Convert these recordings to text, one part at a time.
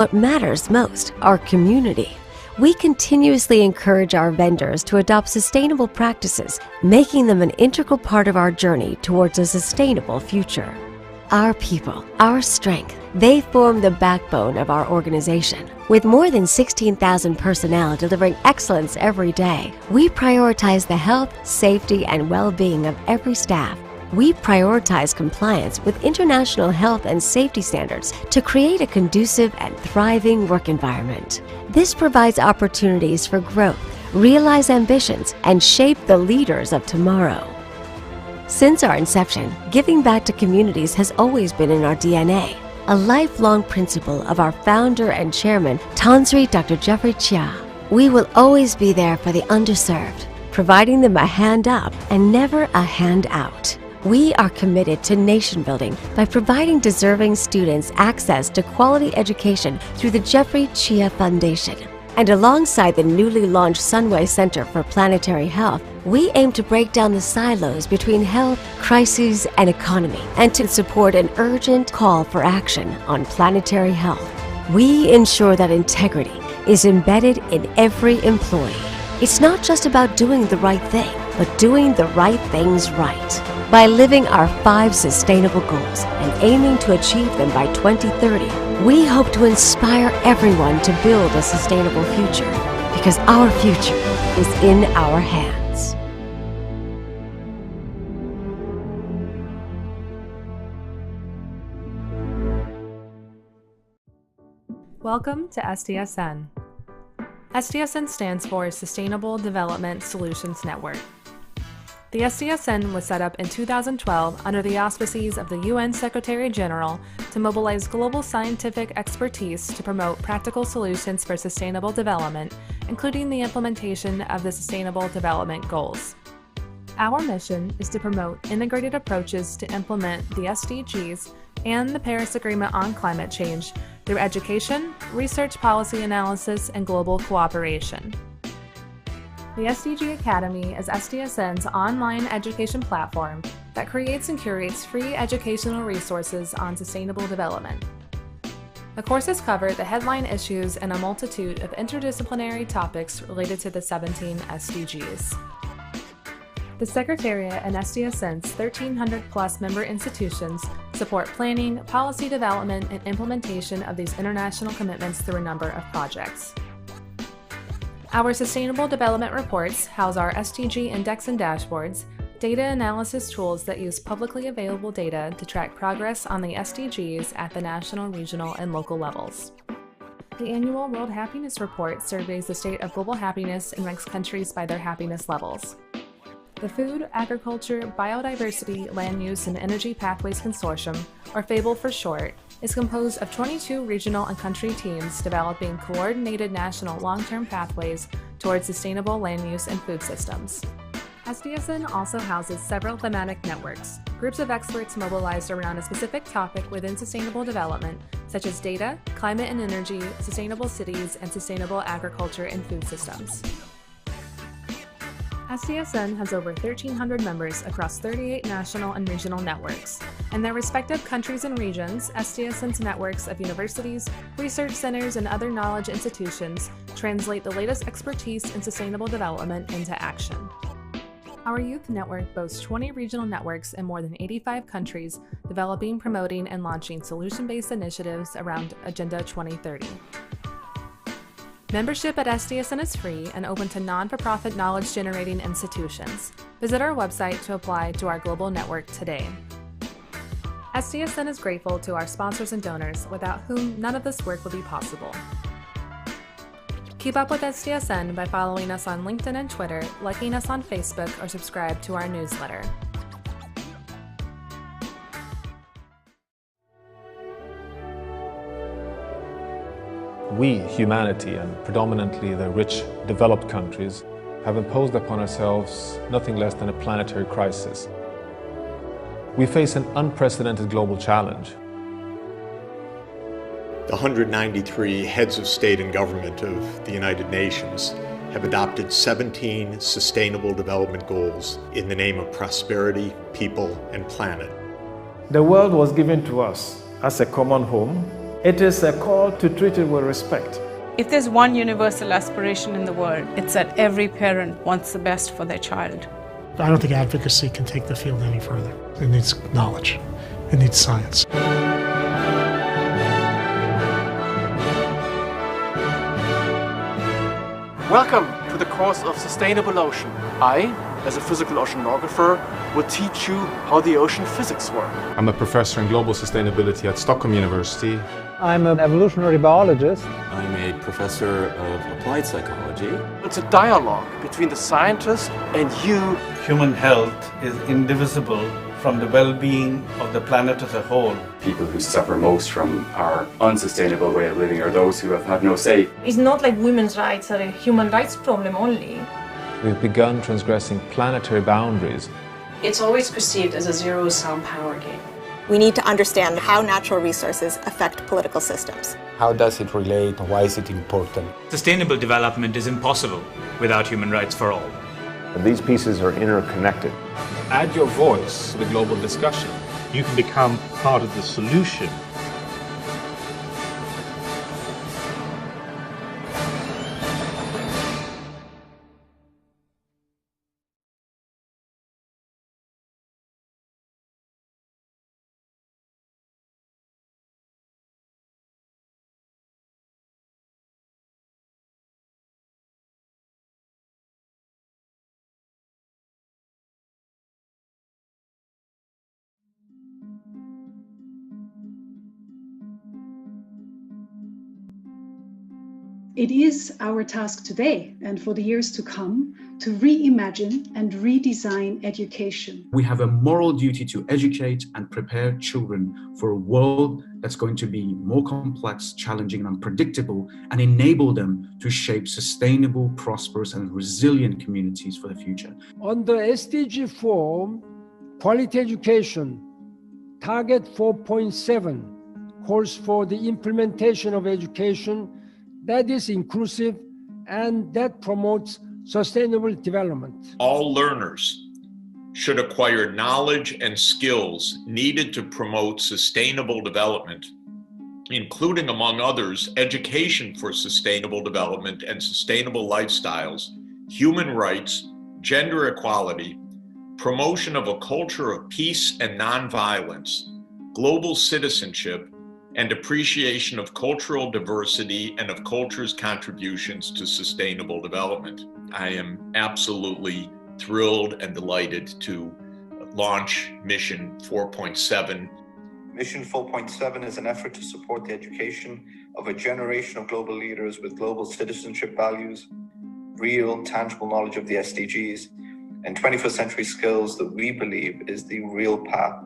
What matters most, our community. We continuously encourage our vendors to adopt sustainable practices, making them an integral part of our journey towards a sustainable future. Our people, our strength, they form the backbone of our organization. With more than 16,000 personnel delivering excellence every day, we prioritize the health, safety, and well-being of every staff. We prioritize compliance with international health and safety standards to create a conducive and thriving work environment. This provides opportunities for growth, realize ambitions, and shape the leaders of tomorrow. Since our inception, giving back to communities has always been in our DNA, a lifelong principle of our founder and chairman, Tan Sri Dr. Jeffrey Chia. We will always be there for the underserved, providing them a hand up and never a hand out. We are committed to nation building by providing deserving students access to quality education through the Jeffrey Chia Foundation. And alongside the newly launched Sunway Center for Planetary Health, we aim to break down the silos between health, crises, and economy, and to support an urgent call for action on planetary health. We ensure that integrity is embedded in every employee. It's not just about doing the right thing, but doing the right things right. By living our 5 sustainable goals and aiming to achieve them by 2030, we hope to inspire everyone to build a sustainable future, because our future is in our hands. Welcome to SDSN. SDSN stands for Sustainable Development Solutions Network. The SDSN was set up in 2012 under the auspices of the UN Secretary-General to mobilize global scientific expertise to promote practical solutions for sustainable development, including the implementation of the Sustainable Development Goals. Our mission is to promote integrated approaches to implement the SDGs and the Paris Agreement on climate change through education, research policy analysis, and global cooperation. The SDG Academy is SDSN's online education platform that creates and curates free educational resources on sustainable development. The courses cover the headline issues and a multitude of interdisciplinary topics related to the 17 SDGs. The Secretariat and SDSN's 1,300-plus member institutions support planning, policy development, and implementation of these international commitments through a number of projects. Our Sustainable Development Reports house our SDG index and dashboards, data analysis tools that use publicly available data to track progress on the SDGs at the national, regional, and local levels. The annual World Happiness Report surveys the state of global happiness and ranks countries by their happiness levels. The Food, Agriculture, Biodiversity, Land Use, and Energy Pathways Consortium, or FABLE for short, is composed of 22 regional and country teams developing coordinated national long-term pathways towards sustainable land use and food systems. SDSN also houses several thematic networks, groups of experts mobilized around a specific topic within sustainable development, such as data, climate and energy, sustainable cities, and sustainable agriculture and food systems. SDSN has over 1,300 members across 38 national and regional networks. In their respective countries and regions, SDSN's networks of universities, research centers, and other knowledge institutions translate the latest expertise in sustainable development into action. Our youth network boasts 20 regional networks in more than 85 countries, developing, promoting, and launching solution-based initiatives around Agenda 2030. Membership at SDSN is free and open to non-for-profit knowledge-generating institutions. Visit our website to apply to our global network today. SDSN is grateful to our sponsors and donors, without whom none of this work would be possible. Keep up with SDSN by following us on LinkedIn and Twitter, liking us on Facebook, or subscribe to our newsletter. We, humanity, and predominantly the rich, developed countries, have imposed upon ourselves nothing less than a planetary crisis. We face an unprecedented global challenge. The 193 heads of state and government of the United Nations have adopted 17 Sustainable Development Goals in the name of prosperity, people, and planet. The world was given to us as a common home It is a call to treat it with respect. If there's one universal aspiration in the world, it's that every parent wants the best for their child. I don't think advocacy can take the field any further. It needs knowledge. It needs science. Welcome to the course of Sustainable Ocean. I, as a physical oceanographer, will teach you how the ocean physics work. I'm a professor in global sustainability at Stockholm University. I'm an evolutionary biologist. I'm a professor of applied psychology. It's a dialogue between the scientist and you. Human health is indivisible from the well-being of the planet as a whole. People who suffer most from our unsustainable way of living are those who have had no say. It's not like women's rights are a human rights problem only. We've begun transgressing planetary boundaries. It's always perceived as a zero-sum power game. We need to understand how natural resources affect political systems. How does it relate? Why is it important? Sustainable development is impossible without human rights for all. These pieces are interconnected. Add your voice to the global discussion. You can become part of the solution. It is our task today and for the years to come to reimagine and redesign education. We have a moral duty to educate and prepare children for a world that's going to be more complex, challenging, and unpredictable, and enable them to shape sustainable, prosperous, and resilient communities for the future. On the SDG form, quality education, target 4.7 calls for the implementation of education that is inclusive and that promotes sustainable development. All learners should acquire knowledge and skills needed to promote sustainable development, including, among others, education for sustainable development and sustainable lifestyles, human rights, gender equality, promotion of a culture of peace and nonviolence, global citizenship, and appreciation of cultural diversity and of culture's contributions to sustainable development. I am absolutely thrilled and delighted to launch Mission 4.7. Mission 4.7 is an effort to support the education of a generation of global leaders with global citizenship values, real, tangible knowledge of the SDGs, and 21st century skills that we believe is the real path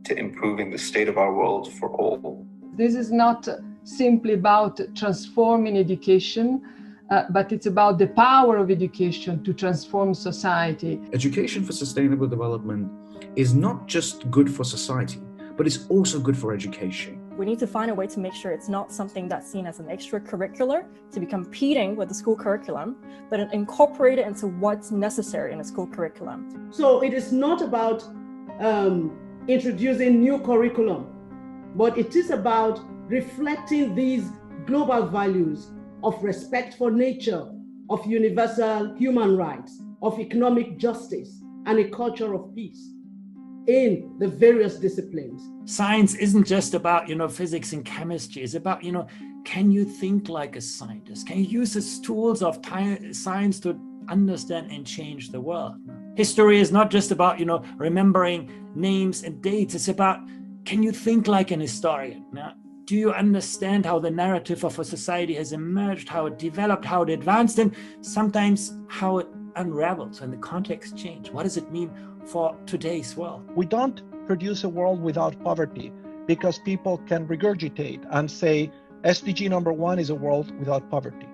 to improving the state of our world for all. This is not simply about transforming education, but it's about the power of education to transform society. Education for sustainable development is not just good for society, but it's also good for education. We need to find a way to make sure it's not something that's seen as an extracurricular to be competing with the school curriculum, but incorporate it into what's necessary in a school curriculum. So it is not about introducing new curriculum, but it is about reflecting these global values of respect for nature, of universal human rights, of economic justice, and a culture of peace in the various disciplines. Science isn't just about, physics and chemistry. It's about, can you think like a scientist? Can you use the tools of science to understand and change the world? History is not just about, remembering names and dates. It's about, can you think like an historian? Now, do you understand how the narrative of a society has emerged, how it developed, how it advanced, and sometimes how it unravels when the context changes? What does it mean for today's world? We don't produce a world without poverty because people can regurgitate and say SDG number 1 is a world without poverty.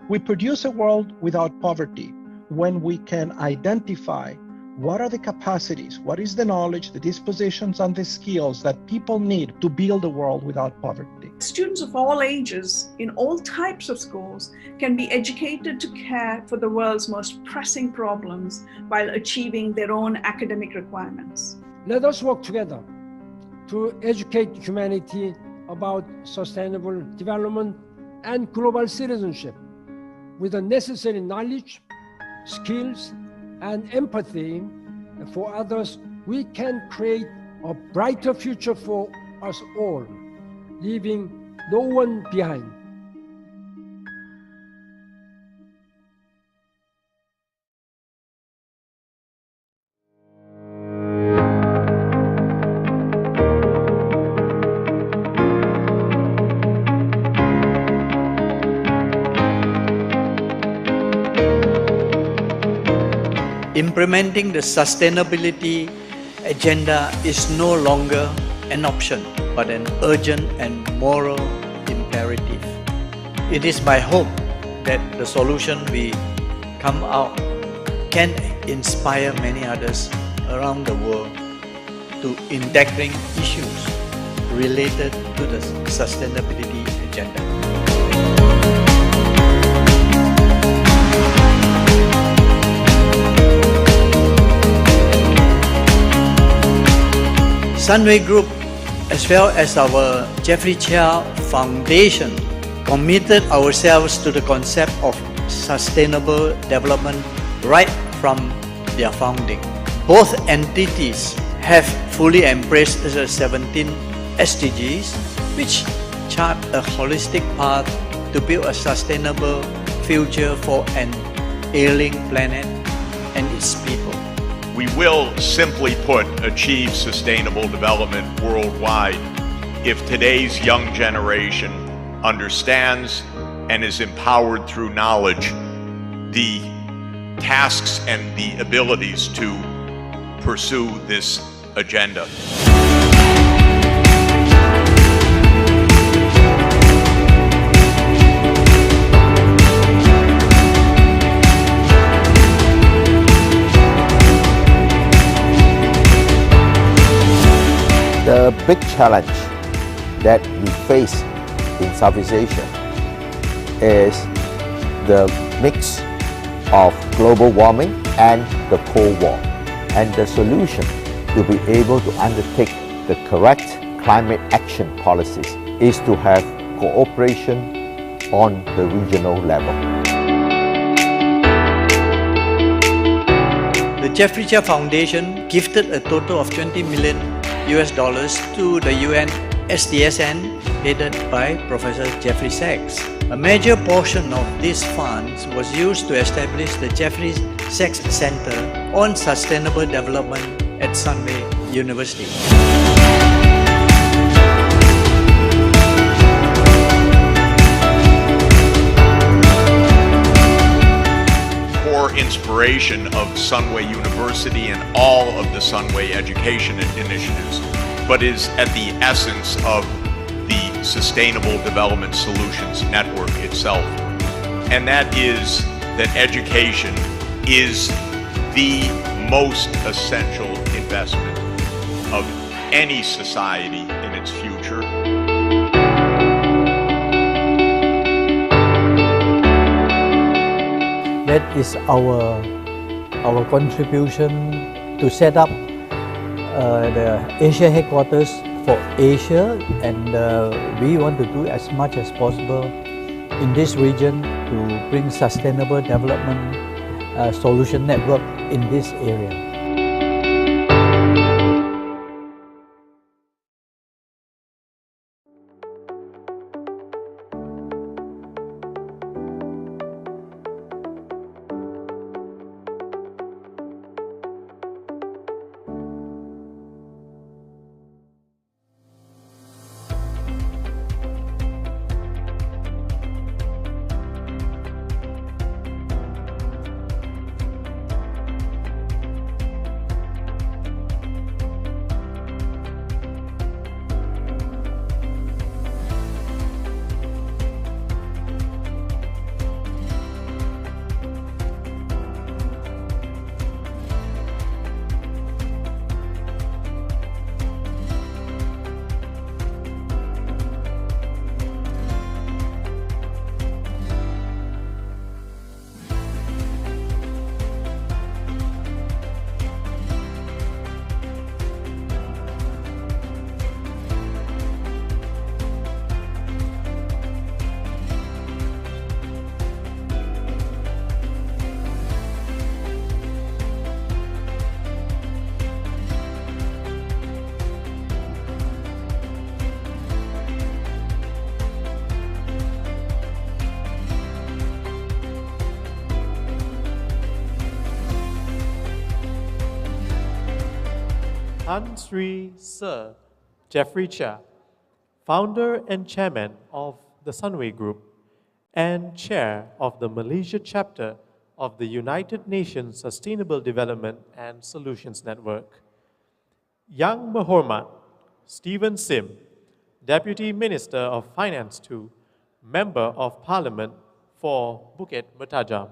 We produce a world without poverty when we can identify what are the capacities, what is the knowledge, the dispositions, and the skills that people need to build a world without poverty. Students of all ages in all types of schools can be educated to care for the world's most pressing problems while achieving their own academic requirements. Let us work together to educate humanity about sustainable development and global citizenship. With the necessary knowledge, skills, and empathy for others, we can create a brighter future for us all, leaving no one behind. Implementing the sustainability agenda is no longer an option, but an urgent and moral imperative. It is my hope that the solution we come out can inspire many others around the world to in tackling issues related to the sustainability agenda. Sunway Group, as well as our Jeffrey Chia Foundation, committed ourselves to the concept of sustainable development right from their founding. Both entities have fully embraced the 17 SDGs, which chart a holistic path to build a sustainable future for an ailing planet and its people. We will, simply put, achieve sustainable development worldwide if today's young generation understands and is empowered through knowledge the tasks and the abilities to pursue this agenda. The big challenge that we face in Southeast Asia is the mix of global warming and the Cold War. And the solution to be able to undertake the correct climate action policies is to have cooperation on the regional level. The Jeffrey Chia Foundation gifted a total of $20 million to the UN SDSN headed by Professor Jeffrey Sachs. A major portion of these funds was used to establish the Jeffrey Sachs Center on Sustainable Development at Sunway University. Core inspiration of Sunway University and all of the Sunway education initiatives, but is at the essence of the Sustainable Development Solutions Network itself. And that is that education is the most essential investment of any society in its future. That is our contribution to set up the Asia headquarters for Asia, and we want to do as much as possible in this region to bring sustainable development solution network in this area. Tan Sri Sir Jeffrey Chia, founder and chairman of the Sunway Group and chair of the Malaysia chapter of the United Nations Sustainable Development and Solutions Network. Yang Mahormat Stephen Sim, Deputy Minister of Finance II, Member of Parliament for Bukit Mertajam.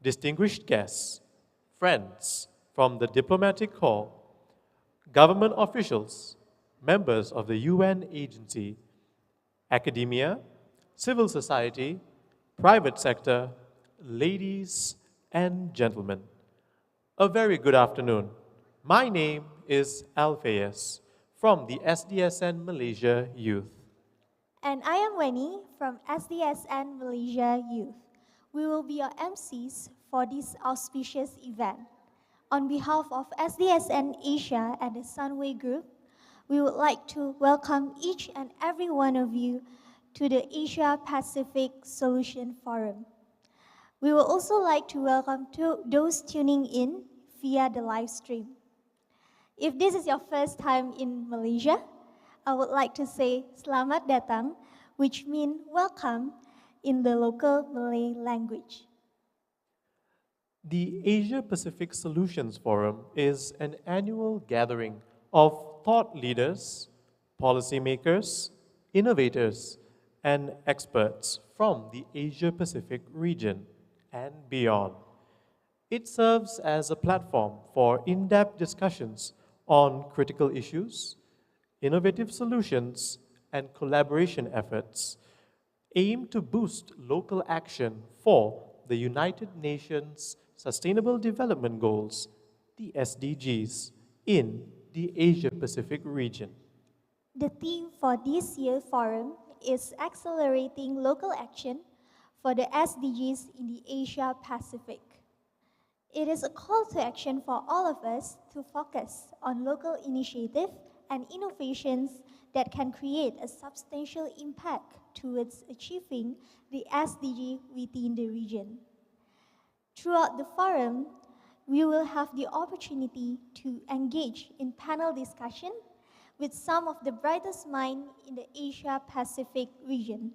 Distinguished guests, friends from the diplomatic corps, government officials, members of the UN agency, academia, civil society, private sector, ladies and gentlemen. A very good afternoon. My name is Alphaeus from the SDSN Malaysia Youth. And I am Weni from SDSN Malaysia Youth. We will be your MCs for this auspicious event. On behalf of SDSN Asia and the Sunway Group, we would like to welcome each and every one of you to the Asia Pacific Solution Forum. We would also like to welcome those tuning in via the live stream. If this is your first time in Malaysia, I would like to say Selamat Datang, which means welcome in the local Malay language. The Asia Pacific Solutions Forum is an annual gathering of thought leaders, policymakers, innovators, and experts from the Asia Pacific region and beyond. It serves as a platform for in-depth discussions on critical issues, innovative solutions, and collaboration efforts aimed to boost local action for the United Nations Sustainable Development Goals, the SDGs, in the Asia-Pacific region. The theme for this year's forum is Accelerating Local Action for the SDGs in the Asia-Pacific. It is a call to action for all of us to focus on local initiatives and innovations that can create a substantial impact towards achieving the SDG within the region. Throughout the forum, we will have the opportunity to engage in panel discussion with some of the brightest minds in the Asia-Pacific region.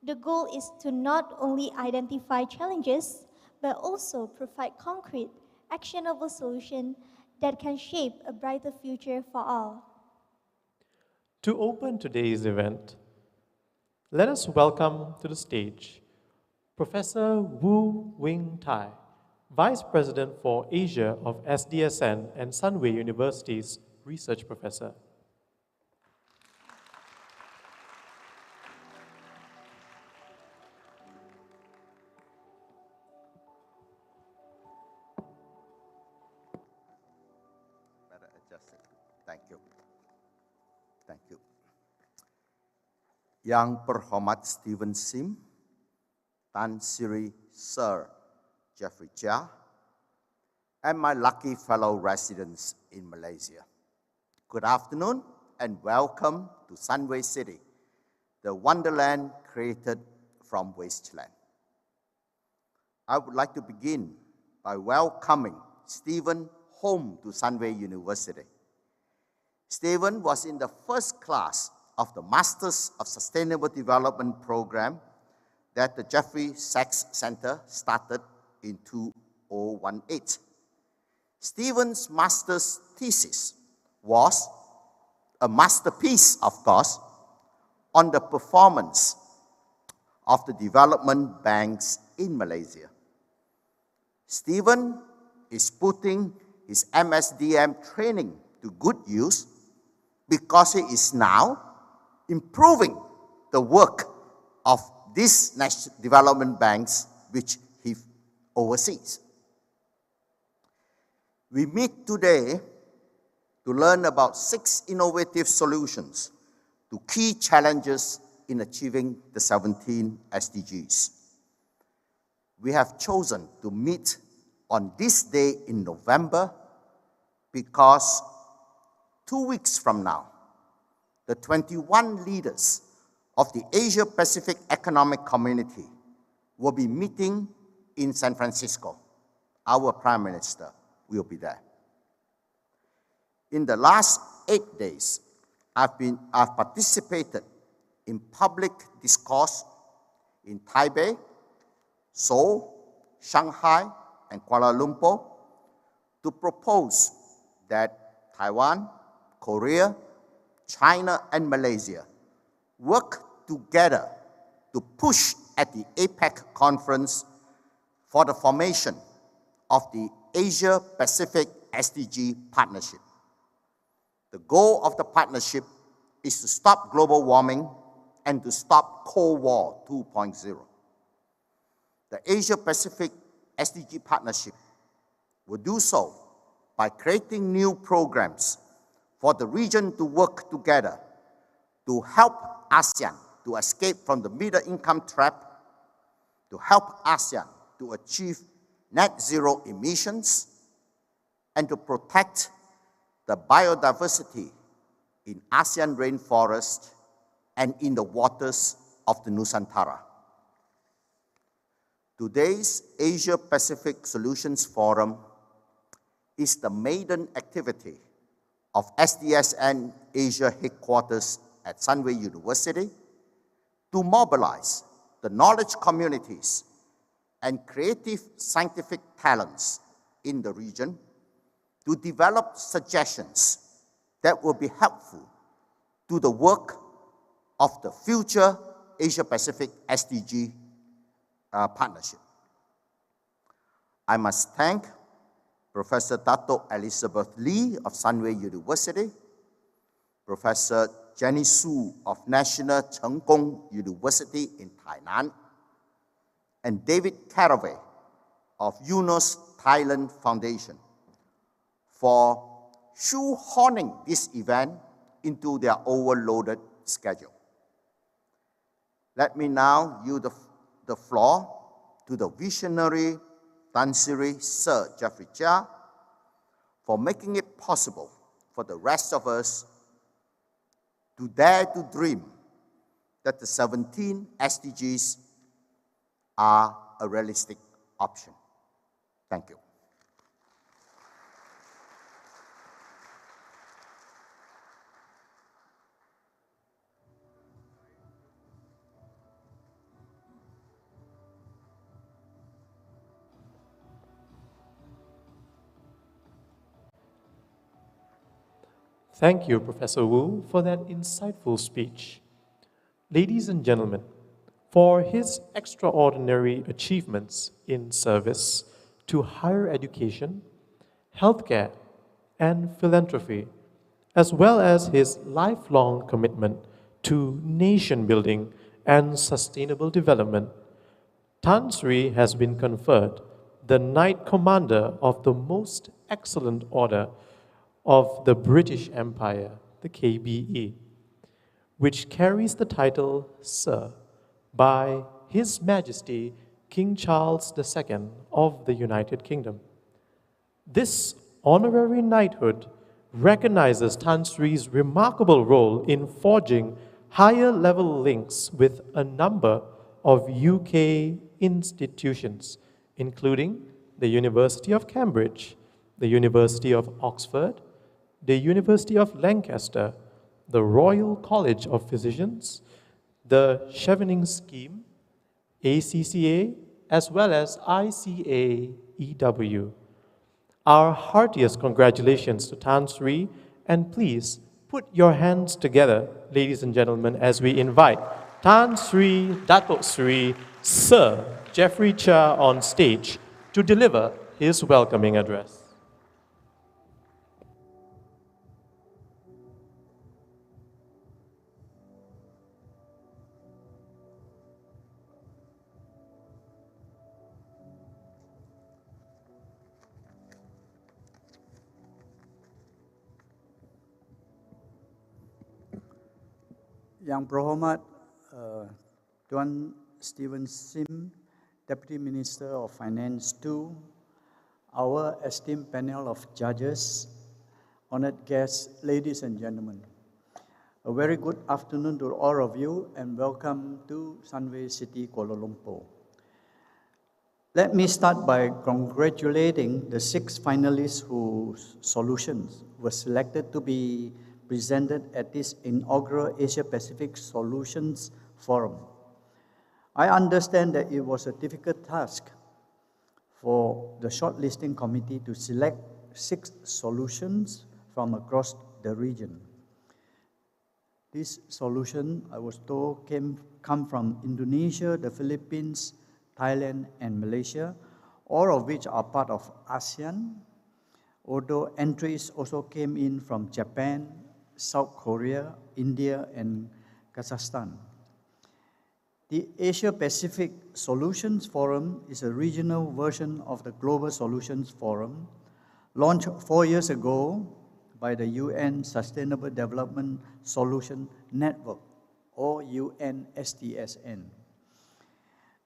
The goal is to not only identify challenges, but also provide concrete, actionable solutions that can shape a brighter future for all. To open today's event, let us welcome to the stage Professor Wu Wing Tai, Vice President for Asia of SDSN and Sunway University's Research Professor. Better adjust it. Thank you. Thank you. Yang Berhormat Stephen Sim, Tan Sri Sir Jeffrey Chia, and my lucky fellow residents in Malaysia. Good afternoon and welcome to Sunway City, the wonderland created from wasteland. I would like to begin by welcoming Stephen home to Sunway University. Stephen was in the first class of the Masters of Sustainable Development program that the Jeffrey Sachs Center started in 2018. Stephen's master's thesis was a masterpiece, of course, on the performance of the development banks in Malaysia. Stephen is putting his MSDM training to good use because he is now improving the work of these national development banks which he oversees. We meet today to learn about 6 innovative solutions to key challenges in achieving the 17 SDGs. We have chosen to meet on this day in November because 2 weeks from now, the 21 leaders of the Asia-Pacific Economic Community will be meeting in San Francisco. Our Prime Minister will be there. In the last 8 days, I've participated in public discourse in Taipei, Seoul, Shanghai, and Kuala Lumpur to propose that Taiwan, Korea, China, and Malaysia work together to push at the APEC conference for the formation of the Asia-Pacific SDG partnership. The goal of the partnership is to stop global warming and to stop Cold War 2.0. The Asia-Pacific SDG partnership will do so by creating new programs for the region to work together to help ASEAN to escape from the middle income trap, to help ASEAN to achieve net zero emissions, and to protect the biodiversity in ASEAN rainforest and in the waters of the Nusantara. Today's Asia-Pacific Solutions Forum is the maiden activity of SDSN Asia headquarters at Sunway University to mobilize the knowledge communities and creative scientific talents in the region to develop suggestions that will be helpful to the work of the future Asia-Pacific SDG partnership. I must thank Professor Dato Elizabeth Lee of Sunway University, Professor Jenny Su of National Cheng Kung University in Tainan, and David Caraway of UNOS Thailand Foundation for shoehorning this event into their overloaded schedule. Let me now yield the floor to the visionary Tan Sri Sir Jeffrey Chia for making it possible for the rest of us to dare to dream that the 17 SDGs are a realistic option. Thank you. Thank you, Professor Wu, for that insightful speech. Ladies and gentlemen, for his extraordinary achievements in service to higher education, healthcare, and philanthropy, as well as his lifelong commitment to nation building and sustainable development, Tan Sri has been conferred the Knight Commander of the Most Excellent Order of the British Empire, the KBE, which carries the title Sir by His Majesty King Charles II of the United Kingdom. This honorary knighthood recognizes Tan Sri's remarkable role in forging higher level links with a number of UK institutions, including the University of Cambridge, the University of Oxford, the University of Lancaster, the Royal College of Physicians, the Chevening Scheme, ACCA, as well as ICAEW. Our heartiest congratulations to Tan Sri, and please put your hands together, ladies and gentlemen, as we invite Tan Sri, Dato Sri, Sir Jeffrey Chia on stage to deliver his welcoming address. Yang Berhormat Tuan Stephen Sim, Deputy Minister of Finance II, our esteemed panel of judges, honored guests, ladies and gentlemen. A very good afternoon to all of you and welcome to Sunway City, Kuala Lumpur. Let me start by congratulating the 6 finalists whose solutions were selected to be presented at this inaugural Asia-Pacific Solutions Forum. I understand that it was a difficult task for the shortlisting committee to select 6 solutions from across the region. This solution, I was told, come from Indonesia, the Philippines, Thailand, and Malaysia, all of which are part of ASEAN, although entries also came in from Japan, South Korea, India, and Kazakhstan. The Asia-Pacific Solutions Forum is a regional version of the Global Solutions Forum, launched 4 years ago by the UN Sustainable Development Solution Network, or UN SDSN.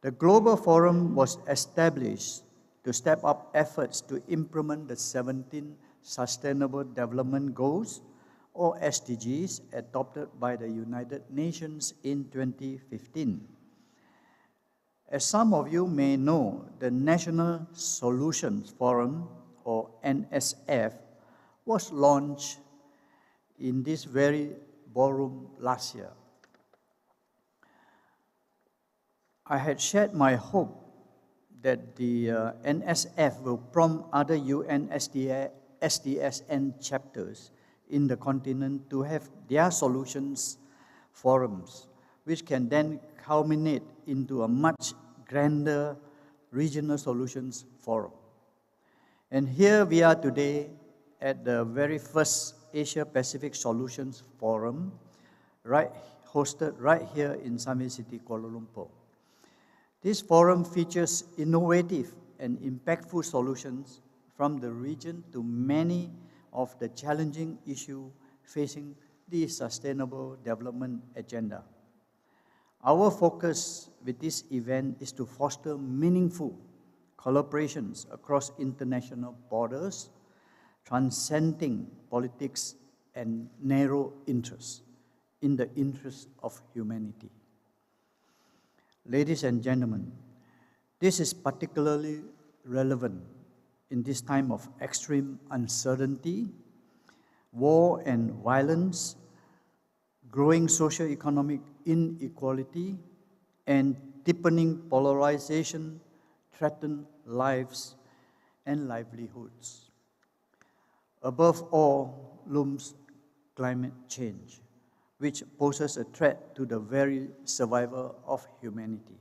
The Global Forum was established to step up efforts to implement the 17 Sustainable Development Goals, or SDGs, adopted by the United Nations in 2015. As some of you may know, the National Solutions Forum, or NSF, was launched in this very ballroom last year. I had shared my hope that the NSF will prompt other UN SDSN chapters in the continent to have their solutions forums, which can then culminate into a much grander regional solutions forum. And here we are today at the very first Asia-Pacific Solutions Forum, hosted right here in Sunway City, Kuala Lumpur. This forum features innovative and impactful solutions from the region to many of the challenging issues facing the Sustainable Development Agenda. Our focus with this event is to foster meaningful collaborations across international borders, transcending politics and narrow interests in the interest of humanity. Ladies and gentlemen, this is particularly relevant in this time of extreme uncertainty, war and violence, growing socio-economic inequality, and deepening polarization threaten lives and livelihoods. Above all looms climate change, which poses a threat to the very survival of humanity.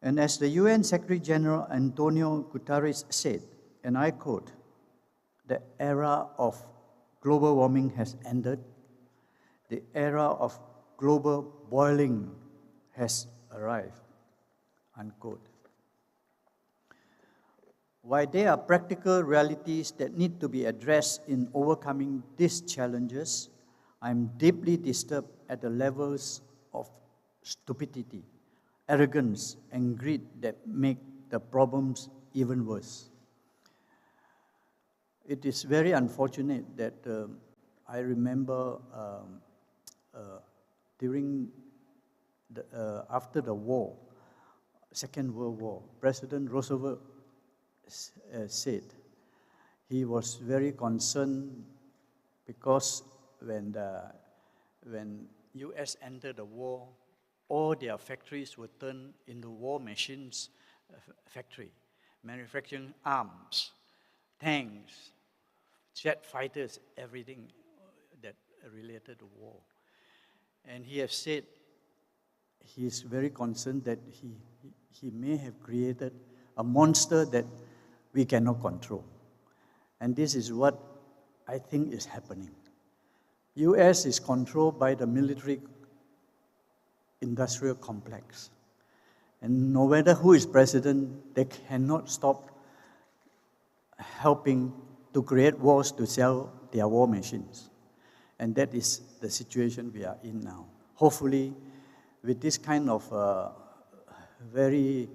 And as the UN Secretary General Antonio Guterres said, and I quote, "The era of global warming has ended. The era of global boiling has arrived," unquote. While there are practical realities that need to be addressed in overcoming these challenges, I'm deeply disturbed at the levels of stupidity, arrogance, and greed that make the problems even worse. It is very unfortunate that I remember after the war, Second World War, President Roosevelt said he was very concerned because when US entered the war, all their factories were turned into war machines factory, manufacturing arms, tanks, jet fighters, everything that related to war. And he has said he is very concerned that he may have created a monster that we cannot control. And this is what I think is happening. US is controlled by the military industrial complex. And no matter who is president, they cannot stop helping to create wars to sell their war machines. And that is the situation we are in now. Hopefully, with this kind of very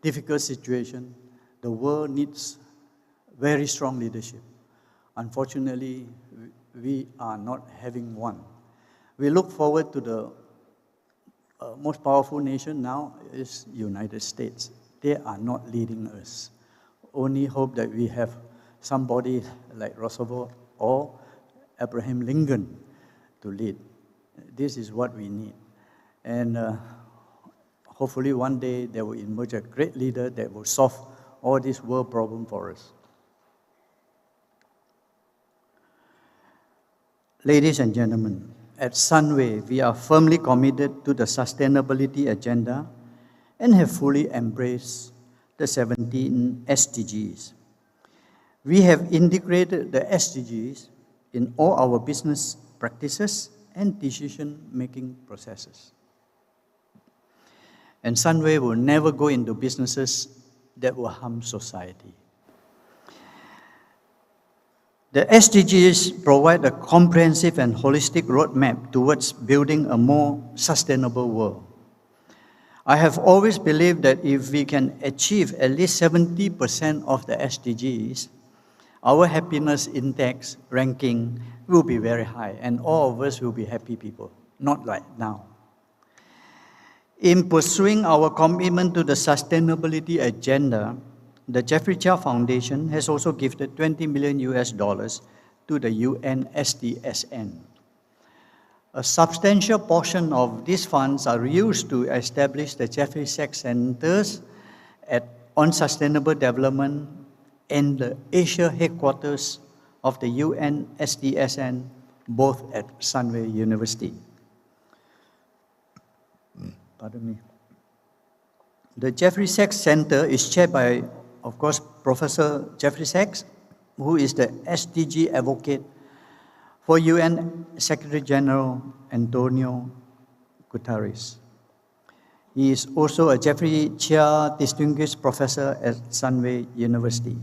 difficult situation, the world needs very strong leadership. Unfortunately, we are not having one. We look forward to the most powerful nation now is United States. they are not leading us. Only hope that we have somebody like Roosevelt or Abraham Lincoln to lead. This is what we need. And hopefully one day there will emerge a great leader that will solve all these world problems for us. Ladies and gentlemen, at Sunway, we are firmly committed to the sustainability agenda and have fully embraced the 17 SDGs. We have integrated the SDGs in all our business practices and decision-making processes. And Sunway will never go into businesses that will harm society. The SDGs provide a comprehensive and holistic roadmap towards building a more sustainable world. I have always believed that if we can achieve at least 70% of the SDGs, our happiness index ranking will be very high, and all of us will be happy people, not like now. In pursuing our commitment to the sustainability agenda, the Jeffrey Chia Foundation has also gifted $20 million to the UN SDSN. A substantial portion of these funds are used to establish the Jeffrey Sachs Centers on Sustainable Development and the Asia headquarters of the UN SDSN, both at Sunway University. Pardon me. The Jeffrey Sachs Center is chaired by, of course, Professor Jeffrey Sachs, who is the SDG advocate for UN Secretary General Antonio Guterres. He is also a Jeffrey Chia Distinguished Professor at Sunway University.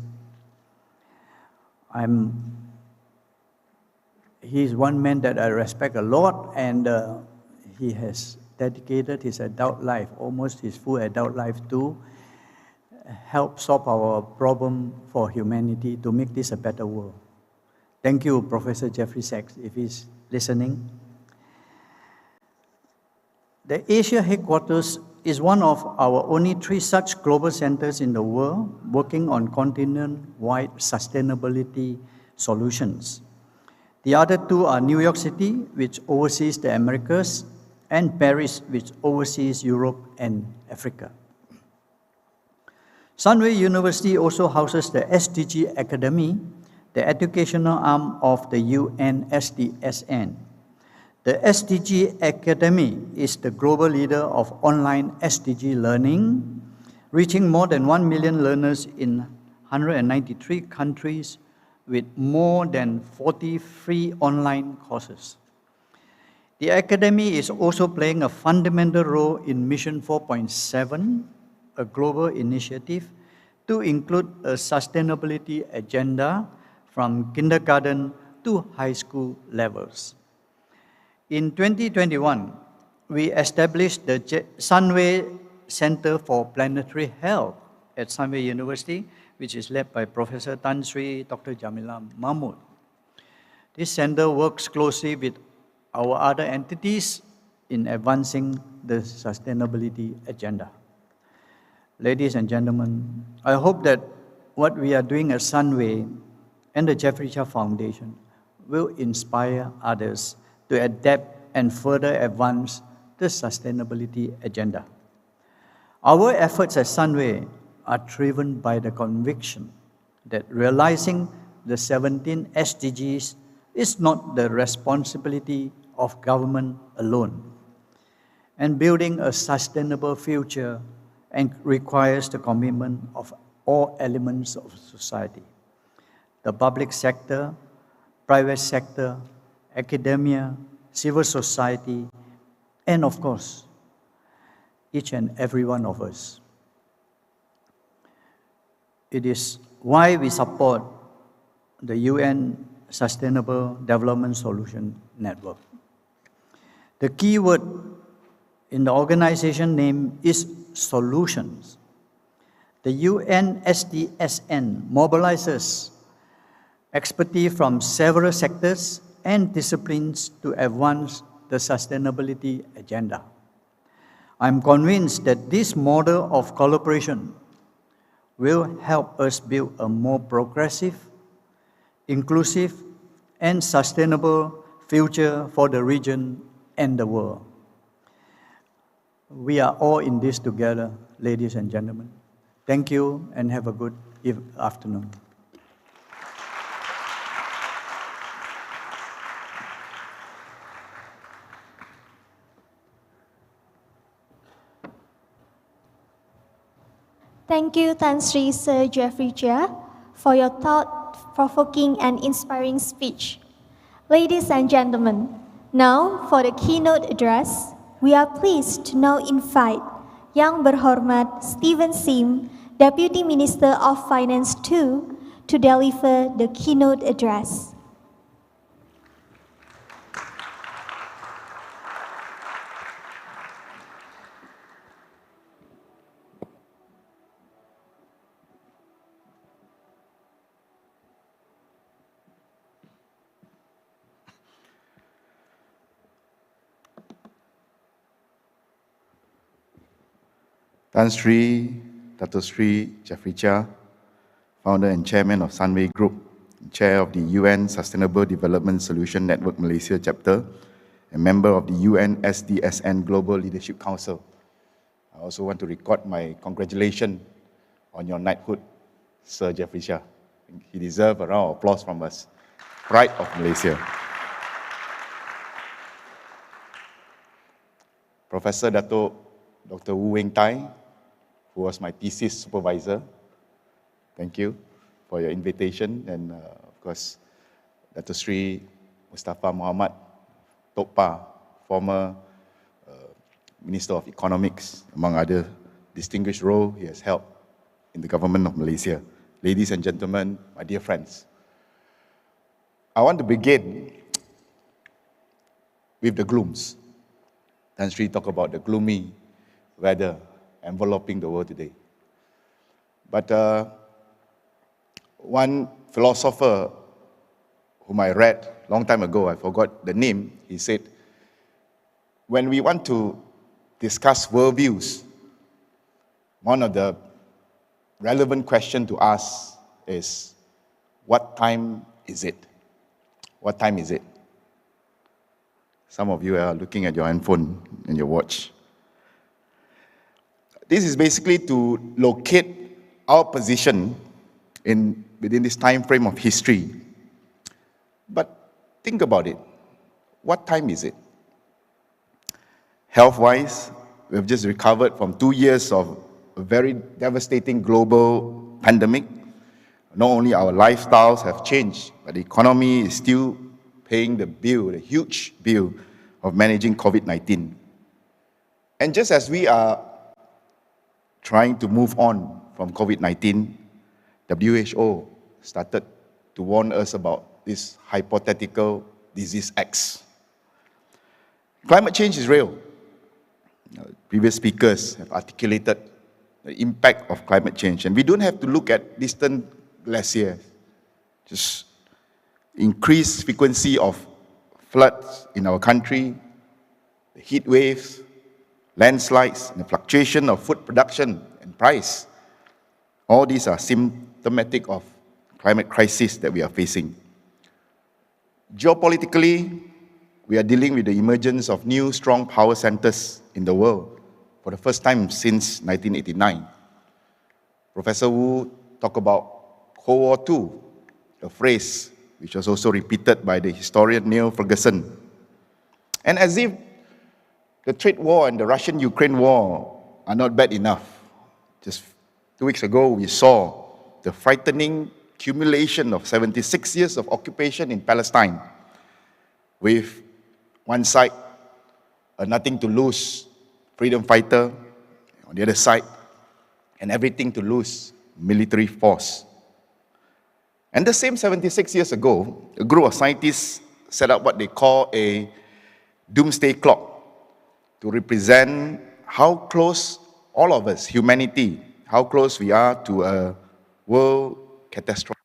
He is one man that I respect a lot, and he has dedicated his adult life, almost his full adult life, to help solve our problem for humanity, to make this a better world. Thank you, Professor Jeffrey Sachs, if he's listening. The Asia headquarters is one of our only 3 such global centers in the world working on continent-wide sustainability solutions. The other 2 are New York City, which oversees the Americas, and Paris, which oversees Europe and Africa. Sunway University also houses the SDG Academy, the educational arm of the UN SDSN. The SDG Academy is the global leader of online SDG learning, reaching more than 1 million learners in 193 countries with more than 40 free online courses. The Academy is also playing a fundamental role in Mission 4.7, a global initiative to include a sustainability agenda from kindergarten to high school levels. In 2021, we established the Sunway Center for Planetary Health at Sunway University, which is led by Professor Tan Sri Dr. Jamila Mahmud. This center works closely with our other entities in advancing the sustainability agenda. Ladies and gentlemen, I hope that what we are doing at Sunway and the Jeffrey Chia Foundation will inspire others to adapt and further advance the sustainability agenda. Our efforts at Sunway are driven by the conviction that realizing the 17 SDGs is not the responsibility of government alone, and building a sustainable future and requires the commitment of all elements of society: the public sector, private sector, academia, civil society, and of course, each and every one of us. It is why we support the UN Sustainable Development Solution Network. The key word in the organization name is solutions. The UN SDSN mobilizes expertise from several sectors and disciplines to advance the sustainability agenda. I'm convinced that this model of collaboration will help us build a more progressive, inclusive, and sustainable future for the region and the world. We are all in this together, ladies and gentlemen. Thank you and have a good afternoon. Thank you, Tan Sri Sir Jeffrey Chia, for your thought-provoking and inspiring speech. Ladies and gentlemen, now for the keynote address, we are pleased to now invite Yang Berhormat Stephen Sim, Deputy Minister of Finance II, to deliver the keynote address. Tan Sri, Dato Sri Jeffrey Chia, Founder and Chairman of Sunway Group, Chair of the UN Sustainable Development Solution Network Malaysia Chapter, and member of the UN SDSN Global Leadership Council. I also want to record my congratulations on your knighthood, Sir Jeffrey Chia. He deserves a round of applause from us. Pride of Malaysia. Professor Dato Dr. Wu Weng Tai, who was my thesis supervisor. Thank you for your invitation. And of course, Dr. Sri Mustafa Muhammad Tokpa, former Minister of Economics, among other distinguished roles he has held in the government of Malaysia. Ladies and gentlemen, my dear friends, I want to begin with the glooms. Tan Sri talked about the gloomy weather enveloping the world today. But one philosopher whom I read a long time ago, I forgot the name, he said, when we want to discuss worldviews, one of the relevant questions to ask is, what time is it? What time is it? Some of you are looking at your handphone and your watch. This is basically to locate our position within this time frame of history. But think about it. What time is it? Health-wise, we've just recovered from 2 years of a very devastating global pandemic. Not only our lifestyles have changed, but the economy is still paying the bill, the huge bill of managing COVID-19. And just as we are trying to move on from COVID-19, WHO started to warn us about this hypothetical disease X. Climate change is real. Previous speakers have articulated the impact of climate change, and we don't have to look at distant glaciers. Just increased frequency of floods in our country, the heat waves, landslides, and the fluctuation of food production and price. All these are symptomatic of climate crisis that we are facing. Geopolitically, we are dealing with the emergence of new strong power centers in the world for the first time since 1989. Professor Wu talked about Cold War II, a phrase which was also repeated by the historian Neil Ferguson. And as if the trade war and the Russian-Ukraine war are not bad enough, just 2 weeks ago we saw the frightening accumulation of 76 years of occupation in Palestine, with one side a nothing to lose freedom fighter, on the other side an everything to lose military force. And the same 76 years ago, a group of scientists set up what they call a doomsday clock to represent how close all of us, humanity, how close we are to a world catastrophe.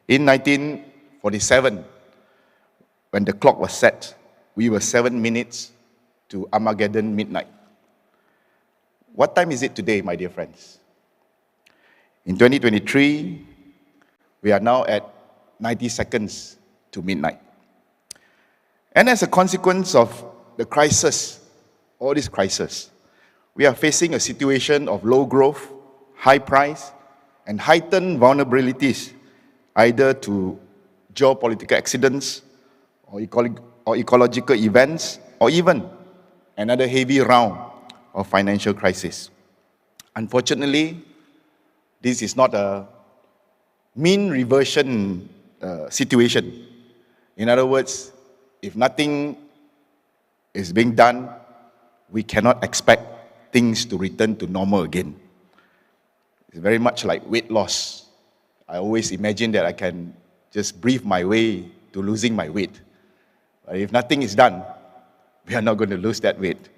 In 1947, when the clock was set, we were 7 minutes to Armageddon midnight. What time is it today, my dear friends? In 2023, we are now at 90 seconds to midnight. And as a consequence of the crisis, all this crisis, we are facing a situation of low growth, high price, and heightened vulnerabilities, either to geopolitical accidents, or ecological events, or even another heavy round of financial crisis. Unfortunately, this is not a mean reversion situation. In other words, if nothing is being done, we cannot expect things to return to normal again. It's very much like weight loss. I always imagine that I can just breathe my way to losing my weight. But if nothing is done, we are not going to lose that weight.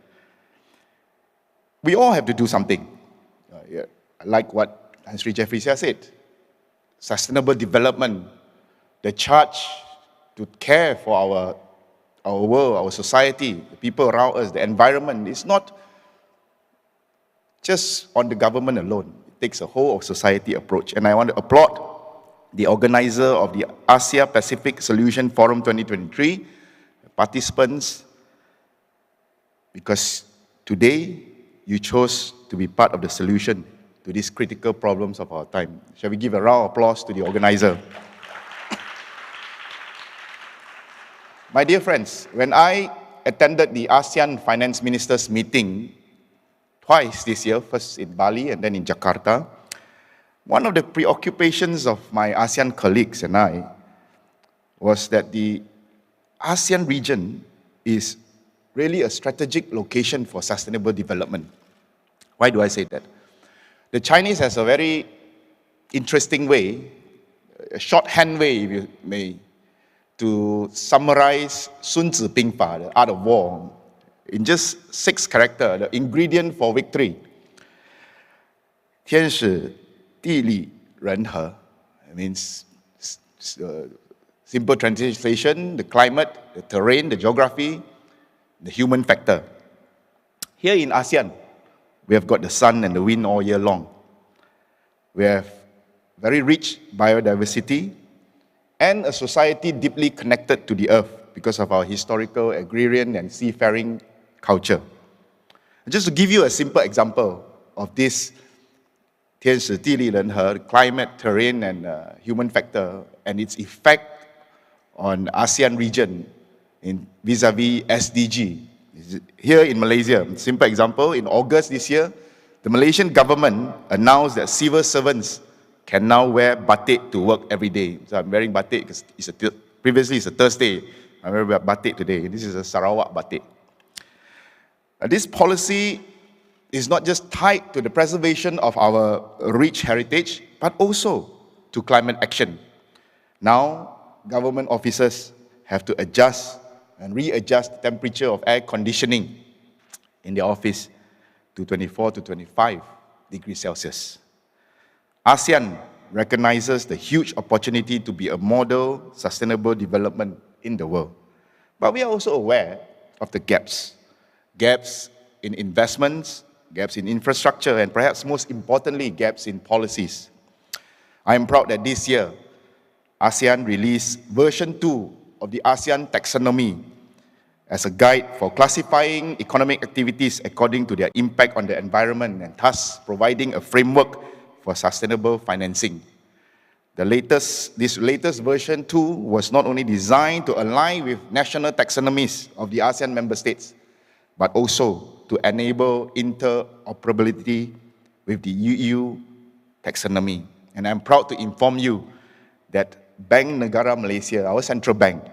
We all have to do something. Like what Sri Jeffrey Chia said, sustainable development, the charge to care for our world, our society, the people around us, the environment, is not just on the government alone. It takes a whole of society approach. And I want to applaud the organizer of the Asia Pacific Solution Forum 2023, participants, because today you chose to be part of the solution to these critical problems of our time. Shall we give a round of applause to the organizer? My dear friends, when I attended the ASEAN Finance Ministers meeting twice this year, first in Bali and then in Jakarta, one of the preoccupations of my ASEAN colleagues and I was that the ASEAN region is really a strategic location for sustainable development. Why do I say that? The Chinese has a very interesting way, a shorthand way, if you may, to summarize Sun Tzu Bing Fa, the art of war, in just 6 characters, the ingredient for victory. 天时地利人和 means simple translation, the climate, the terrain, the geography, the human factor. Here in ASEAN, we have got the sun and the wind all year long. We have very rich biodiversity and a society deeply connected to the earth because of our historical, agrarian, and seafaring culture. Just to give you a simple example of this 天时地利人和, climate, terrain, and human factor, and its effect on ASEAN region in vis-a-vis SDG. Here in Malaysia, simple example, in August this year, the Malaysian government announced that civil servants can now wear batik to work every day. So I'm wearing batik because previously it's a Thursday. I'm wearing batik today. This is a Sarawak batik. This policy is not just tied to the preservation of our rich heritage, but also to climate action. Now, government officers have to adjust and readjust the temperature of air conditioning in their office to 24 to 25 degrees Celsius. ASEAN recognizes the huge opportunity to be a model sustainable development in the world. But we are also aware of the gaps. Gaps in investments, gaps in infrastructure, and perhaps most importantly, gaps in policies. I am proud that this year, ASEAN released version 2 of the ASEAN taxonomy as a guide for classifying economic activities according to their impact on the environment, and thus providing a framework for sustainable financing. This latest version 2 was not only designed to align with national taxonomies of the ASEAN member states, but also to enable interoperability with the EU taxonomy. And I'm proud to inform you that Bank Negara Malaysia, our central bank,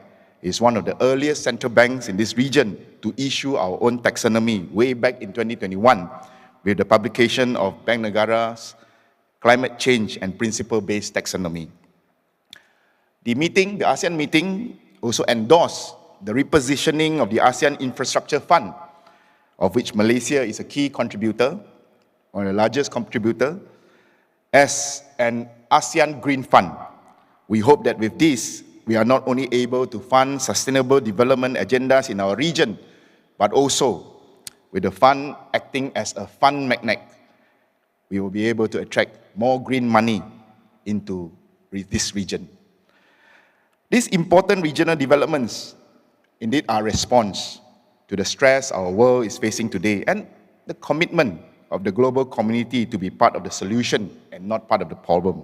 is one of the earliest central banks in this region to issue our own taxonomy way back in 2021 with the publication of Bank Negara's Climate Change and Principle-Based Taxonomy. The ASEAN meeting, also endorsed the repositioning of the ASEAN Infrastructure Fund, of which Malaysia is a key contributor, or the largest contributor, as an ASEAN Green Fund. We hope that with this, we are not only able to fund sustainable development agendas in our region, but also with the fund acting as a fund magnet, we will be able to attract more green money into this region. These important regional developments indeed are a response to the stress our world is facing today and the commitment of the global community to be part of the solution and not part of the problem.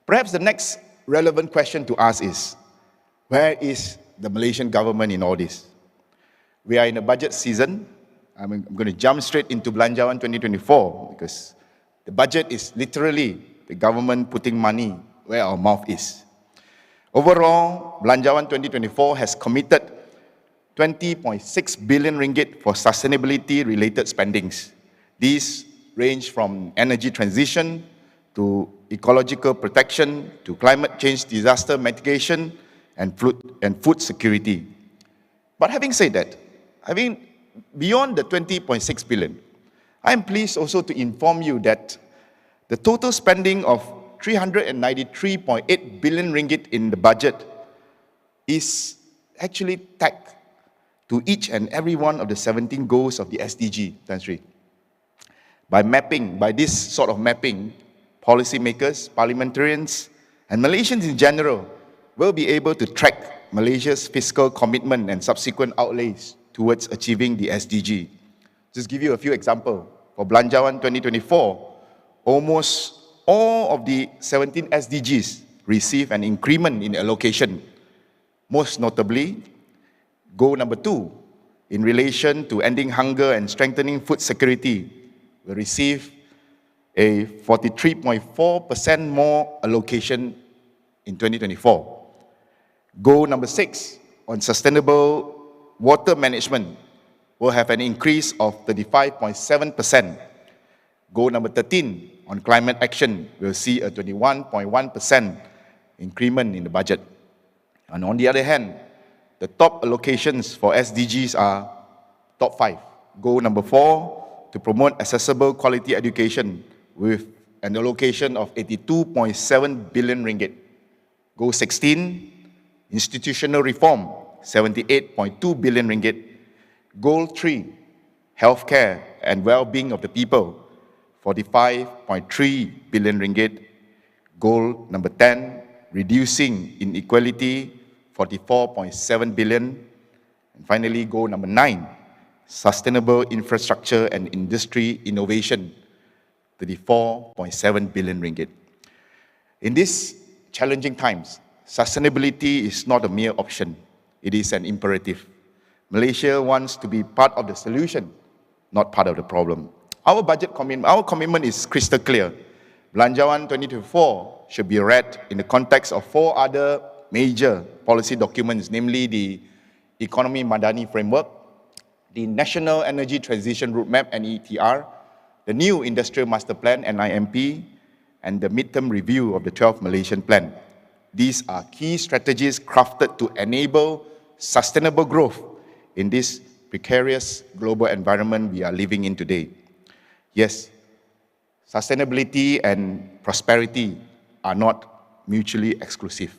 Perhaps the next relevant question to ask is, where is the Malaysian government in all this? We are in a budget season. I'm going to jump straight into Belanjawan 2024 because the budget is literally the government putting money where our mouth is. Overall, Belanjawan 2024 has committed 20.6 billion ringgit for sustainability-related spendings. These range from energy transition to ecological protection to climate change disaster mitigation and food security. But having said that, beyond the 20.6 billion, I am pleased also to inform you that the total spending of 393.8 billion ringgit in the budget is actually tagged to each and every one of the 17 goals of the SDG, Tan Sri. By this sort of mapping, policymakers, parliamentarians, and Malaysians in general will be able to track Malaysia's fiscal commitment and subsequent outlays towards achieving the SDG. Just give you a few examples. For Belanjawan 2024, almost all of the 17 SDGs receive an increment in allocation. Most notably, goal number 2, in relation to ending hunger and strengthening food security, will receive a 43.4% more allocation in 2024. Goal number 6, on sustainable water management, will have an increase of 35.7%. Goal number 13, on climate action, will see a 21.1% increment in the budget. And on the other hand, the top allocations for SDGs are top 5. Goal number 4, to promote accessible quality education with an allocation of 82.7 billion ringgit. Goal 16, institutional reform, 78.2 billion ringgit. Goal 3, healthcare and well-being of the people, 45.3 billion ringgit. Goal number 10, reducing inequality, 44.7 billion. And finally, goal number 9, sustainable infrastructure and industry innovation, 34.7 billion ringgit. In these challenging times, sustainability is not a mere option, it is an imperative. Malaysia wants to be part of the solution, not part of the problem. Our commitment is crystal clear. Belanjawan 2024 should be read in the context of 4 other major policy documents, namely the Economy Madani Framework, the National Energy Transition Roadmap (NETR), the new Industrial Master Plan (NIMP), and the midterm review of the 12th Malaysian Plan. These are key strategies crafted to enable sustainable growth in this precarious global environment we are living in today. Yes, sustainability and prosperity are not mutually exclusive.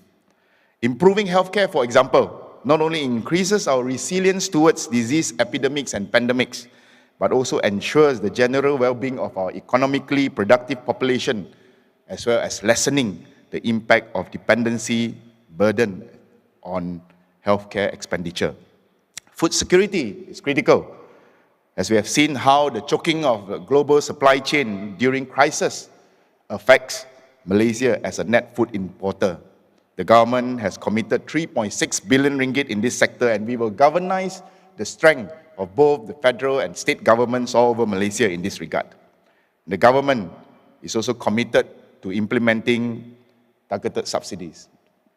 Improving healthcare, for example, not only increases our resilience towards disease epidemics and pandemics, but also ensures the general well-being of our economically productive population, as well as lessening the impact of dependency burden on healthcare expenditure. Food security is critical, as we have seen how the choking of the global supply chain during crisis affects Malaysia as a net food importer. The government has committed 3.6 billion ringgit in this sector, and we will galvanize the strength of both the federal and state governments all over Malaysia in this regard. The government is also committed to implementing targeted subsidies.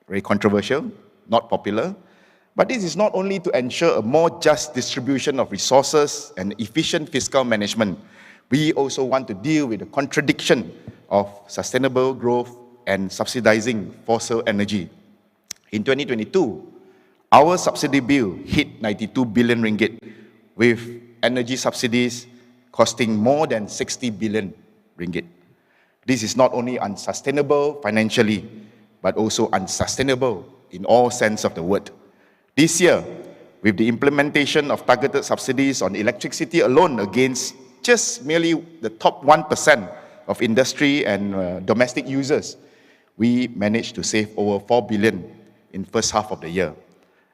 Very controversial, not popular, but this is not only to ensure a more just distribution of resources and efficient fiscal management. We also want to deal with the contradiction of sustainable growth and subsidizing fossil energy. In 2022, our subsidy bill hit 92 billion ringgit, with energy subsidies costing more than 60 billion ringgit. This is not only unsustainable financially, but also unsustainable in all sense of the word. This year, with the implementation of targeted subsidies on electricity alone against just merely the top 1% of industry and domestic users, we managed to save over 4 billion in first half of the year.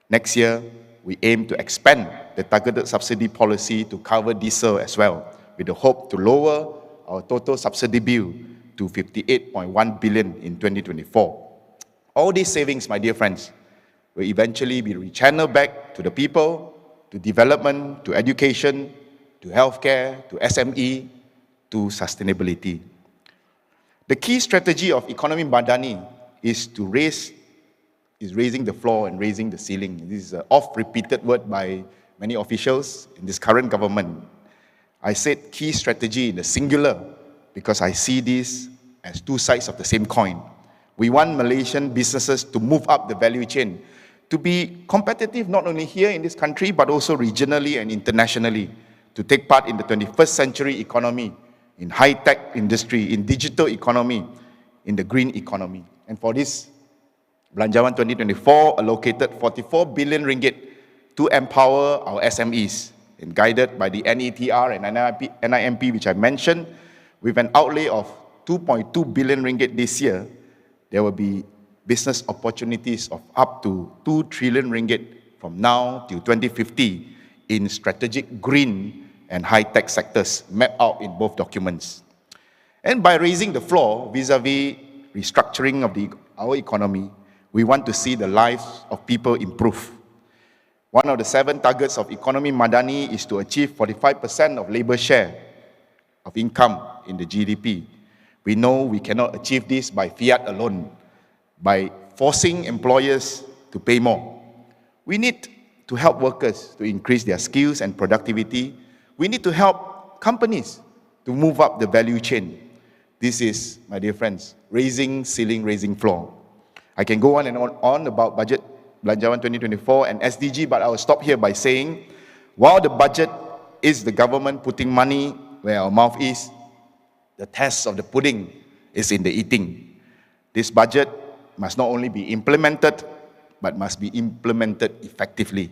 Next year, we aim to expand the targeted subsidy policy to cover diesel as well, with the hope to lower our total subsidy bill to 58.1 billion in 2024. All these savings, my dear friends, will eventually be rechanneled back to the people, to development, to education, to healthcare, to SME, to sustainability. The key strategy of Economy Madani is raising the floor and raising the ceiling. This is an oft-repeated word by many officials in this current government. I said key strategy in the singular because I see this as two sides of the same coin. We want Malaysian businesses to move up the value chain, to be competitive not only here in this country, but also regionally and internationally, to take part in the 21st century economy, in high-tech industry, in digital economy, in the green economy. And for this, Belanjawan 2024 allocated 44 billion ringgit to empower our SMEs, and guided by the NETR and NIMP, which I mentioned, with an outlay of 2.2 billion ringgit this year, there will be business opportunities of up to 2 trillion ringgit from now till 2050 in strategic green and high-tech sectors mapped out in both documents. And by raising the floor vis-a-vis restructuring of our economy, we want to see the lives of people improve. One of the 7 targets of Economy Madani is to achieve 45% of labour share of income in the GDP. We know we cannot achieve this by fiat alone, by forcing employers to pay more. We need to help workers to increase their skills and productivity. We need to help companies to move up the value chain. This is, my dear friends, raising ceiling, raising floor. I can go on and on about budget Belanjawan 2024 and SDG, but I will stop here by saying, while the budget is the government putting money where our mouth is, the test of the pudding is in the eating. This budget must not only be implemented, but must be implemented effectively.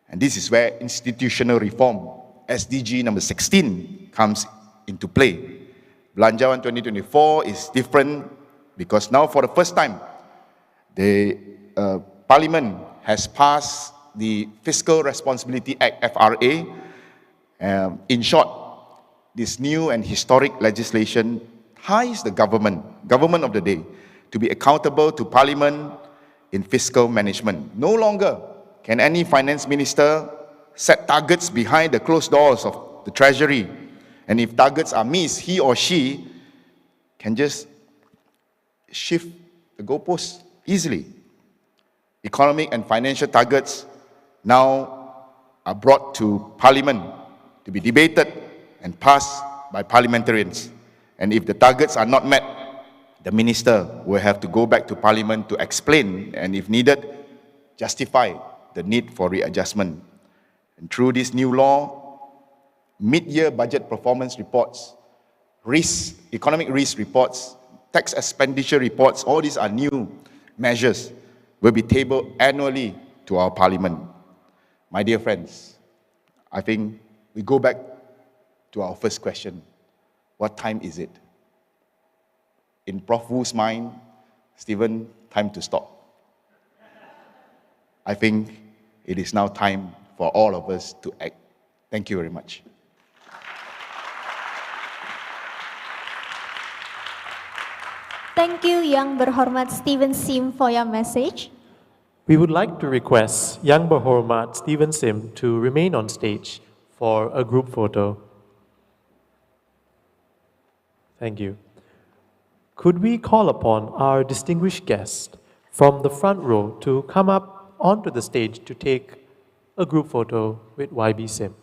And this is where institutional reform, SDG number 16, comes into play. Belanjawan 2024 is different because now for the first time, the Parliament has passed the Fiscal Responsibility Act, FRA. In short, this new and historic legislation ties the government of the day, to be accountable to Parliament in fiscal management. No longer can any finance minister set targets behind the closed doors of the Treasury, and if targets are missed, he or she can just shift the goalposts easily. Economic and financial targets now are brought to Parliament to be debated and passed by parliamentarians. And if the targets are not met, the minister will have to go back to Parliament to explain, and if needed, justify the need for readjustment. And through this new law, mid-year budget performance reports, economic risk reports, tax expenditure reports, all these are new measures, will be tabled annually to our Parliament. My dear friends, I think we go back to our first question. What time is it? In Prof. Wu's mind, Stephen, time to stop. I think it is now time for all of us to act. Thank you very much. Thank you, Yang Berhormat Stephen Sim, for your message. We would like to request Yang Berhormat Stephen Sim to remain on stage for a group photo. Thank you. Could we call upon our distinguished guest from the front row to come up onto the stage to take a group photo with YB Sim?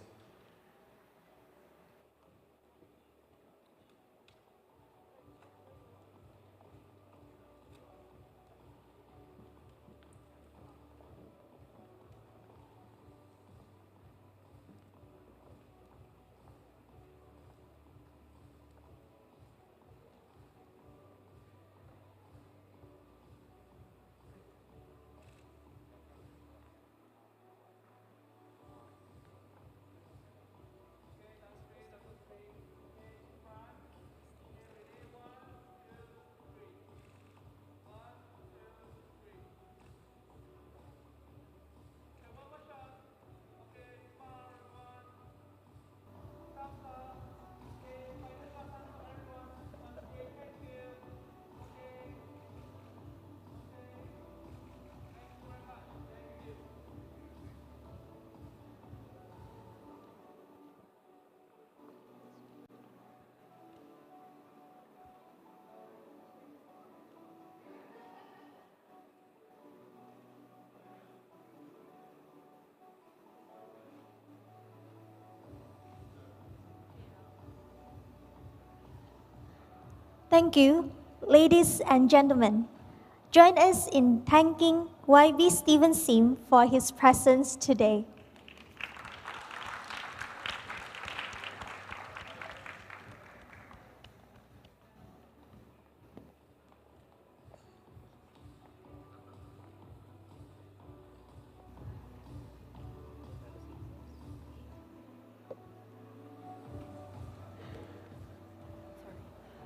Thank you, ladies and gentlemen. Join us in thanking YB Stephen Sim for his presence today.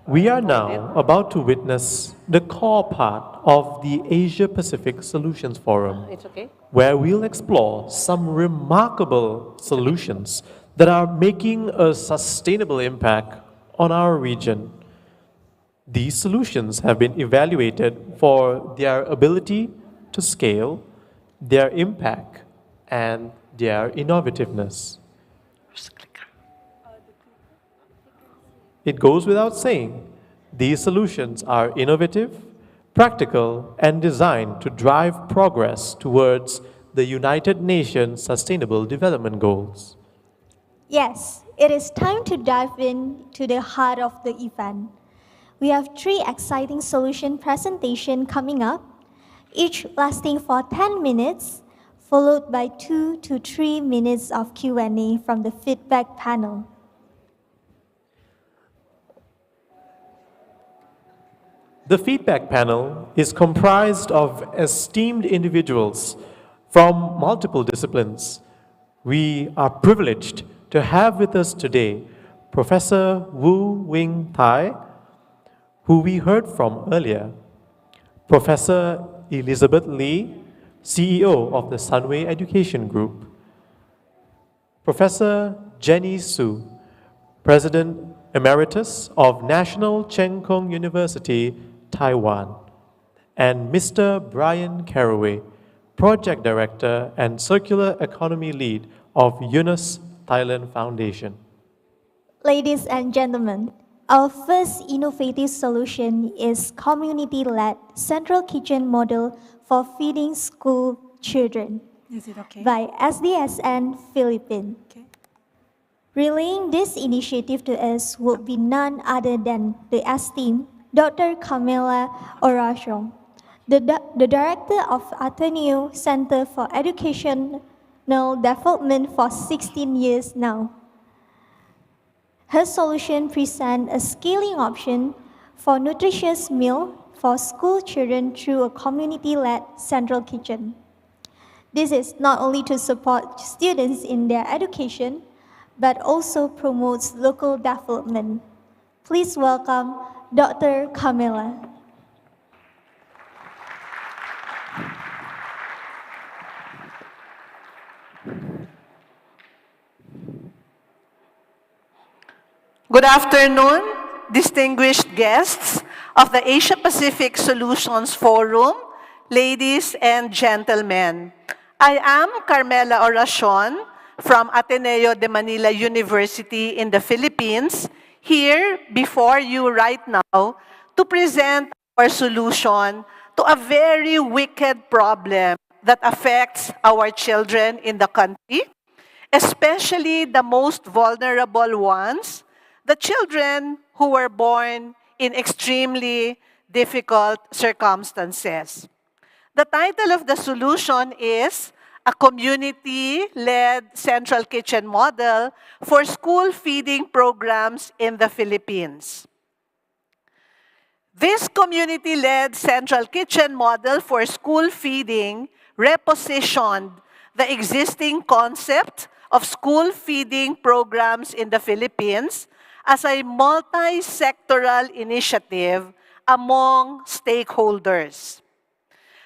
We are now about to witness the core part of the Asia Pacific Solutions Forum, where we'll explore some remarkable solutions that are making a sustainable impact on our region. These solutions have been evaluated for their ability to scale, their impact, and their innovativeness. It goes without saying, these solutions are innovative, practical, and designed to drive progress towards the United Nations Sustainable Development Goals. Yes, it is time to dive into the heart of the event. We have 3 exciting solution presentations coming up, each lasting for 10 minutes, followed by 2 to 3 minutes of Q&A from the feedback panel. The feedback panel is comprised of esteemed individuals from multiple disciplines. We are privileged to have with us today Professor Wu Wing Tai, who we heard from earlier, Professor Elizabeth Lee, CEO of the Sunway Education Group, Professor Jenny Su, President Emeritus of National Cheng Kung University, Taiwan, and Mr. Brian Caraway, Project Director and Circular Economy Lead of Yunus Thailand Foundation. Ladies and gentlemen, our first innovative solution is community-led central kitchen model for feeding school children by SDSN Philippines. Relaying this initiative to us would be none other than the esteemed Dr. Camila Oracion, the Director of Ateneo Center for Educational Development for 16 years now. Her solution presents a scaling option for nutritious meal for school children through a community-led central kitchen. This is not only to support students in their education, but also promotes local development. Please welcome Dr. Camila. Good afternoon, distinguished guests of the Asia Pacific Solutions Forum, ladies and gentlemen. I am Carmela Oracion from Ateneo de Manila University in the Philippines, here before you right now to present our solution to a very wicked problem that affects our children in the country, especially the most vulnerable ones, the children who were born in extremely difficult circumstances. The title of the solution is a community-led central kitchen model for school feeding programs in the Philippines. This community-led central kitchen model for school feeding repositioned the existing concept of school feeding programs in the Philippines as a multi-sectoral initiative among stakeholders.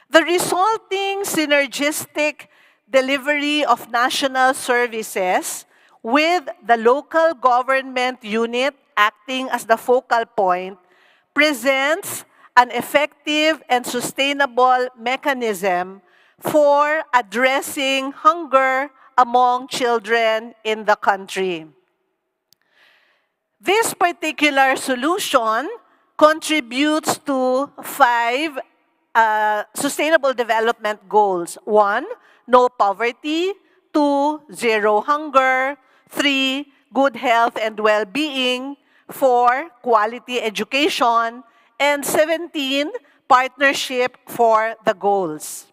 The resulting synergistic delivery of national services with the local government unit acting as the focal point presents an effective and sustainable mechanism for addressing hunger among children in the country. This particular solution contributes to 5 Sustainable Development Goals. 1, no poverty. 2, zero hunger. 3, good health and well-being. for quality education, and 17, partnership for the goals.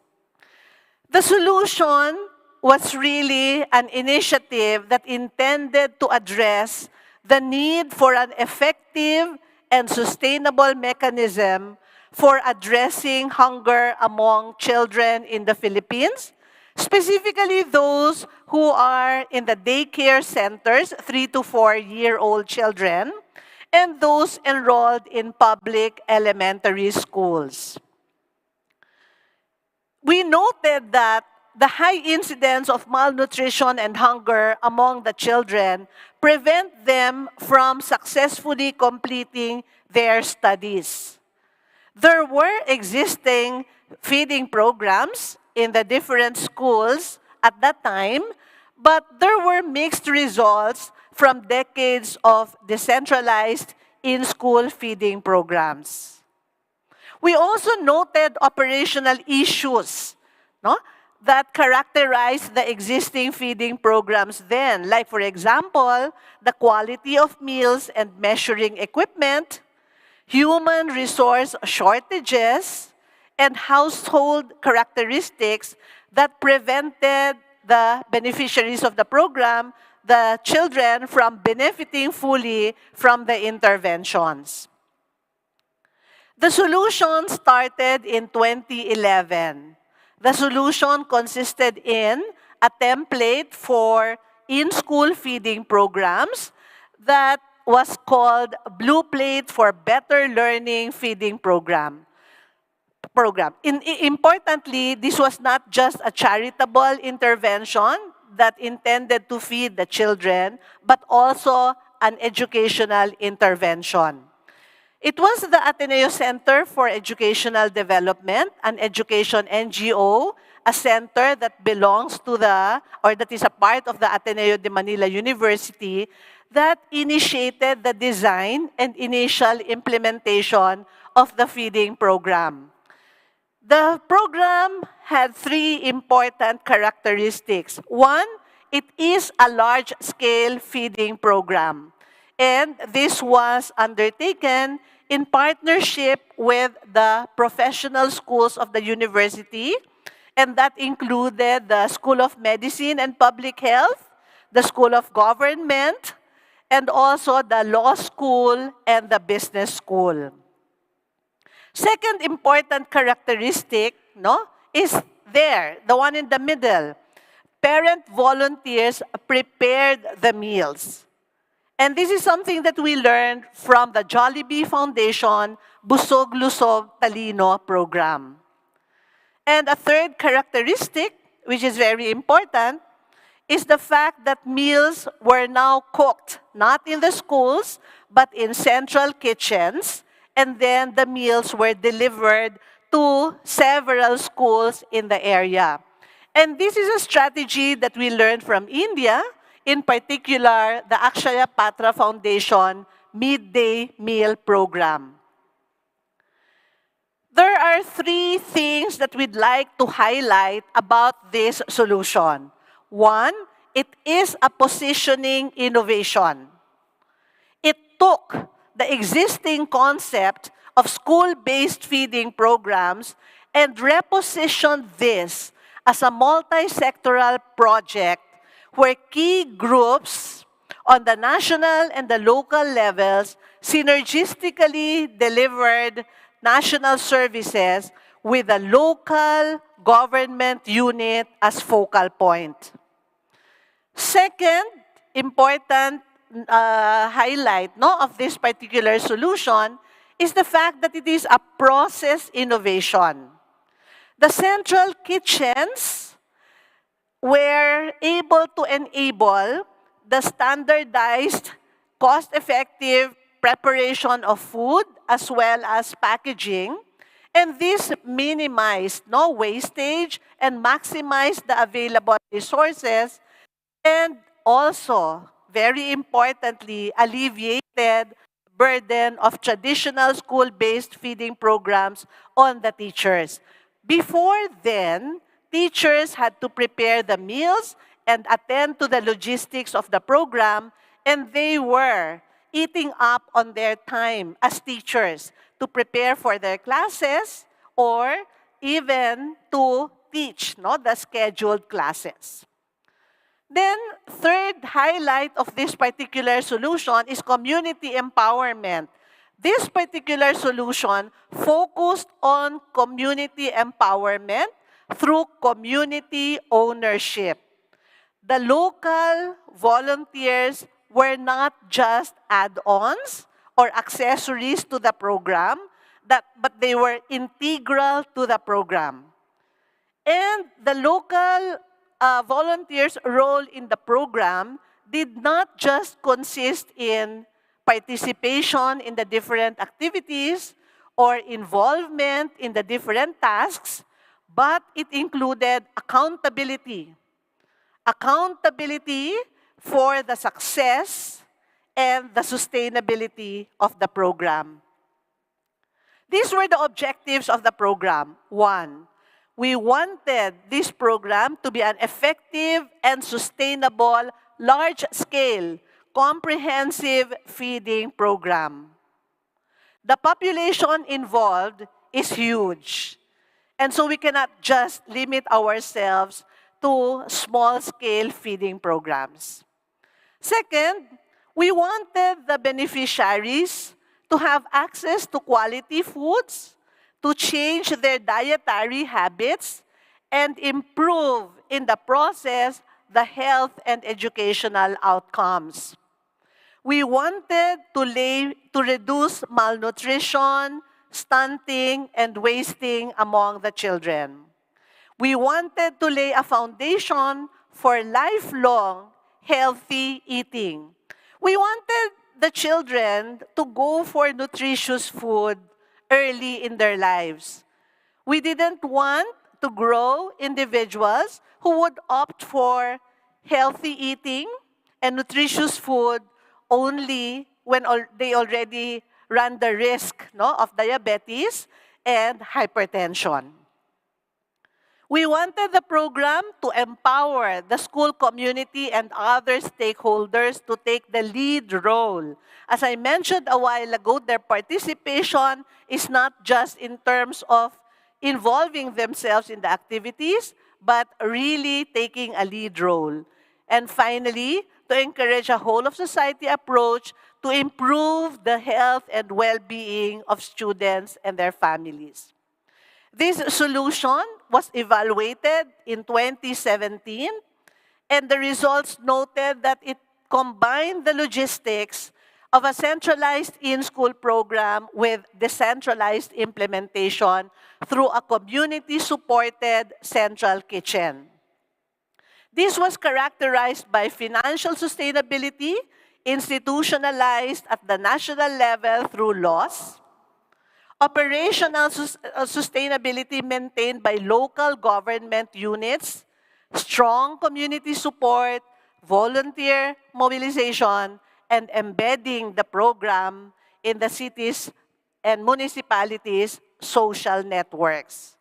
The solution was really an initiative that intended to address the need for an effective and sustainable mechanism for addressing hunger among children in the Philippines, specifically those who are in the daycare centers, 3 to 4-year-old children, and those enrolled in public elementary schools. We noted that the high incidence of malnutrition and hunger among the children prevent them from successfully completing their studies. There were existing feeding programs in the different schools at that time, but there were mixed results from decades of decentralized in-school feeding programs. We also noted operational issues, no, that characterized the existing feeding programs then, like, for example, the quality of meals and measuring equipment, human resource shortages, and household characteristics that prevented the beneficiaries of the program, the children, from benefiting fully from the interventions. The solution started in 2011. The solution consisted in a template for in-school feeding programs that was called Blue Plate for Better Learning Feeding Program. Importantly, this was not just a charitable intervention that intended to feed the children, but also an educational intervention. It was the Ateneo Center for Educational Development, an education NGO, a center that belongs to that is a part of the Ateneo de Manila University, that initiated the design and initial implementation of the feeding program. The program had 3 important characteristics. One, it is a large-scale feeding program. And this was undertaken in partnership with the professional schools of the university, and that included the School of Medicine and Public Health, the School of Government, and also the law school and the business school. Second important characteristic, is there, the one in the middle. Parent volunteers prepared the meals. And this is something that we learned from the Jollibee Foundation Busog Lusog Talino program. And a third characteristic, which is very important, is the fact that meals were now cooked, not in the schools, but in central kitchens, and then the meals were delivered to several schools in the area. And this is a strategy that we learned from India, in particular, the Akshaya Patra Foundation Midday Meal Program. There are 3 things that we'd like to highlight about this solution. One, it is a positioning innovation. It took the existing concept of school-based feeding programs and repositioned this as a multi-sectoral project where key groups on the national and the local levels synergistically delivered national services with a local government unit as focal point. Second important highlight of this particular solution is the fact that it is a process innovation. The central kitchens were able to enable the standardized, cost-effective preparation of food as well as packaging, and this minimized wastage and maximized the available resources, and also, very importantly, alleviated the burden of traditional school-based feeding programs on the teachers. Before then, teachers had to prepare the meals and attend to the logistics of the program, and they were eating up on their time as teachers to prepare for their classes or even to teach the scheduled classes. Then, third highlight of this particular solution is community empowerment. This particular solution focused on community empowerment through community ownership. The local volunteers were not just add-ons or accessories to the program, but they were integral to the program. And the local volunteers' role in the program did not just consist in participation in the different activities or involvement in the different tasks, but it included accountability. Accountability for the success and the sustainability of the program. These were the objectives of the program. One, we wanted this program to be an effective and sustainable, large-scale, comprehensive feeding program. The population involved is huge. And so we cannot just limit ourselves to small-scale feeding programs. Second, we wanted the beneficiaries to have access to quality foods, to change their dietary habits, and improve in the process the health and educational outcomes. We wanted to reduce malnutrition, stunting, and wasting among the children. We wanted to lay a foundation for lifelong healthy eating. We wanted the children to go for nutritious food early in their lives. We didn't want to grow individuals who would opt for healthy eating and nutritious food only when they already run the risk of diabetes and hypertension. We wanted the program to empower the school community and other stakeholders to take the lead role. As I mentioned a while ago, their participation is not just in terms of involving themselves in the activities, but really taking a lead role. And finally, to encourage a whole-of-society approach to improve the health and well-being of students and their families. This solution was evaluated in 2017, and the results noted that it combined the logistics of a centralized in-school program with decentralized implementation through a community-supported central kitchen. This was characterized by financial sustainability, institutionalized at the national level through laws, operational sustainability maintained by local government units, strong community support, volunteer mobilization, and embedding the program in the cities and municipalities' social networks.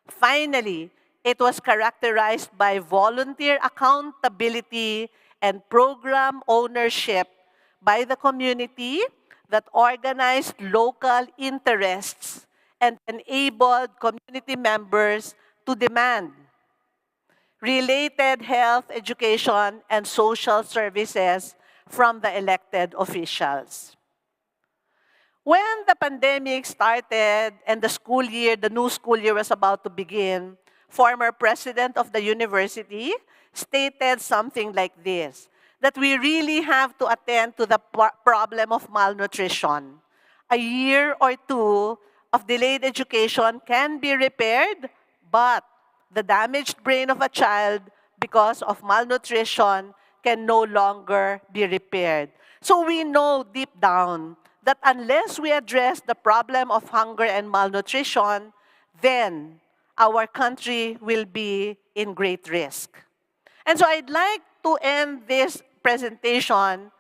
Finally, it was characterized by volunteer accountability and program ownership by the community that organized local interests and enabled community members to demand related health, education, and social services from the elected officials. When the pandemic started and the new school year was about to begin, former president of the university stated something like this, that we really have to attend to the problem of malnutrition. A year or two of delayed education can be repaired, but the damaged brain of a child because of malnutrition can no longer be repaired. So we know deep down that unless we address the problem of hunger and malnutrition, then our country will be in great risk. And so I'd like to end this presentation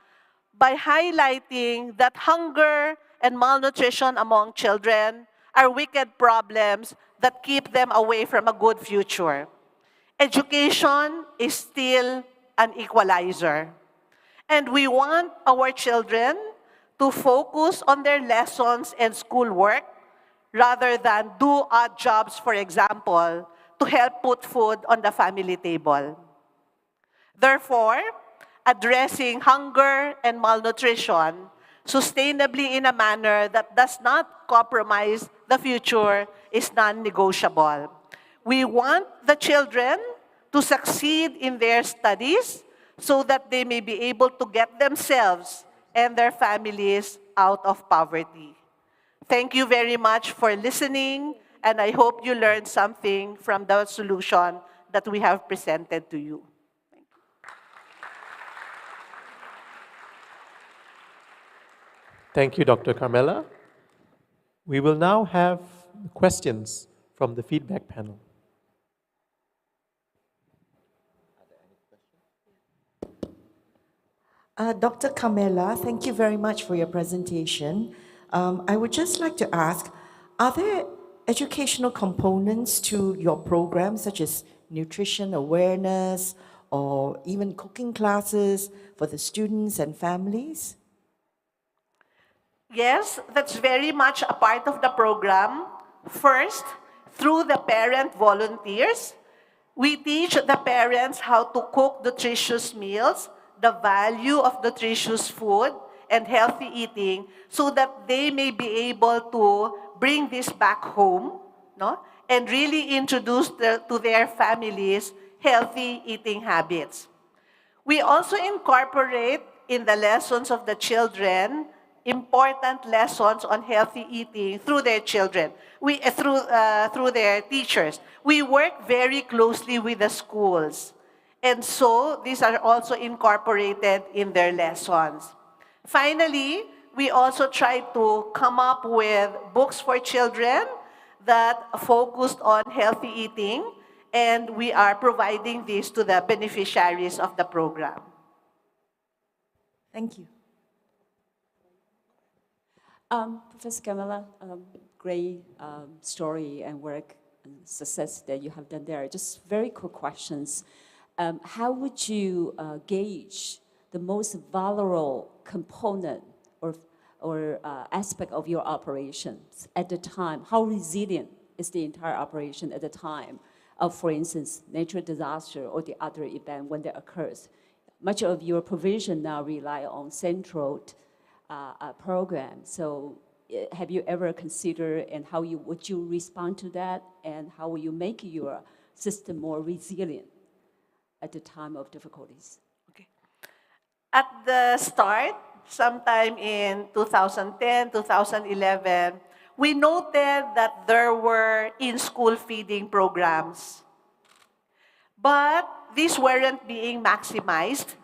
by highlighting that hunger and malnutrition among children are wicked problems that keep them away from a good future. Education is still an equalizer. And we want our children to focus on their lessons and schoolwork rather than do odd jobs, for example, to help put food on the family table. Therefore, addressing hunger and malnutrition sustainably in a manner that does not compromise the future is non-negotiable. We want the children to succeed in their studies so that they may be able to get themselves and their families out of poverty. Thank you very much for listening, and I hope you learned something from the solution that we have presented to you. Thank you, Dr. Carmela. We will now have questions from the feedback panel. Dr. Carmela, thank you very much for your presentation. I would just like to ask, are there educational components to your program, such as nutrition awareness or even cooking classes for the students and families? Yes, that's very much a part of the program. First, through the parent volunteers, we teach the parents how to cook nutritious meals, the value of nutritious food, and healthy eating so that they may be able to bring this back home, no? And really introduce to their families healthy eating habits. We also incorporate in the lessons of the children important lessons on healthy eating through their children, through their teachers. We work very closely with the schools. And so these are also incorporated in their lessons. Finally, we also try to come up with books for children that focused on healthy eating, and we are providing this to the beneficiaries of the program. Thank you. Professor Carmela, great story and work and success that you have done there. Just very quick questions. How would you gauge the most vulnerable component or aspect of your operations at the time? How resilient is the entire operation at the time of, for instance, natural disaster or the other event when that occurs? Much of your provision now rely on central program. So have you ever considered and how would you respond to that, and how will you make your system more resilient at the time of difficulties? Okay. At the start, sometime in 2010, 2011, we noted that there were in-school feeding programs. But these weren't being maximized,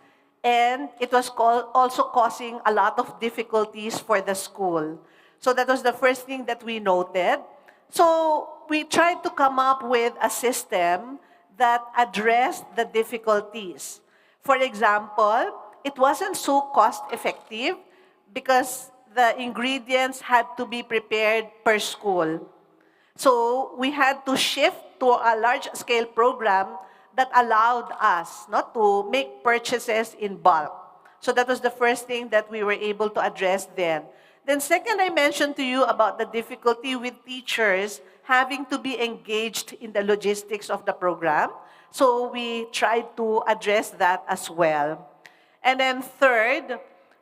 and it was also causing a lot of difficulties for the school. So that was the first thing that we noted. So we tried to come up with a system that addressed the difficulties. For example, it wasn't so cost-effective because the ingredients had to be prepared per school. So we had to shift to a large-scale program that allowed us not to make purchases in bulk. So that was the first thing that we were able to address then. Then second, I mentioned to you about the difficulty with teachers having to be engaged in the logistics of the program. So we tried to address that as well. And then third,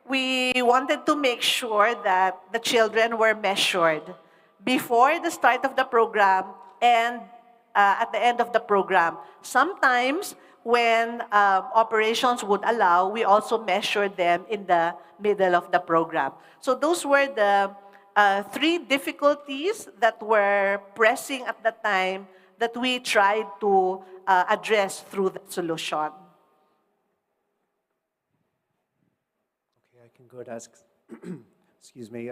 we wanted to make sure that the children were measured before the start of the program and at the end of the program. Sometimes when operations would allow, we also measured them in the middle of the program. So those were the three difficulties that were pressing at the time that we tried to address through the solution. Okay, I can go and ask, excuse me.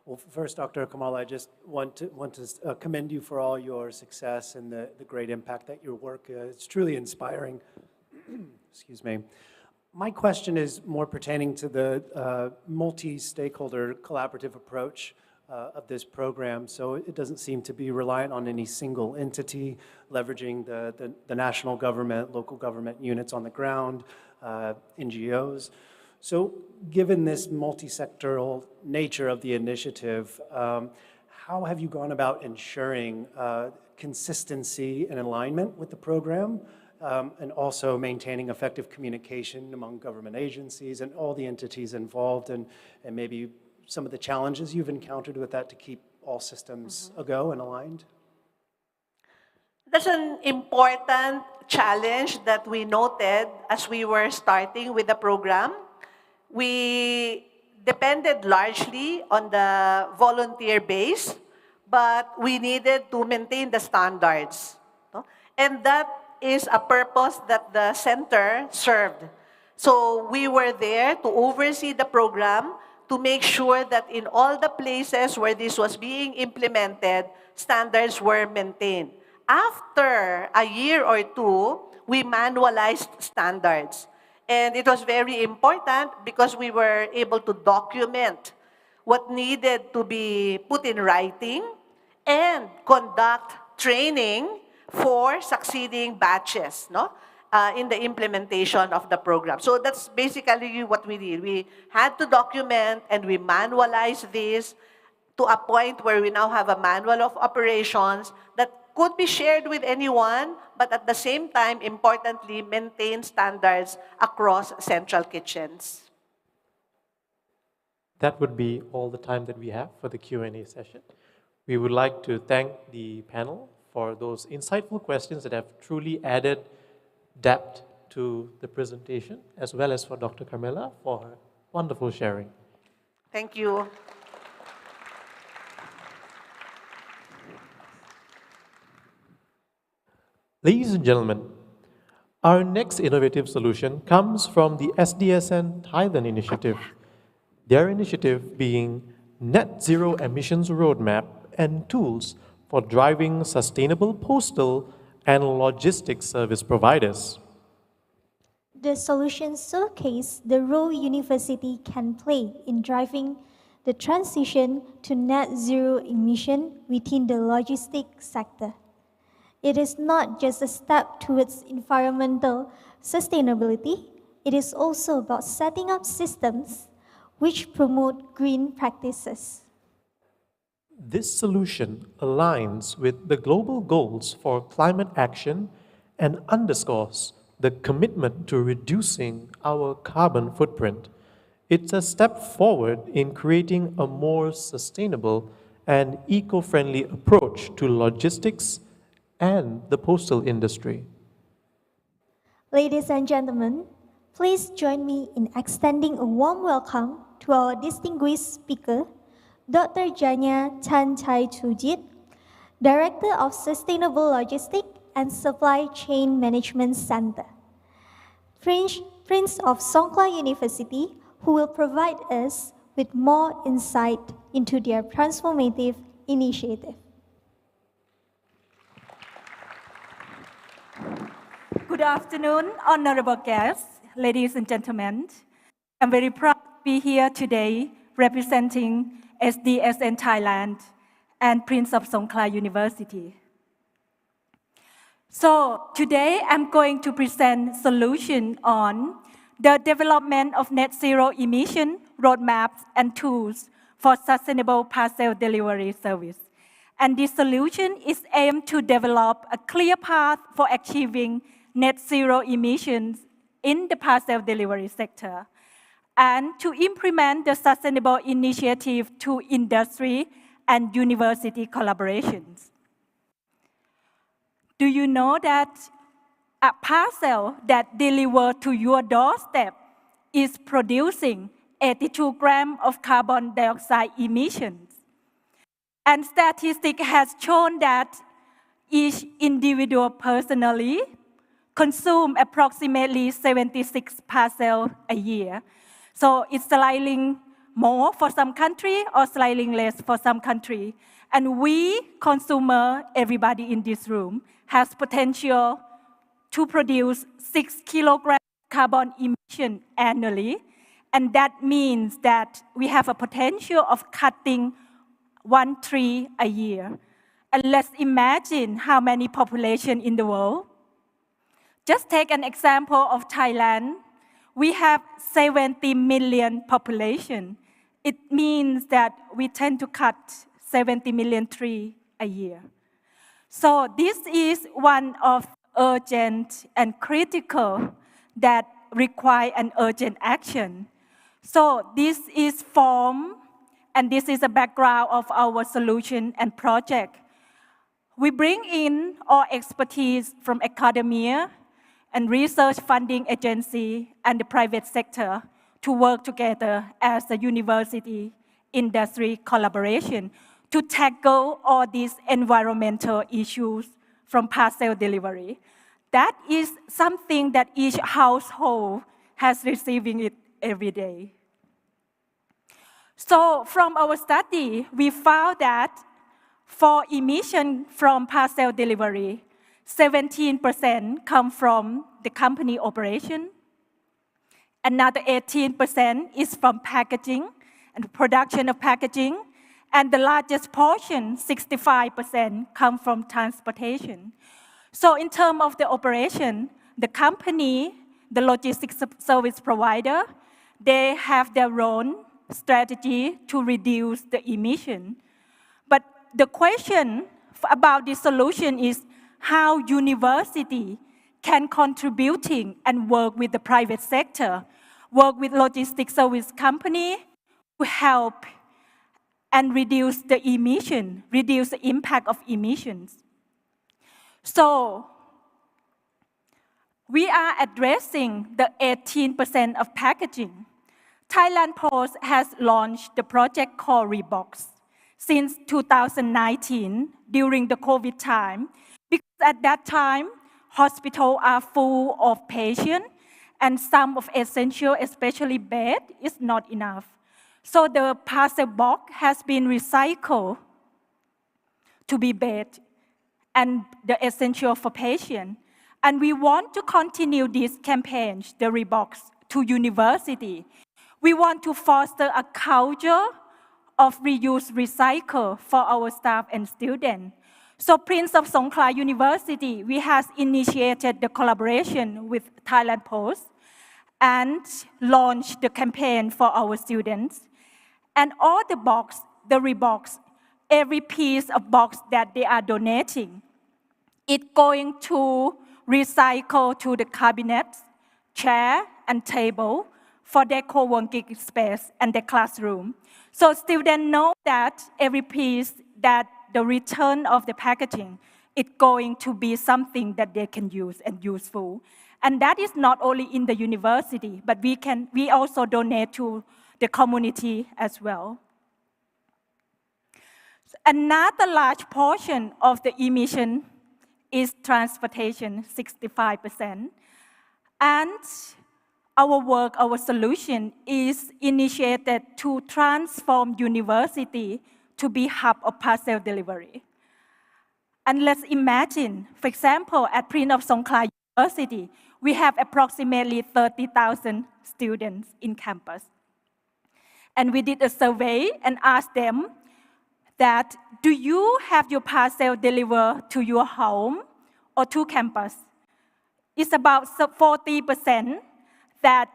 Well, first, Dr. Kamala, I just want to commend you for all your success and the great impact that your work is. It's truly inspiring. Excuse me. My question is more pertaining to the multi-stakeholder collaborative approach of this program. So it doesn't seem to be reliant on any single entity, leveraging the national government, local government units on the ground, NGOs. So given this multi-sectoral nature of the initiative, how have you gone about ensuring consistency and alignment with the program, and also maintaining effective communication among government agencies and all the entities involved, and maybe some of the challenges you've encountered with that to keep all systems ago and aligned? That's an important challenge that we noted as we were starting with the program. We depended largely on the volunteer base, but we needed to maintain the standards. No? And that is a purpose that the center served. So we were there to oversee the program, to make sure that in all the places where this was being implemented, standards were maintained. After a year or two, we manualized standards. And it was very important because we were able to document what needed to be put in writing and conduct training for succeeding batches, no? In the implementation of the program. So that's basically what we did. We had to document and we manualized this to a point where we now have a manual of operations that could be shared with anyone, but at the same time, importantly, maintain standards across central kitchens. That would be all the time that we have for the Q&A session. We would like to thank the panel for those insightful questions that have truly added depth to the presentation, as well as for Dr. Carmela for her wonderful sharing. Thank you. Ladies and gentlemen, our next innovative solution comes from the SDSN Thailand initiative. Their initiative being Net Zero Emissions Roadmap and Tools for Driving Sustainable Postal and Logistics Service Providers. The solutions showcase the role university can play in driving the transition to net zero emission within the logistics sector. It is not just a step towards environmental sustainability, it is also about setting up systems which promote green practices. This solution aligns with the global goals for climate action and underscores the commitment to reducing our carbon footprint. It's a step forward in creating a more sustainable and eco-friendly approach to logistics and the postal industry. Ladies and gentlemen, please join me in extending a warm welcome to our distinguished speaker, Dr. Janya Tan-Chai Tujit, Director of Sustainable Logistics and Supply Chain Management Center, Prince of Songkhla University, who will provide us with more insight into their transformative initiative. Good afternoon, honorable guests, ladies and gentlemen. I'm very proud to be here today representing SDSN Thailand and Prince of Songkhla University. So today I'm going to present solution on the development of net zero emission roadmaps and tools for sustainable parcel delivery service. And this solution is aimed to develop a clear path for achieving net zero emissions in the parcel delivery sector, and to implement the sustainable initiative to industry and university collaborations. Do you know that a parcel that delivered to your doorstep is producing 82 grams of carbon dioxide emissions? And statistics has shown that each individual personally consume approximately 76 parcels a year. So it's slightly more for some country or slightly less for some country. And we, consumer, everybody in this room, has potential to produce 6 kilograms of carbon emission annually. And that means that we have a potential of cutting 1 tree a year. And let's imagine how many population in the world. Just take an example of Thailand. We have 70 million population. It means that we tend to cut 70 million trees a year. So this is one of urgent and critical that require an urgent action. So this is form, and this is a background of our solution and project. We bring in our expertise from academia and research funding agency and the private sector to work together as a university industry collaboration to tackle all these environmental issues from parcel delivery. That is something that each household has receiving it every day. So from our study, we found that for emission from parcel delivery, 17% come from the company operation. Another 18% is from packaging and production of packaging. And the largest portion, 65%, come from transportation. So in terms of the operation, the company, the logistics service provider, they have their own strategy to reduce the emission. But the question about this solution is how university can contributing and work with the private sector, work with logistics service company to help and reduce the emission, reduce the impact of emissions. So we are addressing the 18% of packaging. Thailand Post has launched the project called Rebox since 2019 during the COVID time, because at that time, hospitals are full of patients and some of essential, especially bed, is not enough. So the parcel box has been recycled to be bed and the essential for patient. And we want to continue this campaign, the Rebox, to university. We want to foster a culture of reuse, recycle for our staff and students. So Prince of Songkhla University, we have initiated the collaboration with Thailand Post and launched the campaign for our students. And all the box, the Rebox, every piece of box that they are donating, it's going to recycle to the cabinets, chair, and table for their co-working space and their classroom. So students know that every piece that the return of the packaging, it's going to be something that they can use and useful. And that is not only in the university, but we also donate to the community as well. Another large portion of the emission is transportation, 65%. And our work, our solution is initiated to transform university to be hub of parcel delivery. And let's imagine, for example, at Prince of Songkhla University, we have approximately 30,000 students in campus. And we did a survey and asked them that, do you have your parcel delivered to your home or to campus? It's about 40% that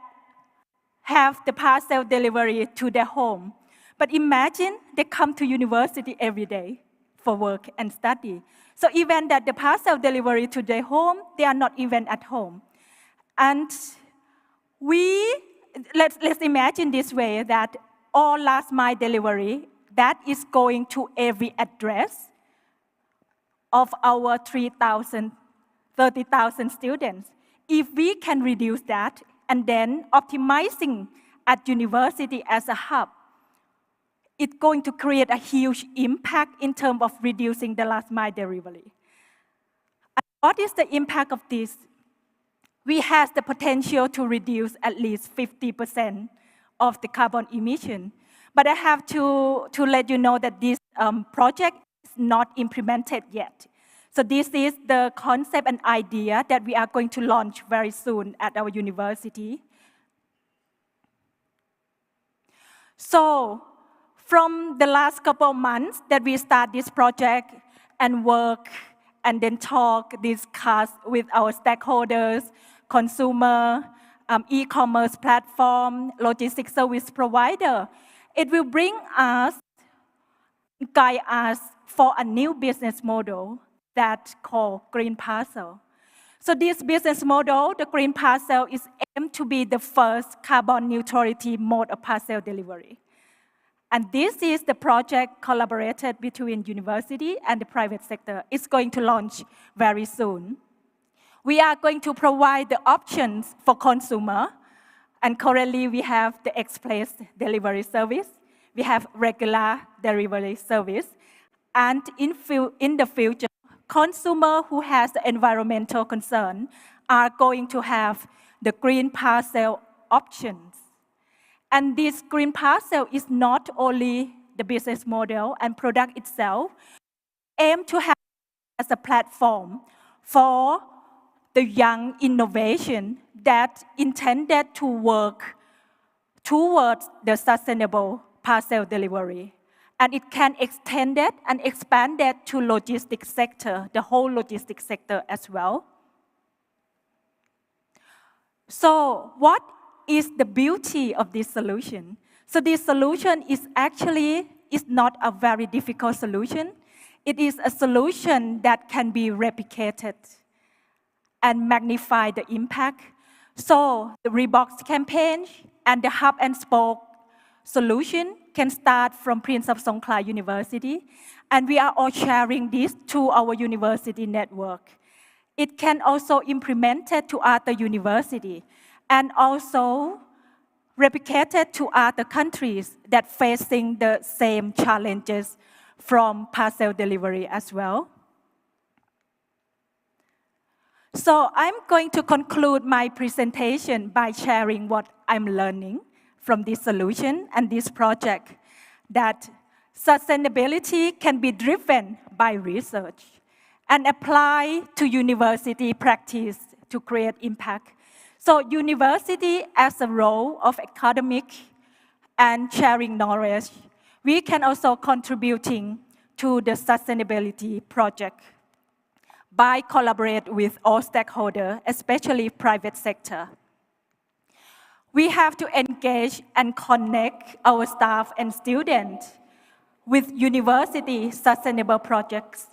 have the parcel delivery to their home. But imagine they come to university every day for work and study. So even that the parcel delivery to their home, they are not even at home. And let's imagine this way, that all last mile delivery, that is going to every address of our 30,000 students. If we can reduce that and then optimizing at university as a hub, it's going to create a huge impact in terms of reducing the last mile delivery. And what is the impact of this? We have the potential to reduce at least 50% of the carbon emission. But I have to let you know that this project is not implemented yet. So this is the concept and idea that we are going to launch very soon at our university. So from the last couple of months that we start this project and work and then talk, discuss with our stakeholders, consumer, e-commerce platform, logistics service provider. It will guide us for a new business model that called Green Parcel. So this business model, the Green Parcel, is aimed to be the first carbon neutrality mode of parcel delivery. And this is the project collaborated between university and the private sector. It's going to launch very soon. We are going to provide the options for consumer. And currently, we have the express delivery service. We have regular delivery service. And in the future, consumer who has the environmental concern are going to have the Green Parcel options. And this Green Parcel is not only the business model and product itself, aim to have as a platform for the young innovation that intended to work towards the sustainable parcel delivery. And it can extend it and expand it to logistics sector, the whole logistics sector as well. So what is the beauty of this solution? So this solution is not a very difficult solution. It is a solution that can be replicated and magnify the impact. So the Rebox campaign and the hub and spoke solution can start from Prince of Songkhla University, and we are all sharing this to our university network. It can also implement it to other universities and also replicated to other countries that facing the same challenges from parcel delivery as well. So I'm going to conclude my presentation by sharing what I'm learning from this solution and this project, that sustainability can be driven by research and apply to university practice to create impact. So university as a role of academic and sharing knowledge, we can also contributing to the sustainability project by collaborate with all stakeholders, especially private sector. We have to engage and connect our staff and students with university sustainable projects.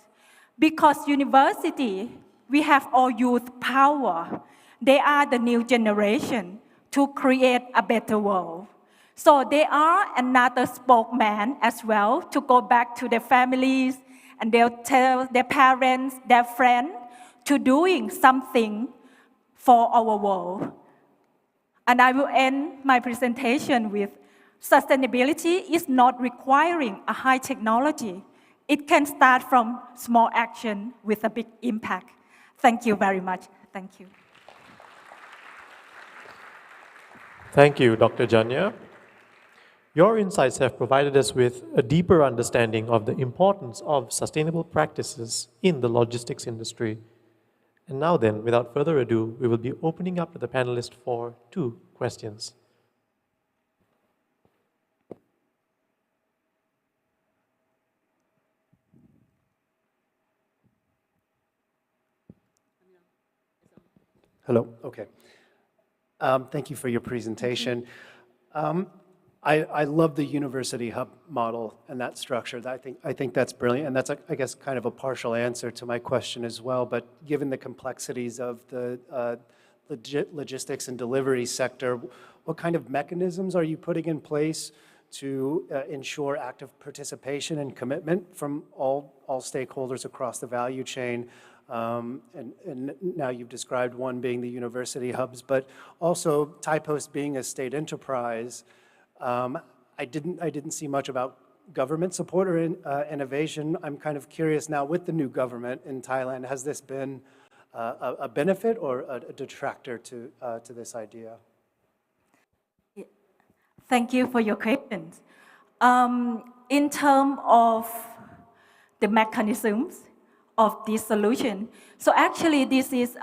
Because university, we have all youth power. They are the new generation to create a better world. So they are another spokesman as well to go back to their families, and they'll tell their parents, their friends, to doing something for our world. And I will end my presentation with sustainability is not requiring a high technology. It can start from small action with a big impact. Thank you very much. Thank you. Thank you, Dr. Janya. Your insights have provided us with a deeper understanding of the importance of sustainable practices in the logistics industry. And now then, without further ado, we will be opening up to the panelists for 2 questions. Hello, okay. Thank you for your presentation. I love the university hub model and that structure. I think that's brilliant, and that's, I guess, kind of a partial answer to my question as well. But given the complexities of the logistics and delivery sector, what kind of mechanisms are you putting in place to ensure active participation and commitment from all stakeholders across the value chain? And now you've described one being the university hubs, but also Thai Post being a state enterprise. I didn't see much about government support or innovation. I'm kind of curious now with the new government in Thailand, has this been a benefit or a detractor to this idea? Thank you for your questions. In terms of the mechanisms of this solution, so actually this is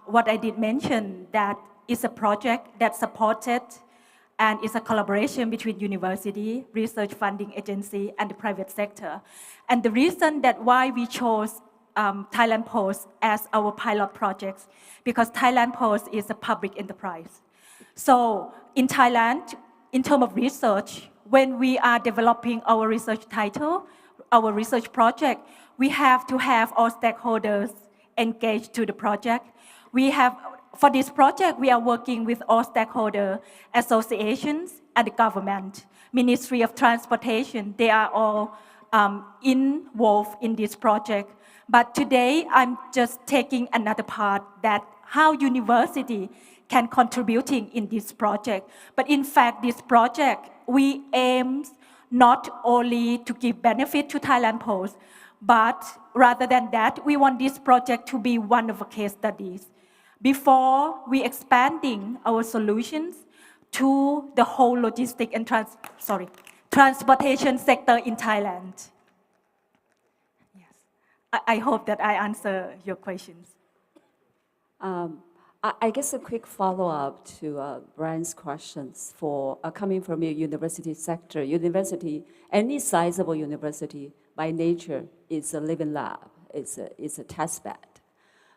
what I did mention, that is a project that supported and it's a collaboration between university, research funding agency, and the private sector. And the reason that why we chose Thailand Post as our pilot project, because Thailand Post is a public enterprise. So in Thailand, in terms of research, when we are developing our research title, our research project, we have to have all stakeholders engaged to the project. For this project, we are working with all stakeholder associations and the government. Ministry of Transportation, they are all involved in this project. But today, I'm just taking another part that how university can contributing in this project. But in fact, this project, we aim not only to give benefit to Thailand Post, but rather than that, we want this project to be one of the case studies before we expanding our solutions to the whole logistic and transportation sector in Thailand. Yes, I hope that I answer your questions. I guess a quick follow-up to Brian's questions for coming from your university sector. University, any sizable university by nature is a living lab, it's a test bed.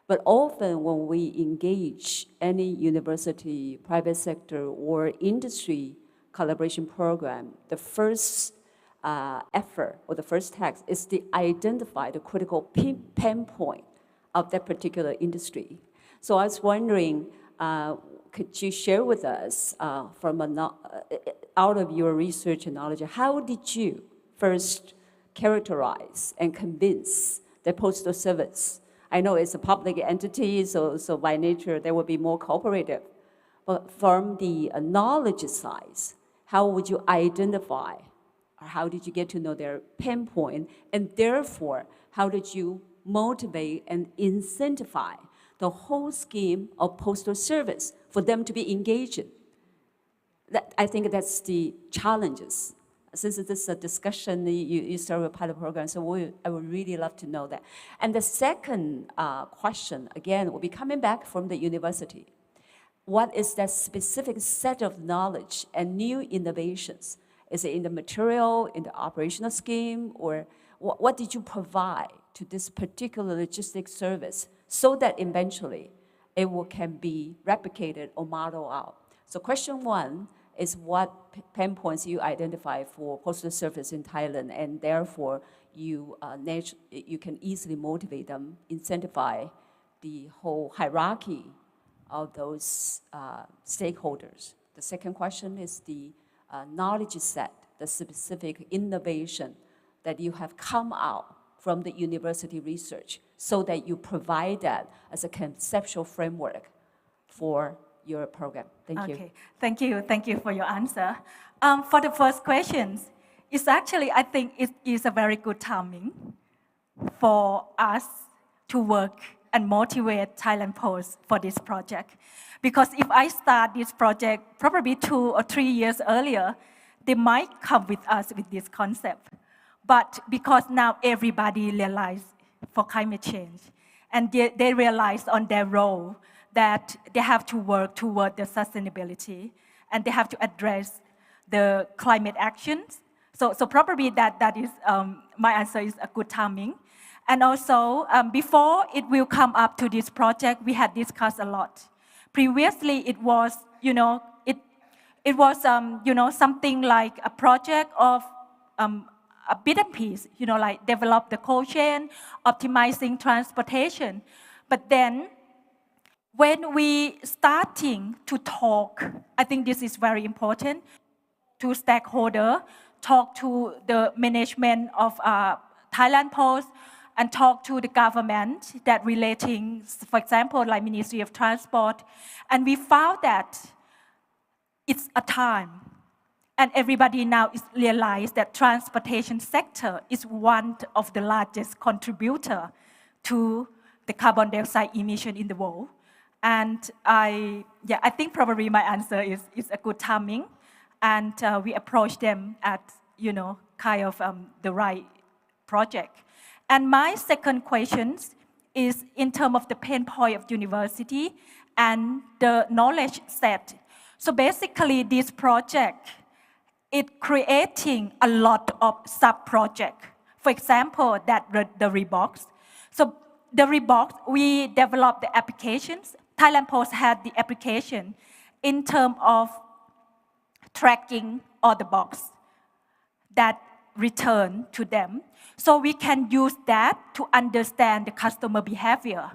But often when we engage any university, private sector, or industry collaboration program, the first effort or the first task is to identify the critical pain point of that particular industry. So I was wondering, could you share with us from out of your research and knowledge, how did you first characterize and convince the Postal Service? I know it's a public entity, so by nature they will be more cooperative. But from the knowledge side, how would you identify, or how did you get to know their pain point, and therefore, how did you motivate and incentivize the whole scheme of Postal Service for them to be engaged? I think that's the challenges. Since this is a discussion, you start with a pilot program, so I would really love to know that. And the second question, again, will be coming back from the university. What is that specific set of knowledge and new innovations? Is it in the material, in the operational scheme, or what did you provide to this particular logistics service so that eventually it can be replicated or modeled out? So question one is what pain points you identify for Postal Service in Thailand, and therefore you can easily motivate them, incentivize the whole hierarchy of those stakeholders. The second question is the knowledge set, the specific innovation that you have come out from the university research so that you provide that as a conceptual framework for your program. Thank you. Okay, thank you for your answer. For the first questions, it's actually, I think it is a very good timing for us to work and motivate Thailand Post for this project. Because if I start this project probably 2 or 3 years earlier, they might come with us with this concept. But because now everybody realizes for climate change, and they realize on their role that they have to work toward the sustainability, and they have to address the climate actions. So probably that is, my answer is a good timing. And also, before it will come up to this project, we had discussed a lot. Previously, it was, it was, something like a project of a bit and piece, like develop the cold chain, optimizing transportation. But then, when we starting to talk, I think this is very important, to stakeholder, talk to the management of Thailand Post, and talk to the government that relating, for example, like Ministry of Transport. And we found that it's a time. And everybody now is realized that transportation sector is one of the largest contributor to the carbon dioxide emission in the world. And I think probably my answer is a good timing. And we approach them at, kind of the right project. And my second question is in terms of the pain point of university and the knowledge set. So basically this project, it creating a lot of sub-projects. For example, the Rebox. So the Rebox, we developed the applications. Thailand Post had the application. in terms of tracking all the box that return to them. So we can use that to understand the customer behavior.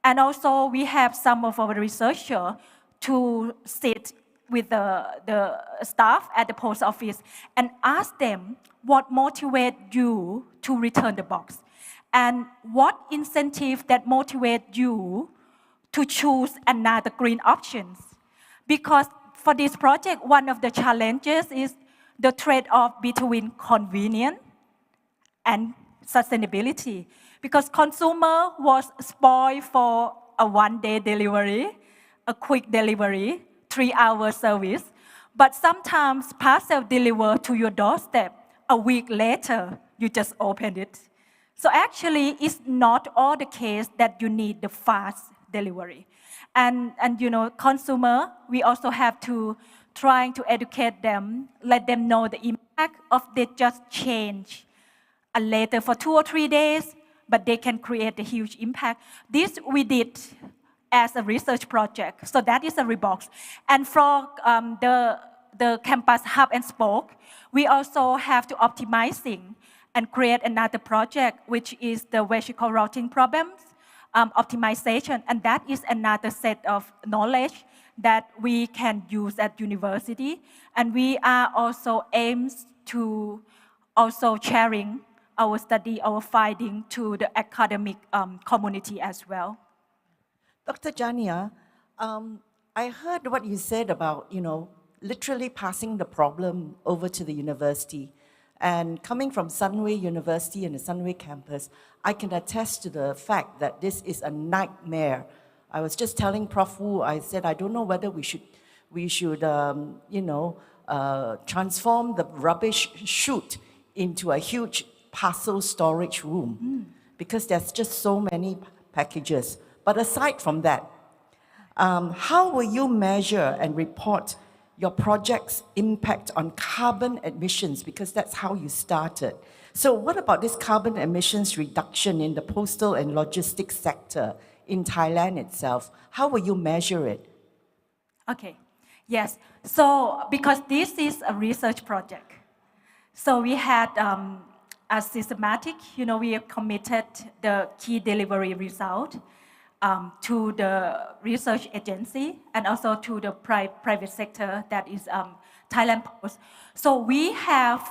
And also we have some of our researchers to sit with the staff at the post office and ask them what motivates you to return the box and what incentive that motivate you to choose another green options. Because for this project, one of the challenges is the trade-off between convenience and sustainability. Because consumer was spoiled for a one-day delivery, a quick delivery, 3-hour service. But sometimes parcel deliver to your doorstep. A week later, you just open it. So actually, it's not all the case that you need the fast delivery. And you know, consumer, we also have to trying to educate them, let them know the impact of they just change later for 2 or 3 days, but they can create a huge impact. This we did as a research project, so that is a Rebox. And for the campus hub and spoke, we also have to optimizing and create another project, which is the vehicle routing problems, optimization, and that is another set of knowledge that we can use at university. And we are also aims to also sharing our study, our finding to the academic community as well. Dr. Jania, I heard what you said about, literally passing the problem over to the university. And coming from Sunway University and the Sunway campus, I can attest to the fact that this is a nightmare. I was just telling Prof. Wu, I said, I don't know whether we should transform the rubbish chute into a huge parcel storage room because there's just so many packages. But aside from that, how will you measure and report your project's impact on carbon emissions, because that's how you started. So what about this carbon emissions reduction in the postal and logistics sector in Thailand itself? How will you measure it? Okay, yes. So because this is a research project, so we had a systematic, we have committed the key delivery result to the research agency and also to the private sector, that is Thailand Post. So we have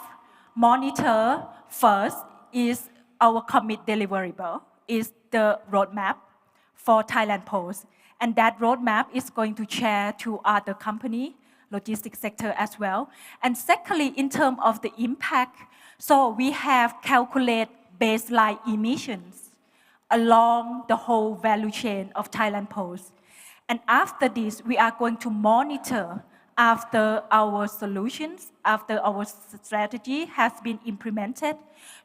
monitor first is our commit deliverable, is the roadmap for Thailand Post. And that roadmap is going to share to other company, logistics sector as well. And secondly, in terms of the impact, so we have calculate baseline emissions along the whole value chain of Thailand Post. And after this, we are going to monitor after our solutions, after our strategy has been implemented.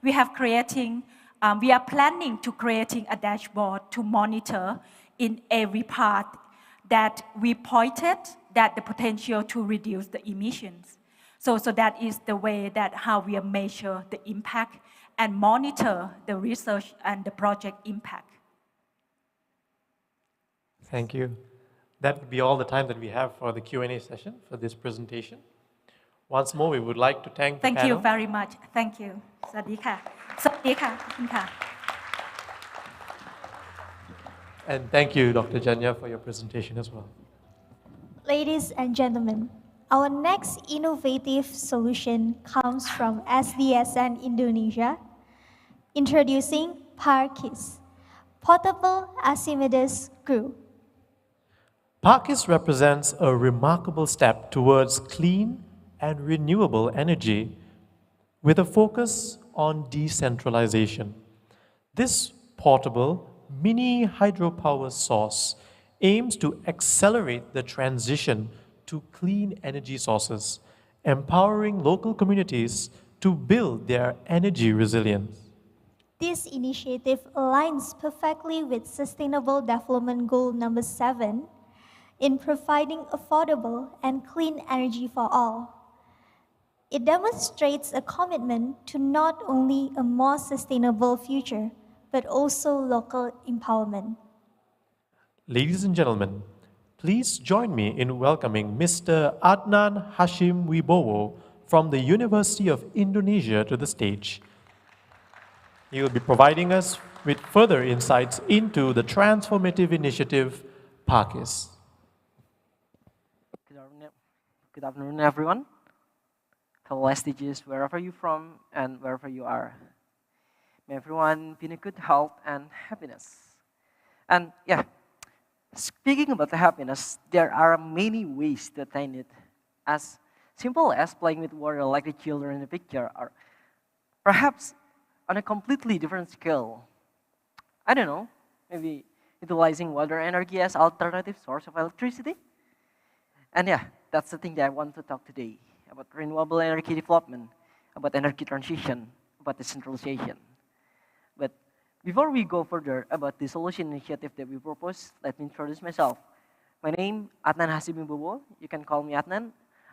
We are planning to creating a dashboard to monitor in every part that we pointed that the potential to reduce the emissions. So that is the way that how we measure the impact and monitor the research and the project impact. Thank you. That would be all the time that we have for the Q&A session for this presentation. Once more, we would like to thank the panel. Thank you very much. Thank you. สวัสดีค่ะ สวัสดีค่ะ ขอบคุณค่ะ And thank you, Dr. Janya, for your presentation as well. Ladies and gentlemen, our next innovative solution comes from SDSN Indonesia, introducing Parkis, Portable Archimedes Screw. Parkis represents a remarkable step towards clean and renewable energy with a focus on decentralization. This portable mini hydropower source aims to accelerate the transition to clean energy sources, empowering local communities to build their energy resilience. This initiative aligns perfectly with Sustainable Development Goal number 7 in providing affordable and clean energy for all. It demonstrates a commitment to not only a more sustainable future, but also local empowerment. Ladies and gentlemen, Please join me in welcoming Mr. Adnan Hashim Wibowo from the University of Indonesia to the stage. He will be providing us with further insights into the transformative initiative, PAKIS. Good afternoon, everyone. Fellow SDGs, wherever you're from and wherever you are. May everyone be in good health and happiness. And yeah, speaking about the happiness, there are many ways to attain it. As simple as playing with water like the children in the picture, or perhaps on a completely different scale. I don't know, maybe utilizing water energy as alternative source of electricity. And yeah, that's the thing that I want to talk today, about renewable energy development, about energy transition, about decentralization. But before we go further about the solution initiative that we propose, let me introduce myself. My name is Adnan Hashim Wibowo. You can call me Adnan.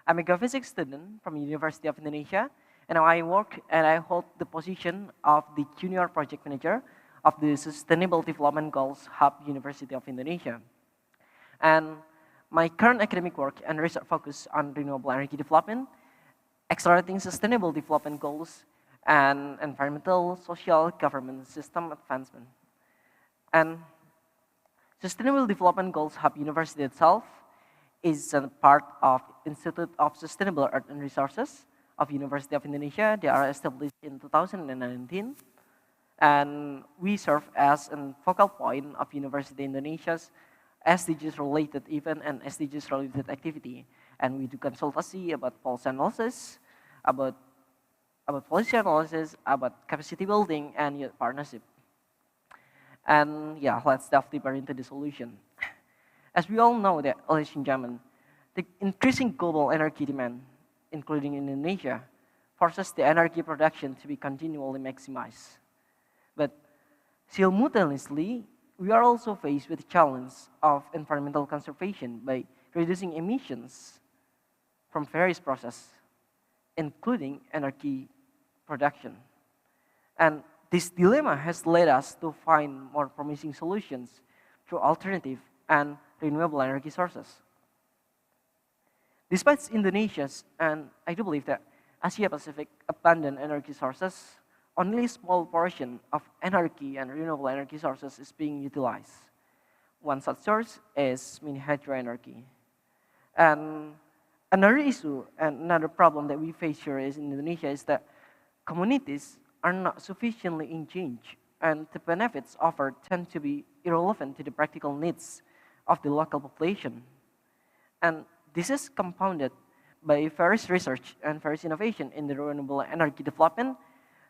I'm a geophysics student from University of Indonesia, and I work and I hold the position of the Junior Project Manager of the Sustainable Development Goals Hub, University of Indonesia. And my current academic work and research focus on renewable energy development, accelerating sustainable development goals, and environmental, social, government system advancement. And Sustainable Development Goals Hub University itself is a part of Institute of Sustainable Earth and Resources of University of Indonesia. They are established in 2019. And we serve as a focal point of University Indonesia's SDGs-related event and SDGs-related activity. And we do consultancy about policy analysis, about policy analysis, about capacity building, and youth partnership. And yeah, let's delve deeper into the solution. As we all know that, ladies and gentlemen, the increasing global energy demand, including in Indonesia, forces the energy production to be continually maximized. But simultaneously, we are also faced with the challenge of environmental conservation by reducing emissions from various processes, including energy production. And this dilemma has led us to find more promising solutions through alternative and renewable energy sources. Despite Indonesia's, and I do believe that Asia-Pacific abundant energy sources, only a small portion of energy and renewable energy sources is being utilized. One such source is mini hydro energy. And another issue and another problem that we face here is in Indonesia is that communities are not sufficiently engaged, and the benefits offered tend to be irrelevant to the practical needs of the local population. And this is compounded by various research and various innovation in the renewable energy development.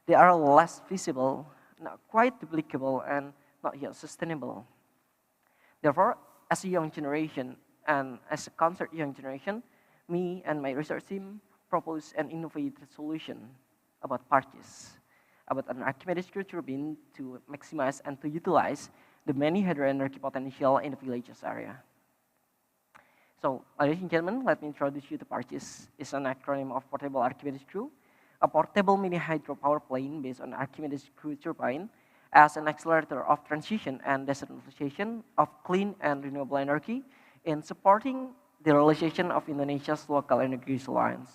They are less feasible, not quite duplicable, and not yet sustainable. Therefore, as a young generation and as a concerned young generation, me and my research team propose an innovative solution about PAKIS, about an Archimedes screw turbine to maximize and to utilize the many hydro energy potential in the villages area. So, ladies and gentlemen, let me introduce you to PAKIS. It's an acronym of Portable Archimedes Screw, a portable mini hydro power plant based on Archimedes screw turbine as an accelerator of transition and decentralization of clean and renewable energy in supporting the realization of Indonesia's local energy resilience.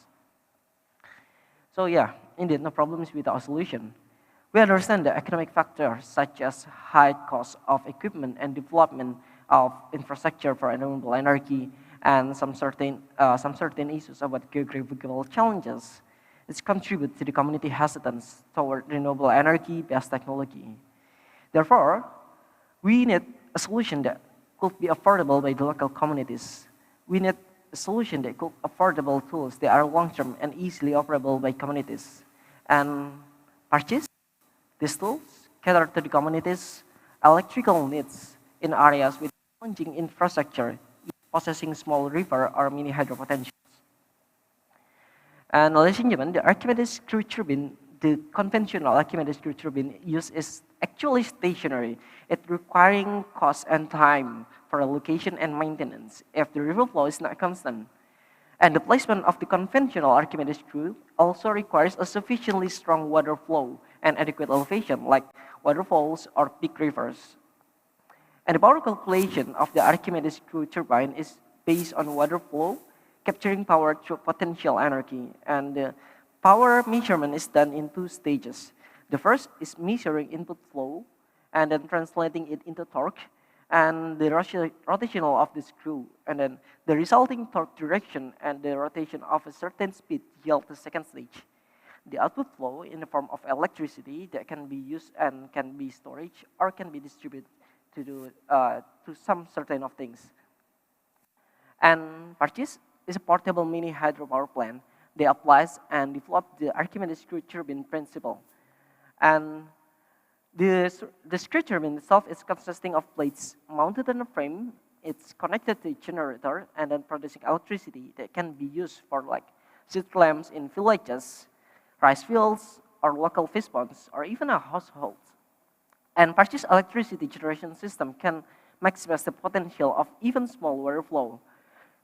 So yeah, indeed, no problems with our solution. We understand the economic factors such as high cost of equipment and development of infrastructure for renewable energy and some certain issues about geographical challenges. This contributes to the community hesitance toward renewable energy-based technology. Therefore, we need a solution that could be affordable by the local communities. We need a solution that could affordable tools that are long-term and easily operable by communities. And purchase these tools cater to the communities' electrical needs in areas with challenging infrastructure, possessing small river or mini hydro potentials. And ladies and gentlemen, the Archimedes screw turbine, the conventional Archimedes screw turbine use is actually stationary. It requiring cost and time for allocation and maintenance if the river flow is not constant. And the placement of the conventional Archimedes screw also requires a sufficiently strong water flow and adequate elevation like waterfalls or big rivers. And the power calculation of the Archimedes screw turbine is based on water flow, capturing power through potential energy. And the power measurement is done in 2 stages. The first is measuring input flow and then translating it into torque and the rotational of the screw. And then the resulting torque direction and the rotation of a certain speed yield the second stage. The output flow in the form of electricity that can be used and can be stored or can be distributed to some certain of things. And Parchis is a portable mini hydropower plant. They applies and develop the Archimedes screw turbine principle. And the screw turbine itself is consisting of plates mounted on a frame. It's connected to a generator and then producing electricity that can be used for like street lamps in villages, rice fields, or local fish ponds, or even a household. And Parchis electricity generation system can maximize the potential of even small water flow,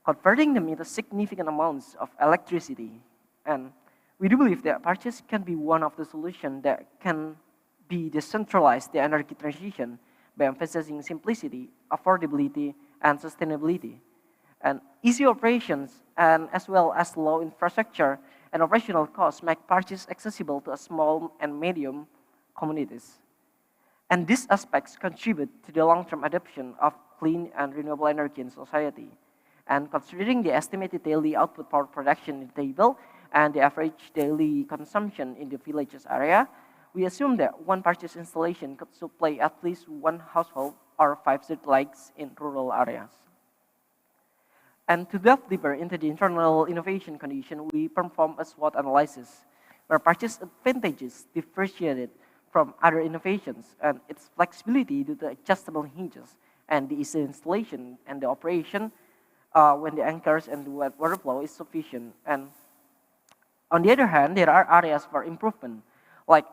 converting them into significant amounts of electricity. And we do believe that Parchis can be one of the solutions that can be decentralized the energy transition by emphasizing simplicity, affordability, and sustainability. And easy operations, and as well as low infrastructure and operational costs make Parchis accessible to small and medium communities. And these aspects contribute to the long-term adoption of clean and renewable energy in society. And considering the estimated daily output power production in the table and the average daily consumption in the villages area, we assume that one Parchis installation could supply at least 1 household or 5 street lights in rural areas. And to delve deeper into the internal innovation condition, we perform a SWOT analysis, where Parchis advantages differentiated from other innovations and its flexibility due to adjustable hinges and the easy installation and the operation when the anchors and the water flow is sufficient. And on the other hand, there are areas for improvement, like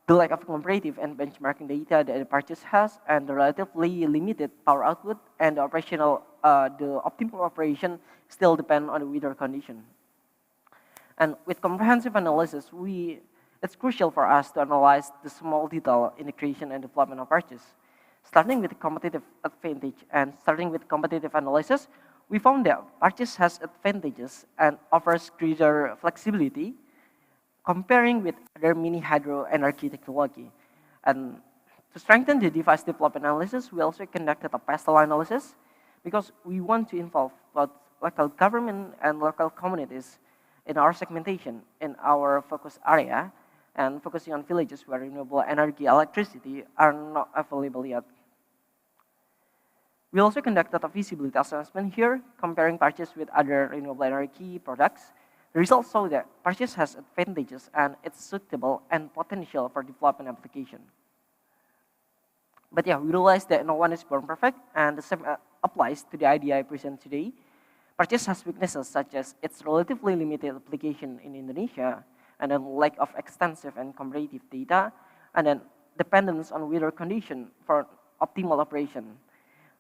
the lack of comparative and benchmarking data that the Parchis has, and the relatively limited power output, and the optimal operation still depend on the weather condition. And with comprehensive analysis, it's crucial for us to analyze the small detail in the creation and development of Parchis. Starting with competitive advantage and starting with competitive analysis, we found that Parchis has advantages and offers greater flexibility comparing with other mini hydro energy technology. And to strengthen the device development analysis, we also conducted a pastel analysis because we want to involve both local government and local communities in our segmentation in our focus area and focusing on villages where renewable energy electricity are not available yet. We also conducted a feasibility assessment here, comparing Parchis with other renewable energy products. The results show that Parchis has advantages and it's suitable and potential for development application. But yeah, we realize that no one is born perfect, and the same applies to the idea I present today. Parchis has weaknesses such as its relatively limited application in Indonesia, and then lack of extensive and comparative data, and then dependence on weather condition for optimal operation.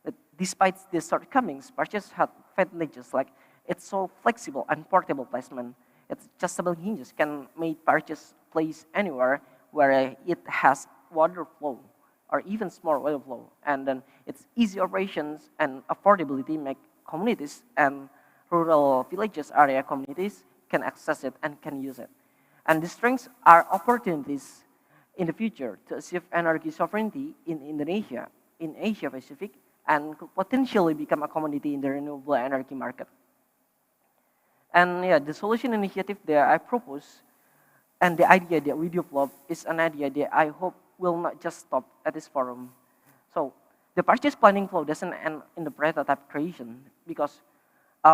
But despite these shortcomings, Parchis had advantages like it's so flexible and portable placement. Its adjustable hinges can make Parchis place anywhere where it has water flow or even small water flow. And then its easy operations and affordability make communities and rural villages area communities can access it and can use it. And these strengths are opportunities in the future to achieve energy sovereignty in Indonesia, in Asia Pacific, and could potentially become a commodity in the renewable energy market. And yeah, the solution initiative that I propose and the idea that we develop is an idea that I hope will not just stop at this forum. So the Parchis planning flow doesn't end in the prototype creation because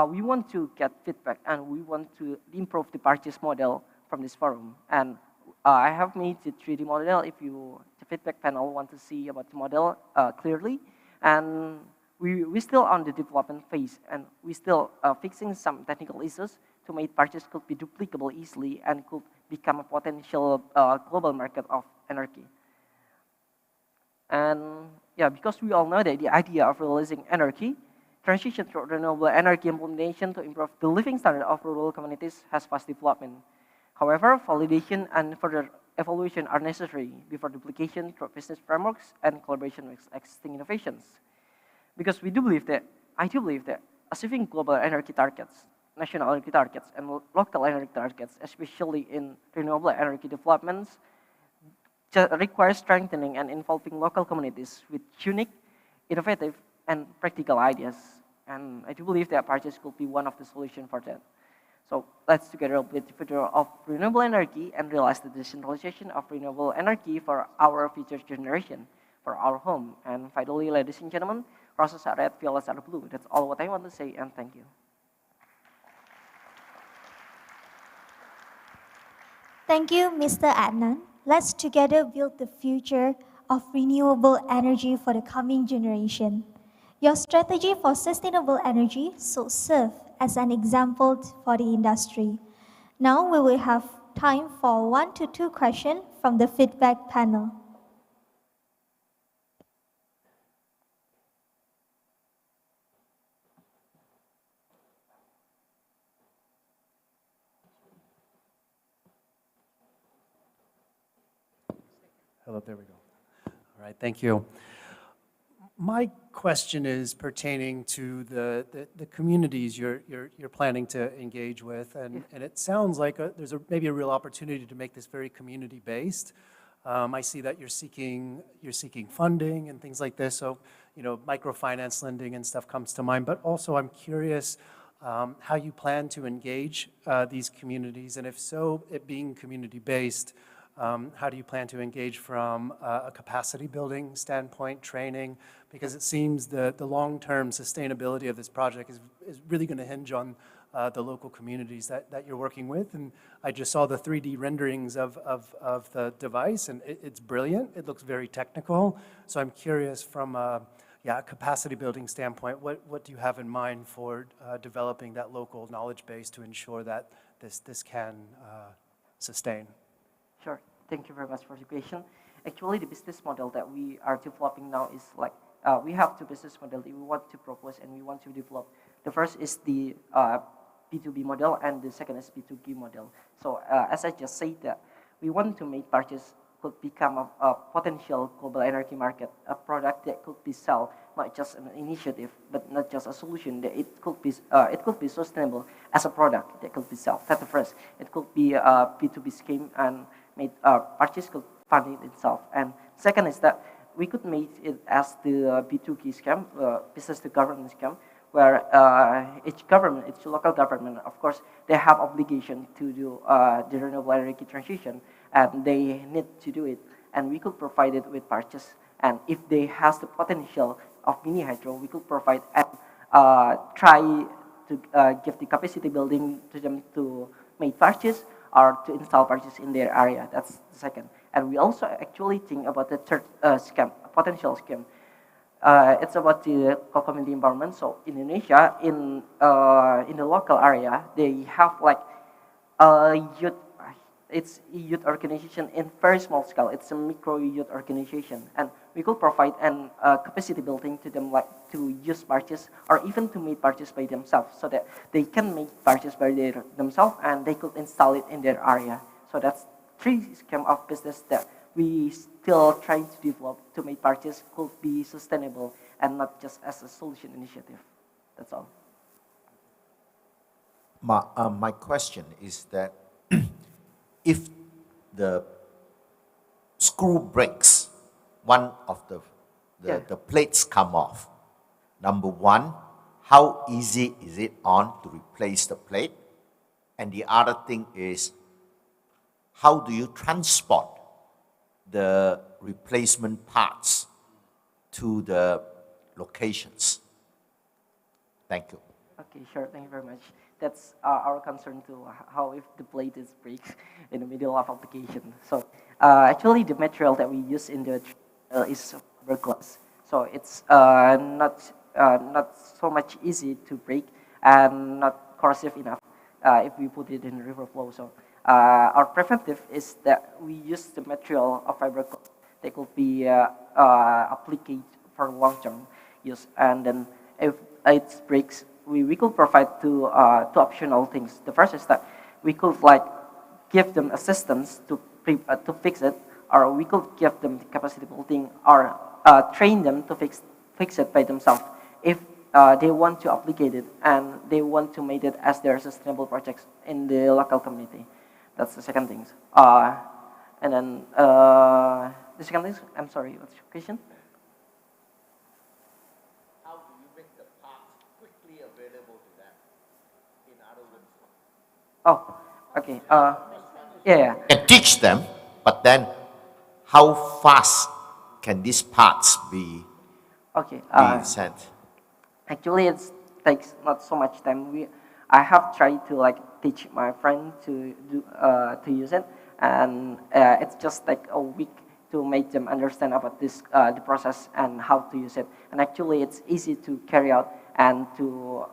we want to get feedback and we want to improve the Parchis model from this forum. And I have made the 3D model if the feedback panel want to see about the model clearly. And we still on the development phase, and we still fixing some technical issues to make Parchis could be duplicable easily and could become a potential global market of energy. And yeah, because we all know that the idea of realizing energy, transition through renewable energy implementation to improve the living standard of rural communities has fast development. However, validation and further evaluation are necessary before duplication through business frameworks and collaboration with existing innovations. Because we do believe that, I do believe that achieving global energy targets, national energy targets, and local energy targets, especially in renewable energy developments, requires strengthening and involving local communities with unique, innovative, and practical ideas. And I do believe that parties could be one of the solutions for that. So let's together build the future of renewable energy and realize the decentralization of renewable energy for our future generation, for our home. And finally, ladies and gentlemen, roses are red, violets are blue. That's all what I want to say, and thank you. Thank you, Mr. Adnan. Let's together build the future of renewable energy for the coming generation. Your strategy for sustainable energy should serve as an example for the industry. Now we will have time for 1 to 2 questions from the feedback panel. Hello, there we go. All right, thank you. My question is pertaining to the communities you're planning to engage with, and it sounds like there's maybe a real opportunity to make this very community-based. I see that you're seeking funding and things like this, so microfinance lending and stuff comes to mind. But also, I'm curious how you plan to engage these communities, and if so, it being community-based. How do you plan to engage from a capacity building standpoint, training? Because it seems that the long-term sustainability of this project is really going to hinge on the local communities that you're working with. And I just saw the 3D renderings of the device, and it's brilliant. It looks very technical. So I'm curious from a capacity building standpoint, what do you have in mind for developing that local knowledge base to ensure that this can sustain? Sure. Thank you very much for the question. Actually, the business model that we are developing now is like, we have 2 business models that we want to propose and we want to develop. The first is the B2B model and the second is B2G model. So as I just said that we want to make purchase could become a potential global energy market, a product that could be sold, not just an initiative, but not just a solution, that it could be sustainable as a product that could be sold. That's the first. It could be a B2B scheme and made purchase could fund it itself. And second is that we could make it as the B2G scheme, business to government scheme, where each local government, of course, they have obligation to do the renewable energy transition, and they need to do it. And we could provide it with purchase. And if they has the potential of mini hydro, we could provide and try to give the capacity building to them to make purchase or to install purchase in their area. That's the second. And we also actually think about the third scheme, potential scheme. It's about the community empowerment. So in Indonesia, in the local area, they have like it's a youth organization in very small scale. It's a micro youth organization, and we could provide an capacity building to them, like to use purchase or even to make purchase by themselves, so that they can make purchase by themselves and they could install it in their area. So that's 3 scheme of business that we still trying to develop to make purchase could be sustainable and not just as a solution initiative. That's all. My question is that if the screw breaks, one of the plates come off, number one, how easy is it to replace the plate? And the other thing is, how do you transport the replacement parts to the locations? Thank you. Okay, sure. Thank you very much. That's our concern too, how if the plate is breaks in the middle of application. So actually the material that we use in the is fiberglass. So it's not so much easy to break and not corrosive enough if we put it in river flow. So our preventive is that we use the material of fiberglass that could be applied for long-term use. And then if it breaks, we could provide two optional things. The first is that we could like give them assistance to fix it, or we could give them the capacity building, or train them to fix it by themselves. if they want to applicate it and they want to make it as their sustainable projects in the local community. That's the second thing. And then the second thing, I'm sorry, what's your question? How do you make the parts quickly available to them? In other words. Oh, okay. Yeah. And teach them, but then how fast can these parts be sent? Actually, it takes not so much time. I have tried to like teach my friend to use it, and it's just like a week to make them understand about this the process and how to use it. And actually, it's easy to carry out and to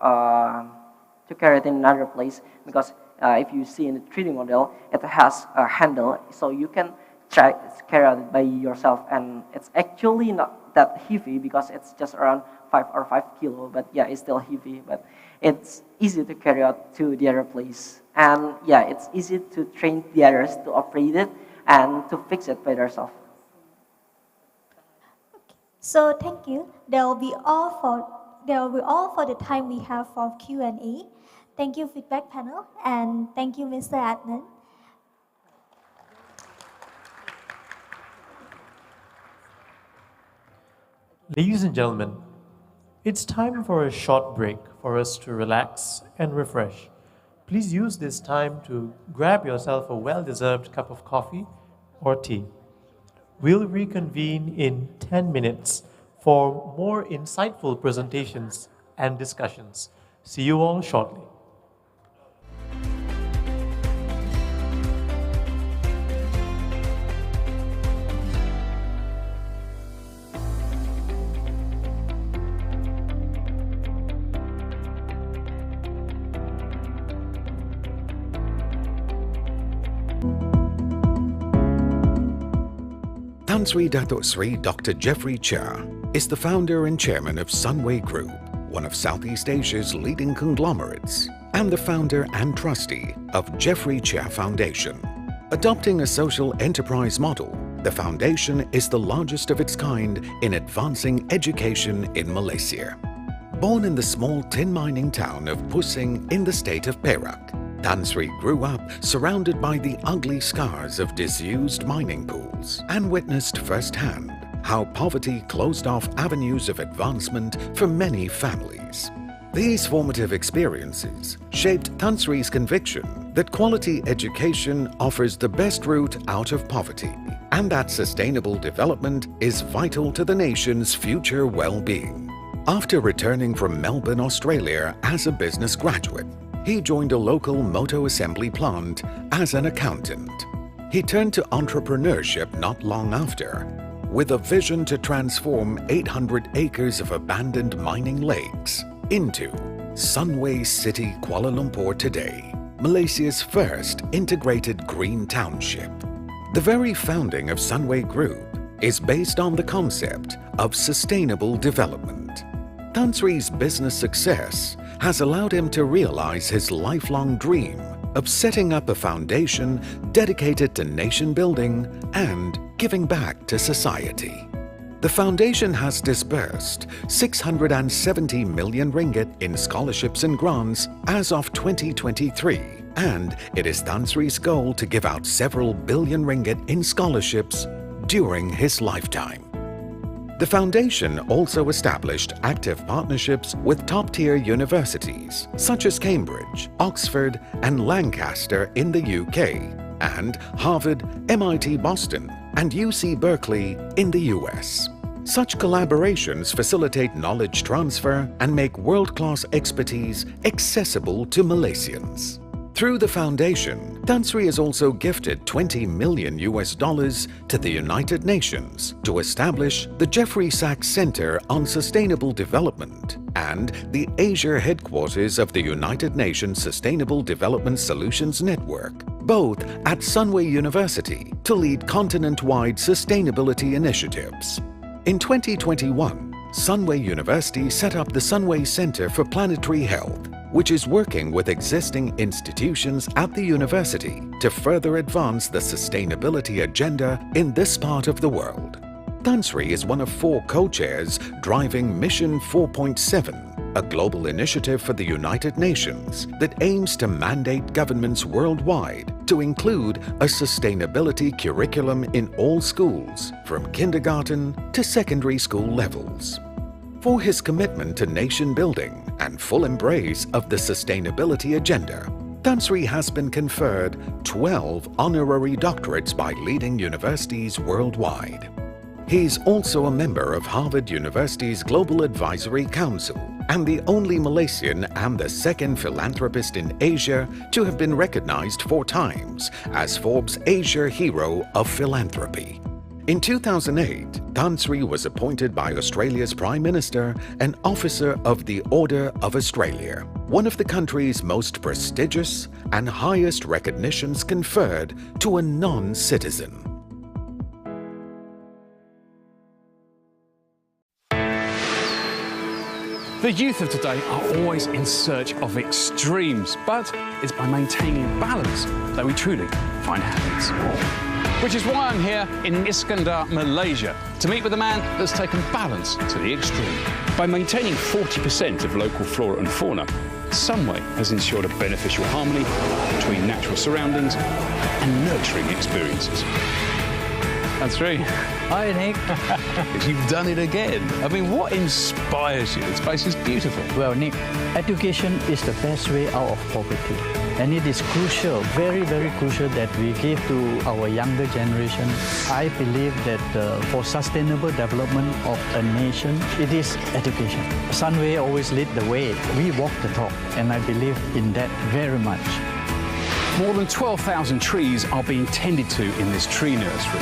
carry it in another place, because if you see in the 3D model, it has a handle, so you can carry out it by yourself, and it's actually not that heavy because it's just around 5 kilo, but yeah, it's still heavy, but it's easy to carry out to the other place. And yeah, it's easy to train the others to operate it and to fix it by themselves. So thank you. That will be all for the time we have for Q&A. Thank you, feedback panel, and thank you, Mr. Adnan. Ladies and gentlemen, it's time for a short break for us to relax and refresh. Please use this time to grab yourself a well-deserved cup of coffee or tea. We'll reconvene in 10 minutes for more insightful presentations and discussions. See you all shortly. Tan Sri Datuk Sri Dr. Jeffrey Chia is the founder and chairman of Sunway Group, one of Southeast Asia's leading conglomerates, and the founder and trustee of Jeffrey Chia Foundation. Adopting a social enterprise model, the foundation is the largest of its kind in advancing education in Malaysia. Born in the small tin mining town of Pusing in the state of Perak, Tan Sri grew up surrounded by the ugly scars of disused mining pools and witnessed firsthand how poverty closed off avenues of advancement for many families. These formative experiences shaped Tan Sri's conviction that quality education offers the best route out of poverty and that sustainable development is vital to the nation's future well-being. After returning from Melbourne, Australia as a business graduate, he joined a local motor assembly plant as an accountant. He turned to entrepreneurship not long after, with a vision to transform 800 acres of abandoned mining lakes into Sunway City, Kuala Lumpur today, Malaysia's first integrated green township. The very founding of Sunway Group is based on the concept of sustainable development. Tan Sri's business success has allowed him to realize his lifelong dream of setting up a foundation dedicated to nation building and giving back to society. The foundation has disbursed 670 million ringgit in scholarships and grants as of 2023, and it is Tan Sri's goal to give out several billion ringgit in scholarships during his lifetime. The foundation also established active partnerships with top-tier universities such as Cambridge, Oxford, and Lancaster in the UK, and Harvard, MIT Boston, and UC Berkeley in the US. Such collaborations facilitate knowledge transfer and make world-class expertise accessible to Malaysians. Through the foundation, Tan Sri has also gifted $20 million to the United Nations to establish the Jeffrey Sachs Center on Sustainable Development and the Asia headquarters of the United Nations Sustainable Development Solutions Network, both at Sunway University, to lead continent-wide sustainability initiatives. In 2021, Sunway University set up the Sunway Center for Planetary Health, which is working with existing institutions at the university to further advance the sustainability agenda in this part of the world. Tan Sri is one of 4 co-chairs driving Mission 4.7, a global initiative for the United Nations that aims to mandate governments worldwide to include a sustainability curriculum in all schools, from kindergarten to secondary school levels. For his commitment to nation building and full embrace of the sustainability agenda, Tan Sri has been conferred 12 honorary doctorates by leading universities worldwide. He's also a member of Harvard University's Global Advisory Council and the only Malaysian and the second philanthropist in Asia to have been recognized 4 times as Forbes Asia Hero of Philanthropy. In 2008, Tan Sri was appointed by Australia's Prime Minister an Officer of the Order of Australia, one of the country's most prestigious and highest recognitions conferred to a non-citizen. The youth of today are always in search of extremes, but it's by maintaining balance that we truly find happiness. Which is why I'm here in Iskandar, Malaysia, to meet with a man that's taken balance to the extreme. By maintaining 40% of local flora and fauna, Sunway has ensured a beneficial harmony between natural surroundings and nurturing experiences. That's right. Hi, Nick. You've done it again. I mean, what inspires you? This place is beautiful. Well, Nick, education is the best way out of poverty. And it is crucial, very, very crucial that we give to our younger generation. I believe that for sustainable development of a nation, it is education. Sunway always lead the way. We walk the talk, and I believe in that very much. More than 12,000 trees are being tended to in this tree nursery.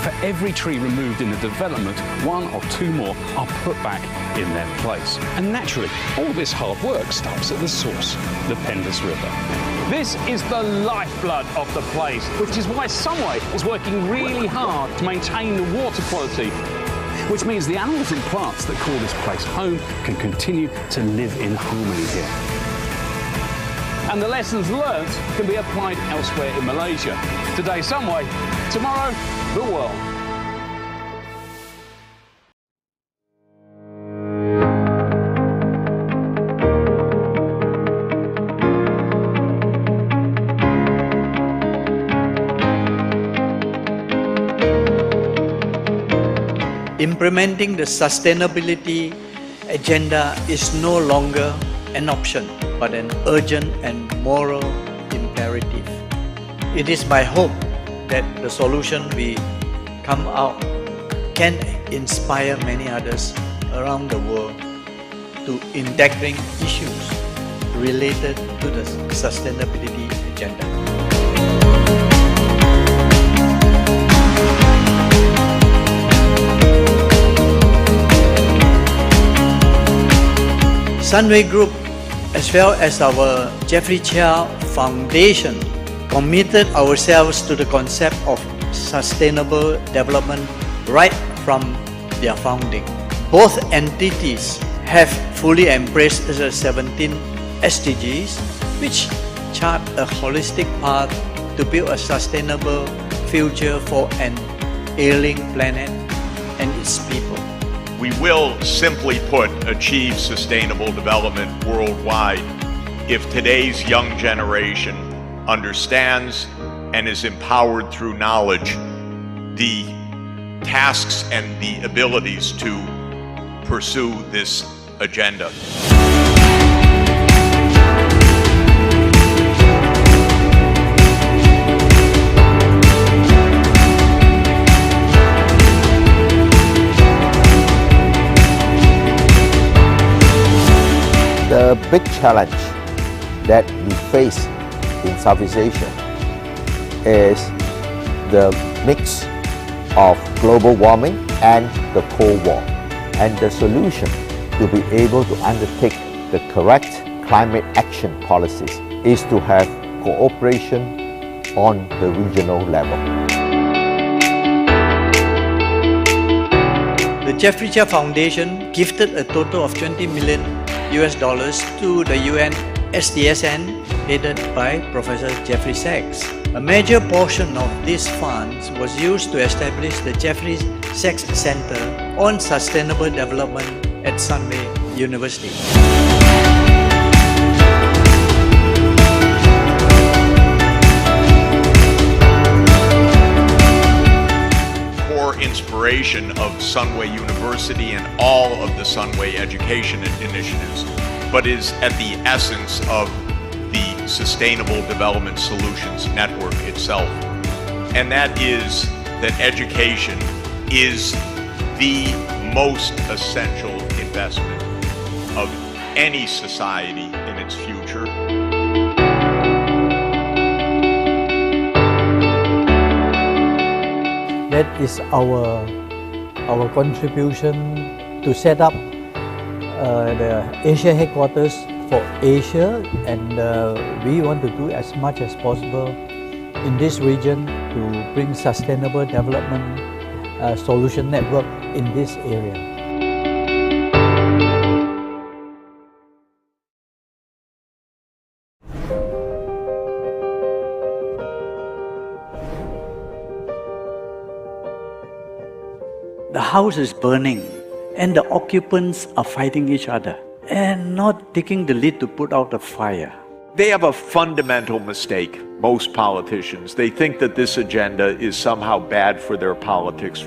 For every tree removed in the development, 1 or 2 more are put back in their place. And naturally, all this hard work starts at the source, the Pendus River. This is the lifeblood of the place, Which is why Sunway is working really hard to maintain the water quality, which means the animals and plants that call this place home can continue to live in harmony here. And the lessons learnt can be applied elsewhere in Malaysia. Today, Sunway, tomorrow, the world. Implementing the sustainability agenda is no longer an option, but an urgent and moral imperative. It is my hope that the solution we come out can inspire many others around the world to tackling issues related to the sustainability agenda. Sunway Group, as well as our Jeffrey Chia Foundation, committed ourselves to the concept of sustainable development right from their founding. Both entities have fully embraced the 17 SDGs, which chart a holistic path to build a sustainable future for an ailing planet and its people. We will, simply put, achieve sustainable development worldwide if today's young generation understands and is empowered through knowledge the tasks and the abilities to pursue this agenda. The big challenge that we face in Southeast Asia is the mix of global warming and the Cold War. And the solution to be able to undertake the correct climate action policies is to have cooperation on the regional level. The Jeffrey Chia Foundation gifted a total of $20 million to the UN SDSN, headed by Professor Jeffrey Sachs. A major portion of these funds was used to establish the Jeffrey Sex Center on Sustainable Development at Sunway University. Core inspiration of Sunway University and all of the Sunway education initiatives, but is at the essence of the Sustainable Development Solutions Network itself. And that is that education is the most essential investment of any society in its future. That is our contribution to set up the Asia headquarters for Asia, and we want to do as much as possible in this region to bring sustainable development solution network in this area. The house is burning and the occupants are fighting each other and not taking the lead to put out the fire. They have a fundamental mistake, most politicians. They think that this agenda is somehow bad for their politics.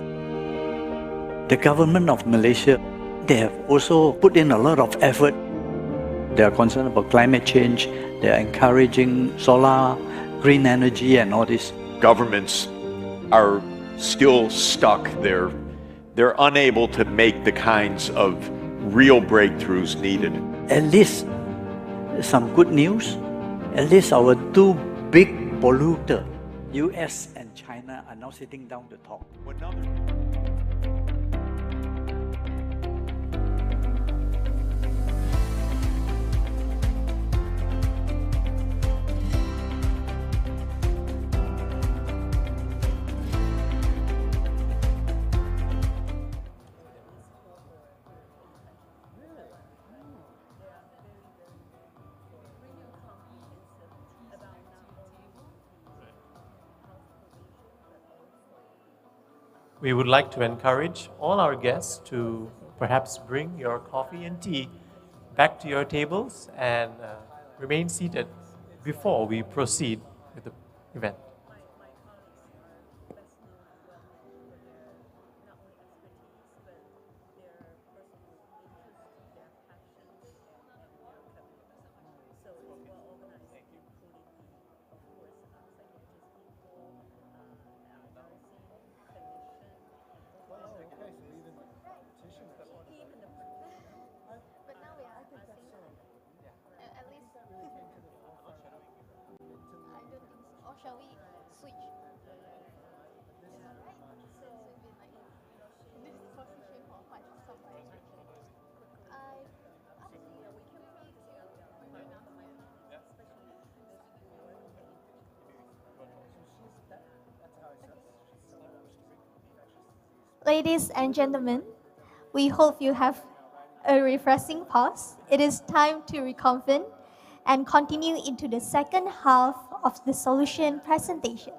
The government of Malaysia, they have also put in a lot of effort. They are concerned about climate change. They are encouraging solar, green energy and all this. Governments are still stuck. They're unable to make the kinds of real breakthroughs needed. At least some good news. At least our two big polluters, US and China, are now sitting down to talk. We would like to encourage all our guests to perhaps bring your coffee and tea back to your tables and remain seated before we proceed with the event. Shall we switch? Ladies and gentlemen, we hope you have a refreshing pause. It is time to reconvene and continue into the second half of the solution presentation.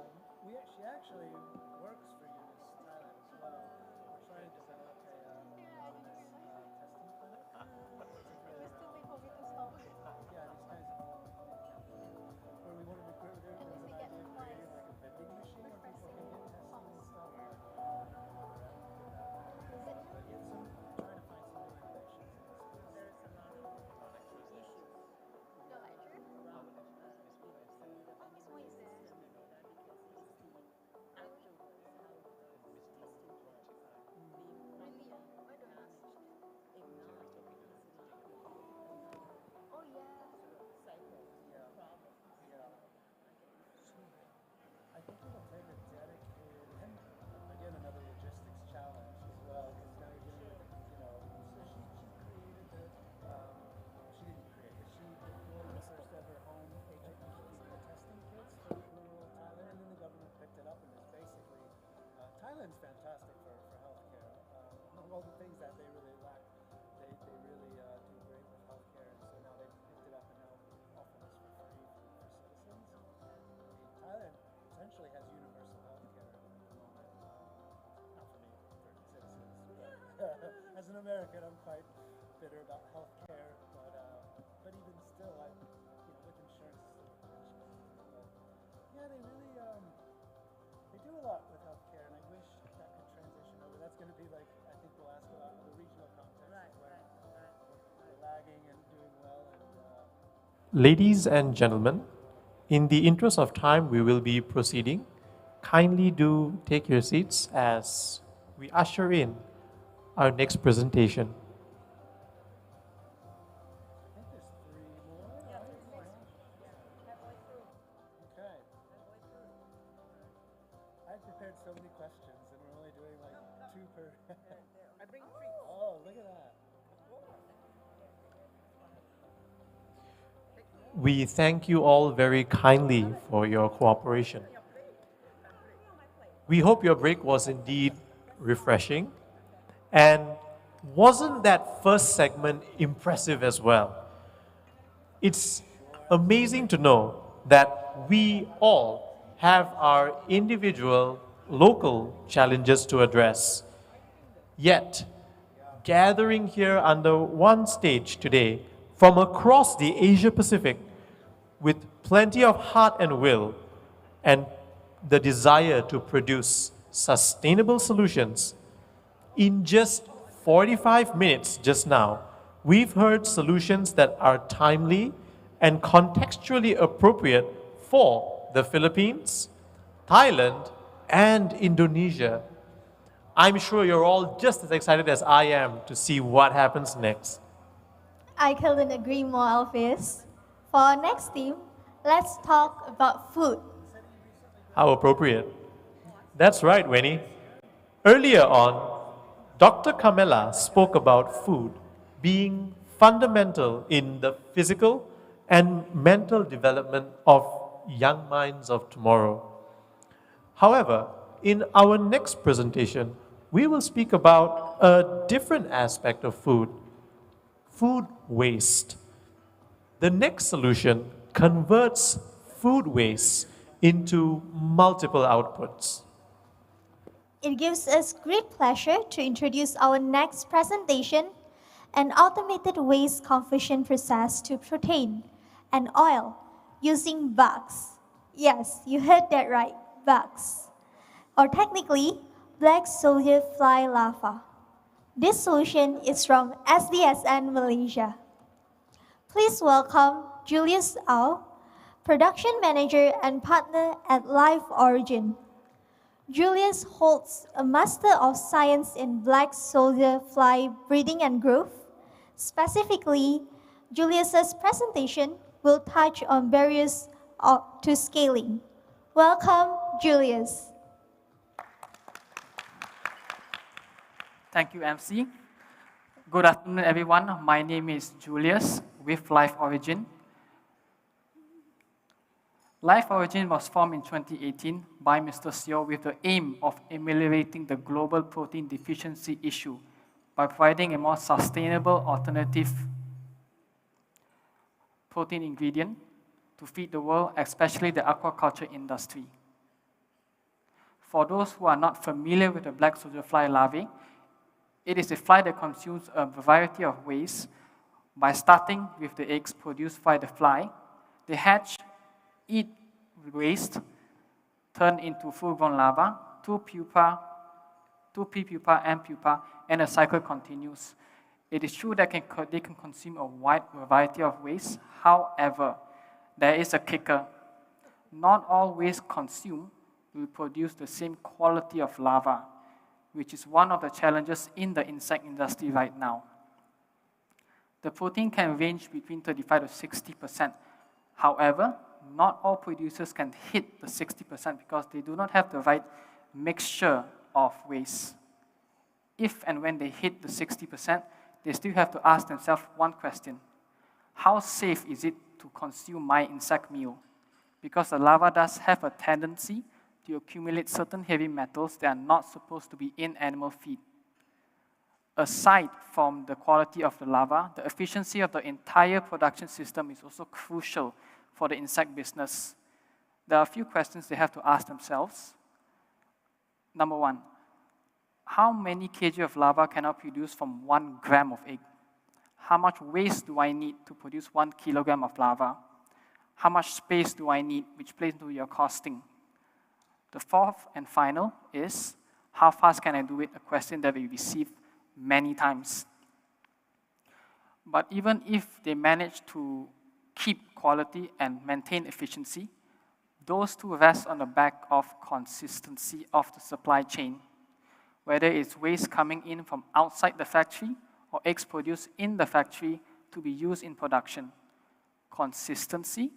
Thailand's fantastic for healthcare. Among all the things that they really lack, they really do great with healthcare, and so now they've picked it up and now offer this for free for citizens. Thailand essentially has universal healthcare at the moment. Not for me, 36 American, I'm quite bitter about healthcare, but even still, with insurance, it's still but yeah, they really they do a lot with healthcare, and I wish that could transition over. That's going to be like, I think we'll ask about the regional context, where we're lagging and doing well. Ladies and gentlemen, in the interest of time, we will be proceeding. Kindly do take your seats as we usher in our next presentation. Okay. I prepared so many questions, and we're only doing like 2 per. I bring 3. Oh, look at that. We thank you all very kindly for your cooperation. We hope your break was indeed refreshing. And wasn't that first segment impressive as well? It's amazing to know that we all have our individual local challenges to address. Yet, gathering here under one stage today from across the Asia Pacific with plenty of heart and will and the desire to produce sustainable solutions, in just 45 minutes just now, we've heard solutions that are timely and contextually appropriate for the Philippines, Thailand, and Indonesia. I'm sure you're all just as excited as I am to see what happens next. I couldn't agree more, Alphys. For our next theme, let's talk about food. How appropriate. That's right, Winnie. Earlier on, Dr. Camilla spoke about food being fundamental in the physical and mental development of young minds of tomorrow. However, in our next presentation, we will speak about a different aspect of food waste. The next solution converts food waste into multiple outputs. It gives us great pleasure to introduce our next presentation, an automated waste conversion process to protein and oil using bugs. Yes, you heard that right, bugs. Or technically, black soldier fly larvae. This solution is from SDSN Malaysia. Please welcome Julius Au, Production Manager and Partner at Life Origin. Julius holds a Master of Science in Black Soldier Fly Breeding and Growth. Specifically, Julius's presentation will touch on barriers to scaling. Welcome, Julius. Thank you, MC. Good afternoon, everyone. My name is Julius with Life Origin. Life Origin was formed in 2018 by Mr. Seo with the aim of ameliorating the global protein deficiency issue by providing a more sustainable alternative protein ingredient to feed the world, especially the aquaculture industry. For those who are not familiar with the black soldier fly larvae, it is a fly that consumes a variety of ways. By starting with the eggs produced by the fly, they hatch, eat waste, turn into full-grown larvae, two pre-pupa and pupa, and the cycle continues. It is true that they can consume a wide variety of waste. However, there is a kicker. Not all waste consumed will produce the same quality of larva, which is one of the challenges in the insect industry right now. The protein can range between 35 to 60%. However, not all producers can hit the 60% because they do not have the right mixture of waste. If and when they hit the 60%, they still have to ask themselves one question. How safe is it to consume my insect meal? Because the larva does have a tendency to accumulate certain heavy metals that are not supposed to be in animal feed. Aside from the quality of the larva, the efficiency of the entire production system is also crucial for the insect business. There are a few questions they have to ask themselves. Number one, how many kg of larva can I produce from 1 gram of egg? How much waste do I need to produce 1 kilogram of larva? How much space do I need, which plays into your costing? The fourth and final is, how fast can I do it? A question that we receive many times. But even if they manage to keep quality and maintain efficiency, those two rest on the back of consistency of the supply chain, whether it's waste coming in from outside the factory or eggs produced in the factory to be used in production. Consistency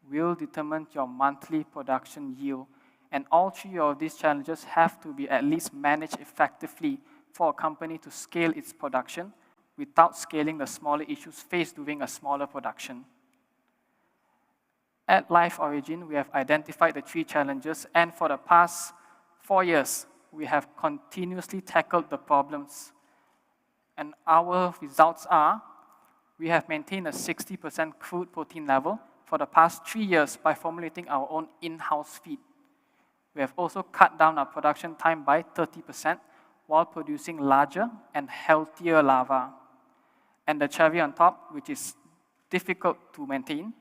will determine your monthly production yield, and all three of these challenges have to be at least managed effectively for a company to scale its production without scaling the smaller issues faced during a smaller production. At Life Origin, we have identified the three challenges, and for the past 4 years, we have continuously tackled the problems. And our results are, we have maintained a 60% crude protein level for the past 3 years by formulating our own in-house feed. We have also cut down our production time by 30% while producing larger and healthier larvae. And the cherry on top, which is difficult to maintain,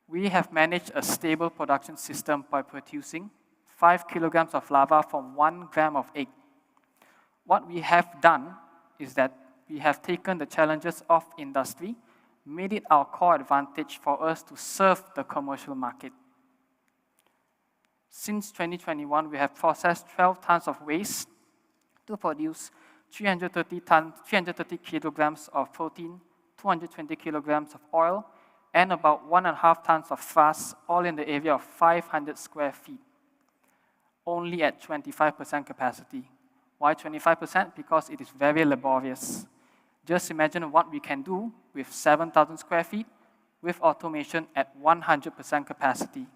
we have managed a stable production system by producing 5 kilograms of larva from 1 gram of egg. What we have done is that we have taken the challenges of industry, made it our core advantage for us to serve the commercial market. Since 2021, we have processed 12 tons of waste to produce 330 kilograms of protein, 220 kilograms of oil, and about 1.5 tons of thrust, all in the area of 500 square feet, only at 25% capacity. Why 25%? Because it is very laborious. Just imagine what we can do with 7,000 square feet with automation at 100% capacity.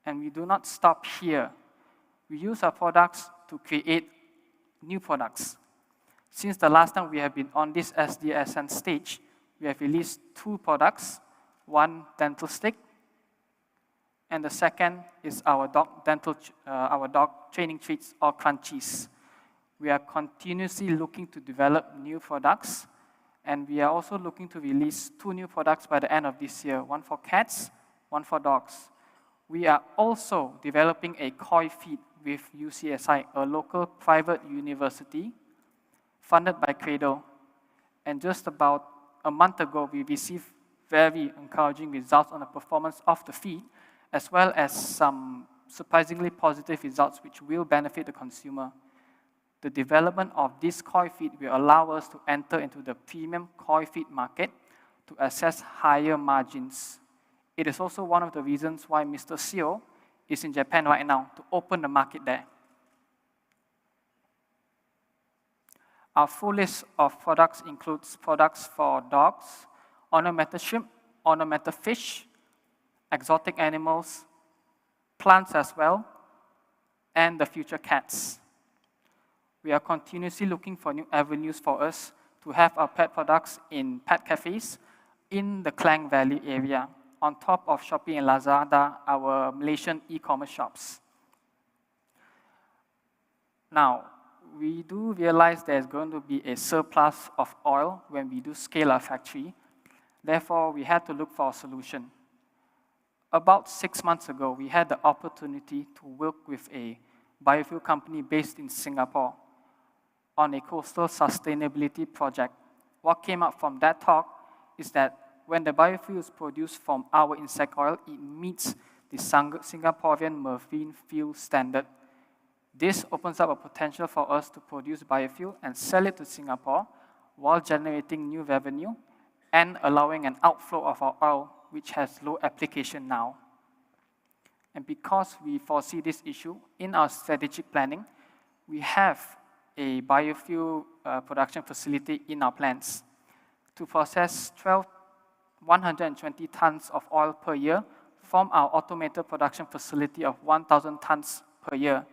And we do not stop here. We use our products to create new products. Since the last time we have been on this SDSN stage, we have released 2 products, one dental stick, and the second is our dog training treats or crunchies. We are continuously looking to develop new products, and we are also looking to release 2 new products by the end of this year, one for cats, one for dogs. We are also developing a koi feed with UCSI, a local private university funded by Cradle. And just about a month ago, we received very encouraging results on the performance of the feed, as well as some surprisingly positive results which will benefit the consumer. The development of this koi feed will allow us to enter into the premium koi feed market to access higher margins. It is also one of the reasons why Mr. Seo is in Japan right now to open the market there. Our full list of products includes products for dogs, ornamental shrimp, ornamental fish, exotic animals, plants as well, and the future cats. We are continuously looking for new avenues for us to have our pet products in pet cafes in the Klang Valley area, on top of Shopee and Lazada, our Malaysian e-commerce shops. Now, we do realize there's going to be a surplus of oil when we do scale our factory. Therefore, we had to look for a solution. About 6 months ago, we had the opportunity to work with a biofuel company based in Singapore on a coastal sustainability project. What came up from that talk is that when the biofuel is produced from our insect oil, it meets the Singaporean marine fuel standard. This opens up a potential for us to produce biofuel and sell it to Singapore while generating new revenue and allowing an outflow of our oil, which has low application now. And because we foresee this issue, in our strategic planning, we have a biofuel production facility in our plans to process 120 tons of oil per year from our automated production facility of 1,000 tons per year.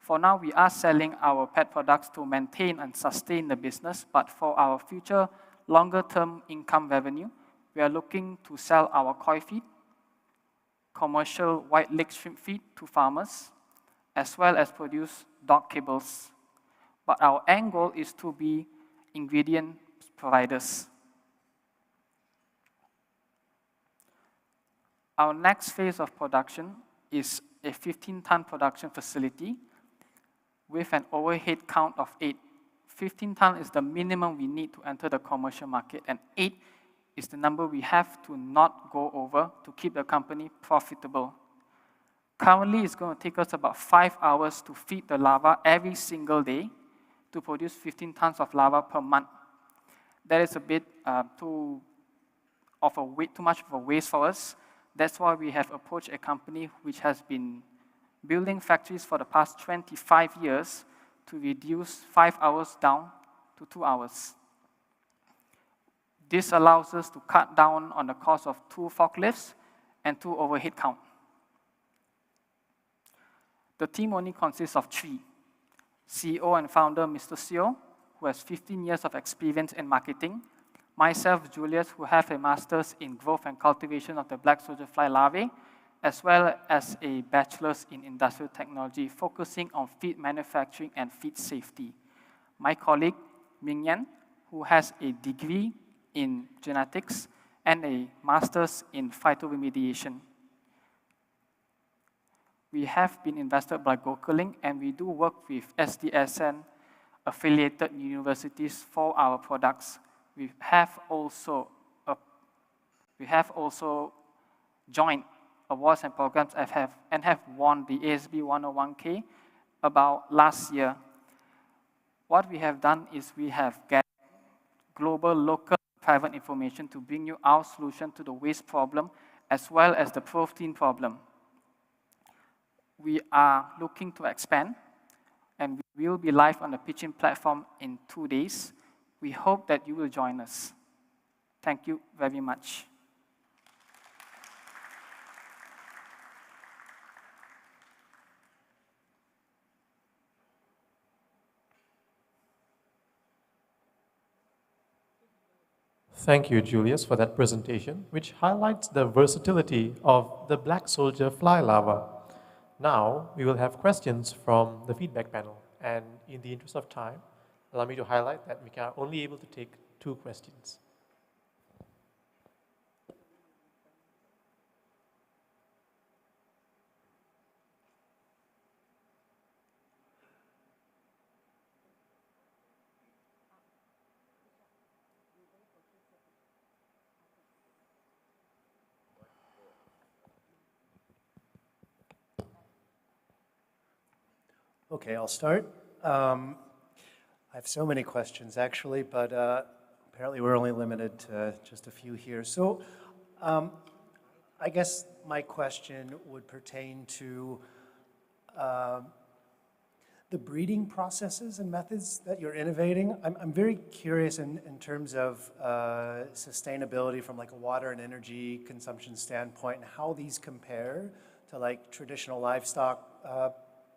For now, we are selling our pet products to maintain and sustain the business, but for our future longer-term income revenue, we are looking to sell our koi feed, commercial white leg shrimp feed to farmers, as well as produce dog kibbles. but our end goal is to be ingredient providers. Our next phase of production is a 15-ton production facility with an overhead count of 8. 15 ton is the minimum we need to enter the commercial market, and 8 is the number we have to not go over to keep the company profitable. Currently, it's going to take us about 5 hours to feed the larva every single day to produce 15 tons of larva per month. That is a bit too much of a waste for us. That's why we have approached a company which has been building factories for the past 25 years to reduce 5 hours down to 2 hours. This allows us to cut down on the cost of 2 forklifts and 2 overhead count. The team only consists of 3. CEO and founder, Mr. Seo, who has 15 years of experience in marketing. Myself, Julius, who have a master's in growth and cultivation of the black soldier fly larvae, as well as a bachelor's in industrial technology, focusing on feed manufacturing and feed safety. My colleague, Ming Yan, who has a degree in genetics and a master's in phytoremediation. We have been invested by Gokulink, and we do work with SDSN affiliated universities for our products. We have also joined awards and programs and have won the ASB 101K about last year. What we have done is we have gathered global, local, private information to bring you our solution to the waste problem as well as the protein problem. We are looking to expand, and we will be live on the pitching platform in 2 days. We hope that you will join us. Thank you very much. Thank you, Julius, for that presentation, which highlights the versatility of the black soldier fly larva. Now, we will have questions from the feedback panel. And in the interest of time, allow me to highlight that we are only able to take 2 questions. Okay, I'll start. I have so many questions actually, but apparently we're only limited to just a few here. So I guess my question would pertain to the breeding processes and methods that you're innovating. I'm very curious in terms of sustainability from like a water and energy consumption standpoint, and how these compare to like traditional livestock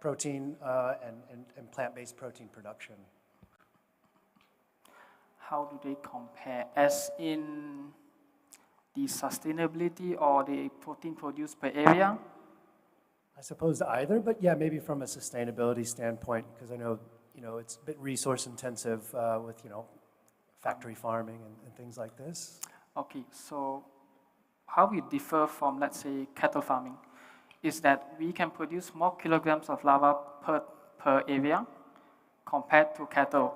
protein and plant-based protein production. How do they compare? As in the sustainability or the protein produced per area? I suppose either, but yeah, maybe from a sustainability standpoint, because I know, it's a bit resource intensive with, factory farming and things like this. Okay, so how we differ from, let's say, cattle farming is that we can produce more kilograms of larva per area compared to cattle.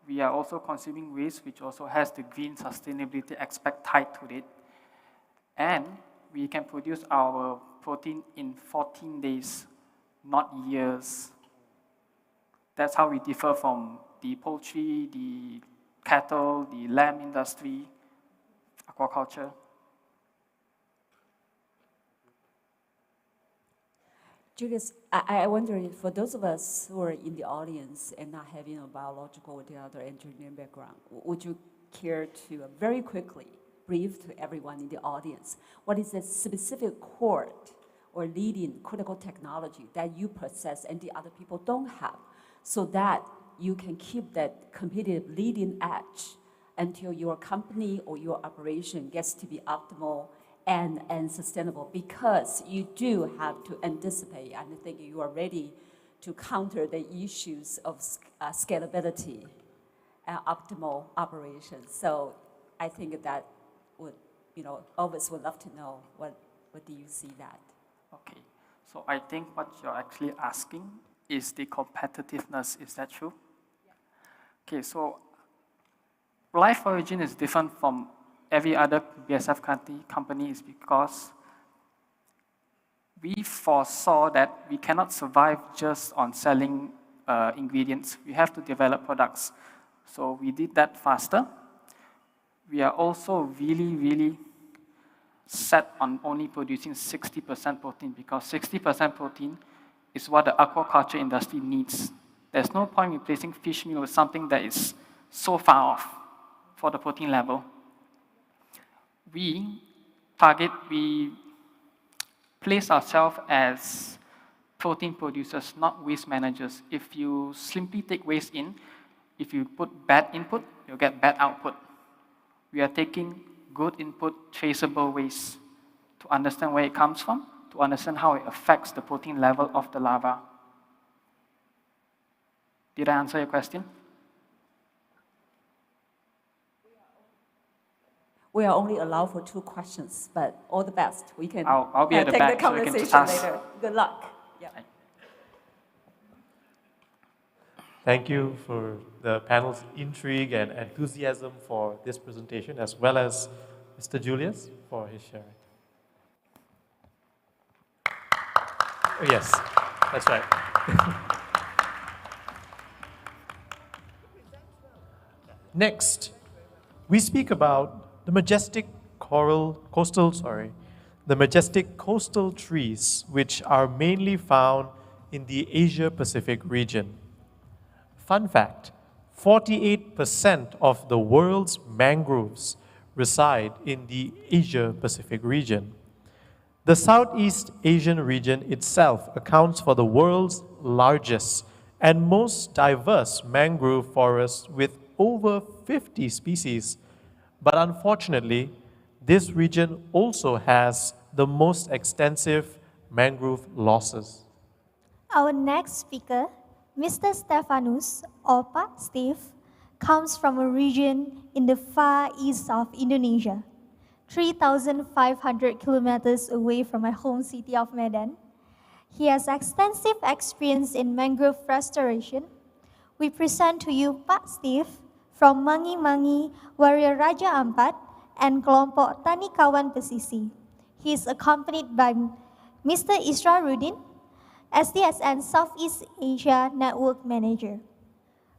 We are also consuming waste, which also has the green sustainability aspect tied to it. And we can produce our protein in 14 days, not years. That's how we differ from the poultry, the cattle, the lamb industry, aquaculture. Julius, I wonder, for those of us who are in the audience and not having a biological or the other engineering background, would you care to very quickly brief to everyone in the audience what is the specific core or leading critical technology that you possess and the other people don't have, so that you can keep that competitive leading edge until your company or your operation gets to be optimal and sustainable, because you do have to anticipate, and I think you are ready to counter the issues of scalability and optimal operations. So I think that would, all of us would love to know what do you see that? Okay, so I think what you're actually asking is the competitiveness. Is that true? Yeah. Okay, so Life Origin is different from every other BSF company is because we foresaw that we cannot survive just on selling ingredients. We have to develop products. So we did that faster. We are also really set on only producing 60% protein because 60% protein is what the aquaculture industry needs. There's no point replacing fish meal with something that is so far off for the protein level. We place ourselves as protein producers, not waste managers. If you simply take waste in, if you put bad input, you'll get bad output. We are taking good input, traceable waste to understand where it comes from, to understand how it affects the protein level of the larva. Did I answer your question? We are only allowed for 2 questions, but all the best. We can I'll be at the take back the so we can conversation just ask. later. Good luck. Yeah. Thank you for the panel's intrigue and enthusiasm for this presentation, as well as Mr. Julius for his sharing. Oh, yes, that's right. Next, we speak about the majestic coastal trees, which are mainly found in the Asia-Pacific region. Fun fact, 48% of the world's mangroves reside in the Asia-Pacific region. The Southeast Asian region itself accounts for the world's largest and most diverse mangrove forest with over 50 species. But unfortunately, this region also has the most extensive mangrove losses. Our next speaker, Mr. Stefanus, or Pak Steve, comes from a region in the far east of Indonesia, 3,500 kilometers away from my home city of Medan. He has extensive experience in mangrove restoration. We present to you Pak Steve from Mangi-Mangi, Warrior Raja Ampat, and Kelompok Tani Kawan Pesisi. He is accompanied by Mr. Isra Rudin, SDSN Southeast Asia Network Manager.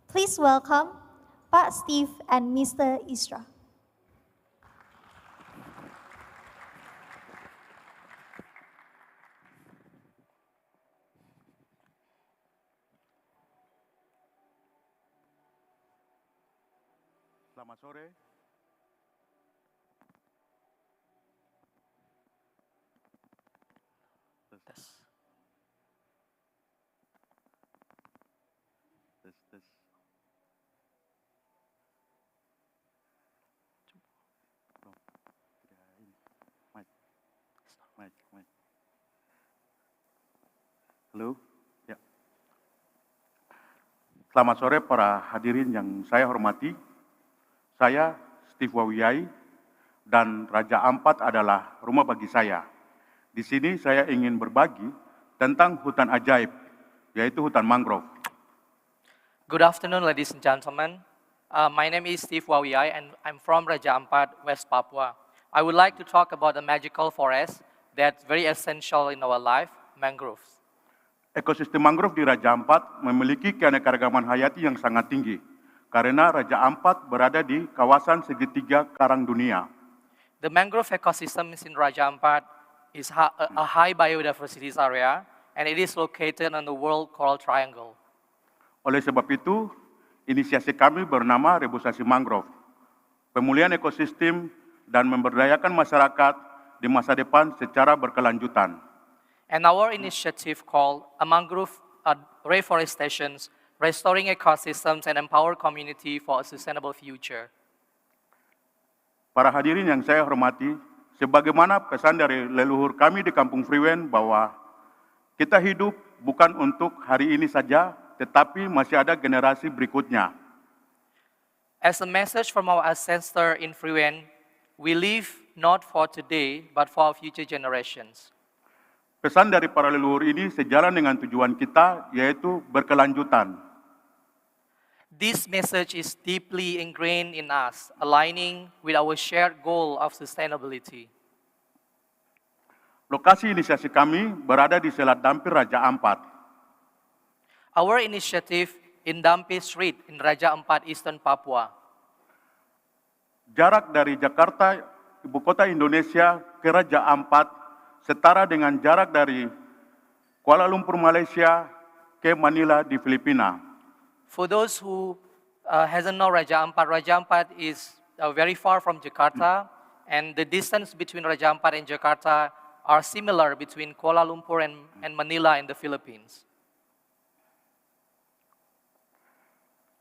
Please welcome Pak Steve and Mr. Isra. Selamat sore. Tes. Mic. Halo, ya. Selamat sore para hadirin yang saya hormati. Saya Steve Wawiyai dan Raja Ampat adalah rumah bagi saya. Di sini saya ingin berbagi tentang hutan ajaib, yaitu hutan mangrove. Good afternoon, ladies and gentlemen. My name is Steve Wawiyai, and I'm from Raja Ampat, West Papua. I would like to talk about a magical forest that's very essential in our life, mangroves. Ekosistem mangrove di Raja Ampat memiliki keanekaragaman hayati yang sangat tinggi, karena Raja Ampat berada di kawasan segitiga karang dunia. The mangrove ecosystems in Raja Ampat is a high biodiversity area, and it is located on the World Coral Triangle. Oleh sebab itu, inisiasi kami bernama Rebusasi Mangrove, pemulihan ekosistem dan memberdayakan masyarakat di masa depan secara berkelanjutan. And our initiative called a mangrove reforestation, restoring ecosystems and empower community for a sustainable future. Para hadirin yang saya hormati, sebagaimana pesan dari leluhur kami di Kampung Frewen bahwa kita hidup bukan untuk hari ini saja, tetapi masih ada generasi berikutnya. As a message from our ancestor in Fruen, we live not for today, but for our future generations. Pesan dari para leluhur ini sejalan dengan tujuan kita, yaitu berkelanjutan. This message is deeply ingrained in us, aligning with our shared goal of sustainability. Lokasi inisiasi kami berada di Selat Dampir Raja Ampat. Our initiative in Dampir Street in Raja Ampat, Eastern Papua. Jarak dari Jakarta, ibu kota Indonesia, ke Raja Ampat setara dengan jarak dari Kuala Lumpur, Malaysia, ke Manila di Filipina. For those who hasn't know Raja Ampat is very far from Jakarta, and the distance between Raja Ampat and Jakarta are similar between Kuala Lumpur and Manila in the Philippines.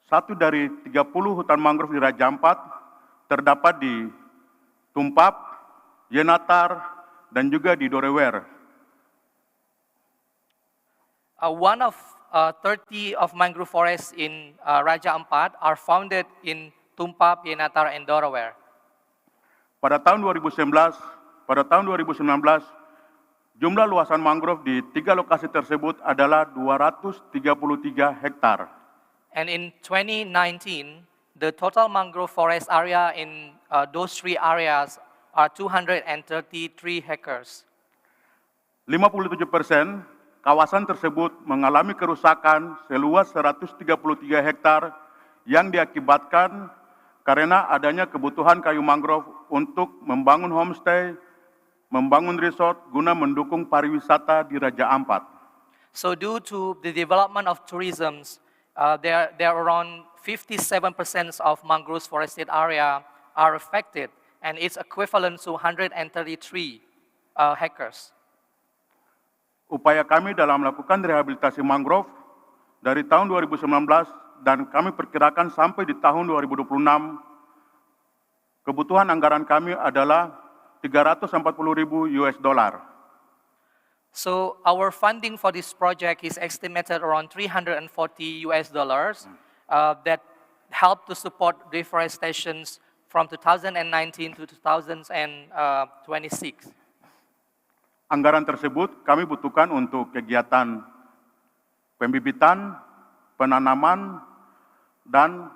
Satu dari 30 hutan mangrove di Raja Ampat terdapat di Tumpap, Yenatar, dan juga di Dorewer. One of 30 of mangrove forests in Raja Ampat are founded in Tumpap, Yenatar, and Dorewer. Pada tahun 2019, jumlah luasan mangrove di 3 lokasi tersebut adalah 233 hektar. And in 2019, the total mangrove forest area in those 3 areas are 233 hectares. 57% kawasan tersebut mengalami kerusakan seluas 133 hektar yang diakibatkan karena adanya kebutuhan kayu mangrove untuk membangun homestay, membangun resort guna mendukung pariwisata di Raja Ampat. So due to the development of tourism, there are around 57% of mangrove forested area are affected, and it's equivalent to 133 hectares. Upaya kami dalam melakukan rehabilitasi mangrove dari tahun 2019 dan kami perkirakan sampai di tahun 2026, kebutuhan anggaran kami adalah $340,000. So our funding for this project is estimated around $340 that help to support deforestation from 2019 to 2026. Anggaran tersebut kami butuhkan untuk kegiatan pembibitan, penanaman, dan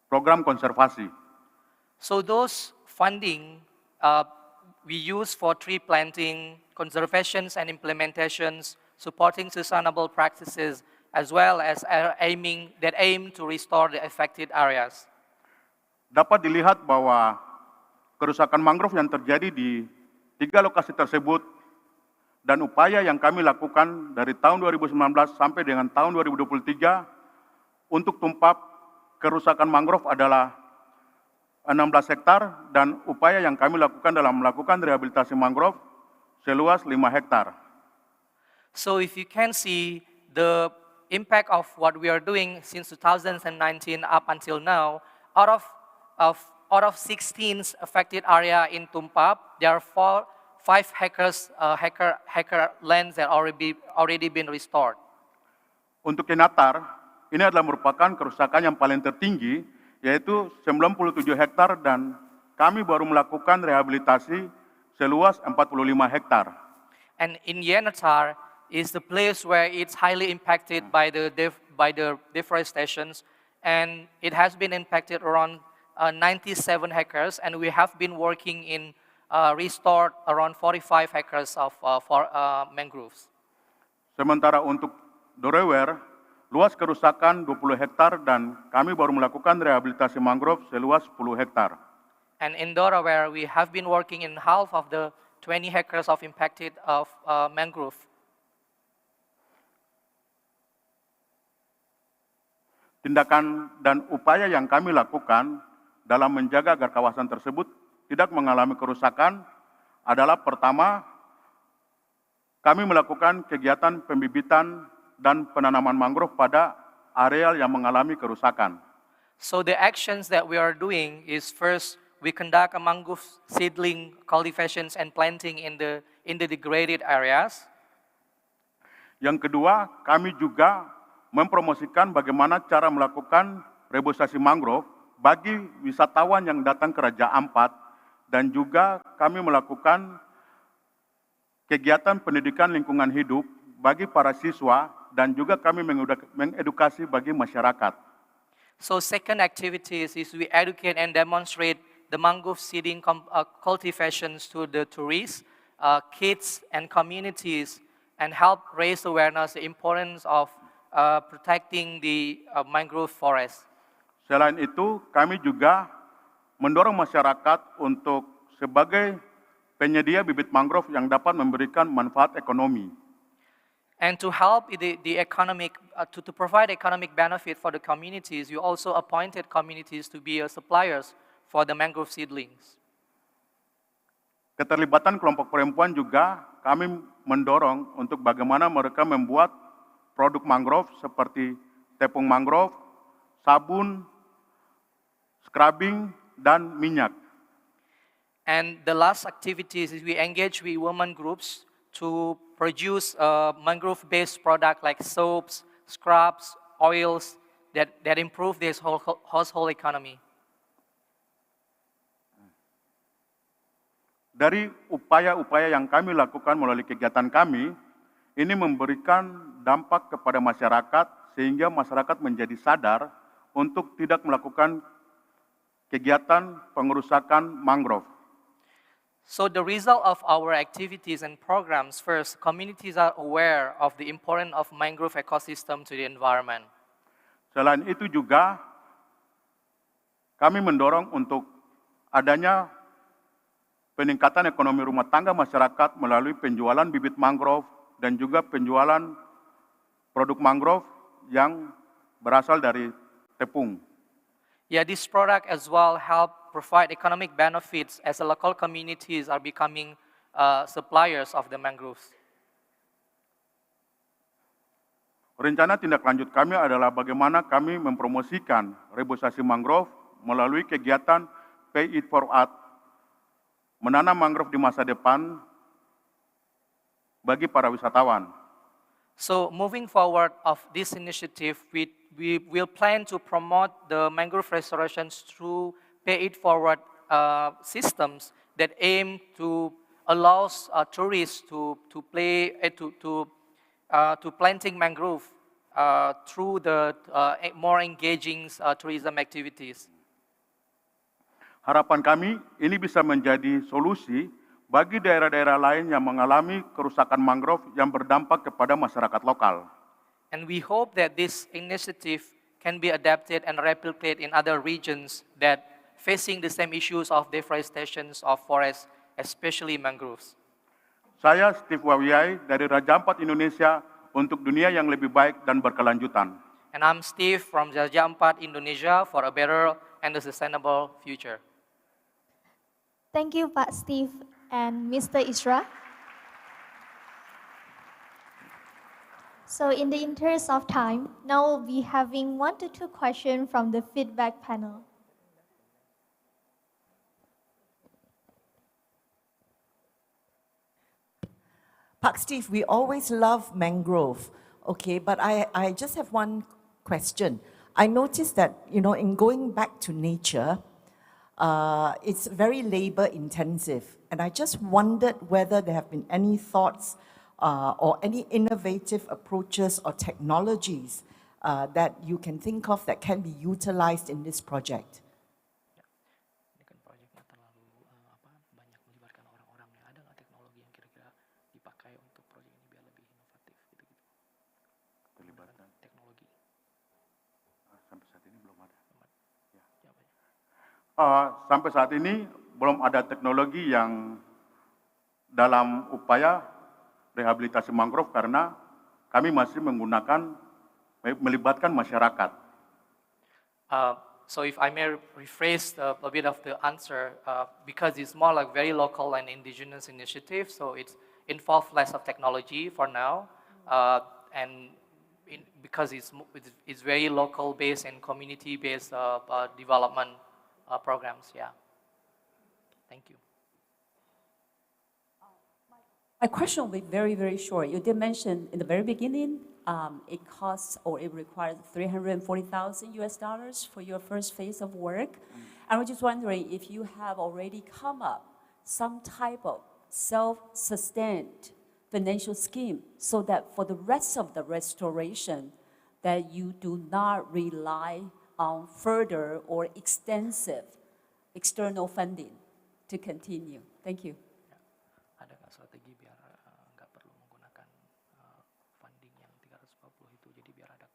program konservasi. So those funding we use for tree planting, conservations and implementations, supporting sustainable practices, as well as aim to restore the affected areas. Dapat dilihat bahwa kerusakan mangrove yang terjadi di 3 lokasi tersebut dan upaya yang kami lakukan dari tahun 2019 sampai dengan tahun 2023 untuk Tumpap, kerusakan mangrove adalah 16 hektar dan upaya yang kami lakukan dalam melakukan rehabilitasi mangrove seluas 5 hektar. So if you can see the impact of what we are doing since 2019 up until now, out of 16 affected area in Tumpap, there are 5 hectares lands that already been restored. Untuk Yenatar, ini adalah merupakan kerusakan yang paling tertinggi, yaitu 97 hektar dan kami baru melakukan rehabilitasi seluas 45 hektar. And in Yenatar is the place where it's highly impacted by the deforestations, and it has been impacted around 97 hectares, and we have been working in restored around 45 hectares of mangroves. Sementara untuk Dorewer, luas kerusakan 20 hektar dan kami baru melakukan rehabilitasi mangrove seluas 10 hektar. And in Dorewer, we have been working in half of the 20 hectares of impacted mangrove. Tindakan dan upaya yang kami lakukan dalam menjaga agar kawasan tersebut tidak mengalami kerusakan adalah pertama, kami melakukan kegiatan pembibitan dan penanaman mangrove pada areal yang mengalami kerusakan. So the actions that we are doing is first, we conduct a mangrove seedling cultivations and planting in the degraded areas. Yang kedua, kami juga mempromosikan bagaimana cara melakukan reboisasi mangrove bagi wisatawan yang datang ke Raja Ampat, dan juga kami melakukan kegiatan pendidikan lingkungan hidup bagi para siswa, dan juga kami mengedukasi bagi masyarakat. So second activities is we educate and demonstrate the mangrove seeding cultivations to the tourists, kids and communities, and help raise awareness the importance of protecting the mangrove forest. Selain itu, kami juga mendorong masyarakat untuk sebagai penyedia bibit mangrove yang dapat memberikan manfaat ekonomi. And to help the economic, to provide economic benefit for the communities, you also appointed communities to be suppliers for the mangrove seedlings. Keterlibatan kelompok perempuan juga kami mendorong untuk bagaimana mereka membuat produk mangrove seperti tepung mangrove, sabun, scrubbing, dan minyak. And the last activities is we engage with women groups to produce mangrove-based products like soaps, scrubs, oils that improve this household economy. Dari upaya-upaya yang kami lakukan melalui kegiatan kami, ini memberikan dampak kepada masyarakat sehingga masyarakat menjadi sadar untuk tidak melakukan kegiatan pengerusakan mangrove. So the result of our activities and programs, first, communities are aware of the importance of mangrove ecosystem to the environment. Selain itu juga, kami mendorong untuk adanya peningkatan ekonomi rumah tangga masyarakat melalui penjualan bibit mangrove dan juga penjualan produk mangrove yang berasal dari tepung. Yeah, this product as well help provide economic benefits as the local communities are becoming suppliers of the mangroves. Rencana tindak lanjut kami adalah bagaimana kami mempromosikan reboisasi mangrove melalui kegiatan Pay It Forward, menanam mangrove di masa depan bagi para wisatawan. So moving forward of this initiative, we will plan to promote the mangrove restorations through Pay It Forward systems that aim to allow tourists to planting mangrove through the more engaging tourism activities. Harapan kami ini bisa menjadi solusi bagi daerah-daerah lain yang mengalami kerusakan mangrove yang berdampak kepada masyarakat lokal. And we hope that this initiative can be adapted and replicated in other regions that facing the same issues of deforestation of forests, especially mangroves. Saya Steve Wawiyai dari Raja Ampat Indonesia untuk dunia yang lebih baik dan berkelanjutan. And I'm Steve from Raja Ampat Indonesia for a better and a sustainable future. Thank you, Pak Steve and Mr. Isra. So in the interest of time, now we'll be having 1 to 2 questions from the feedback panel. Pak Steve, we always love mangrove, okay, but I just have one question. I noticed that, you know, in going back to nature, it's very labor intensive, and I just wondered whether there have been any thoughts or any innovative approaches or technologies that you can think of that can be utilized in this project. Sampai saat ini belum ada teknologi yang dalam upaya rehabilitasi mangrove karena kami masih melibatkan masyarakat. So if I may rephrase a bit of the answer, because it's more like very local and indigenous initiative, so it's involved less of technology for now, and because it's very local based and community based development programs, yeah. Thank you. My question will be very, very short. You did mention in the very beginning, it costs or it requires $340,000 for your first phase of work. I was just wondering if you have already come up some type of self-sustained financial scheme so that for the rest of the restoration that you do not rely on further or extensive external funding to continue. Thank you. Ada nggak strategi biar nggak perlu menggunakan funding yang 340 itu, jadi biar ada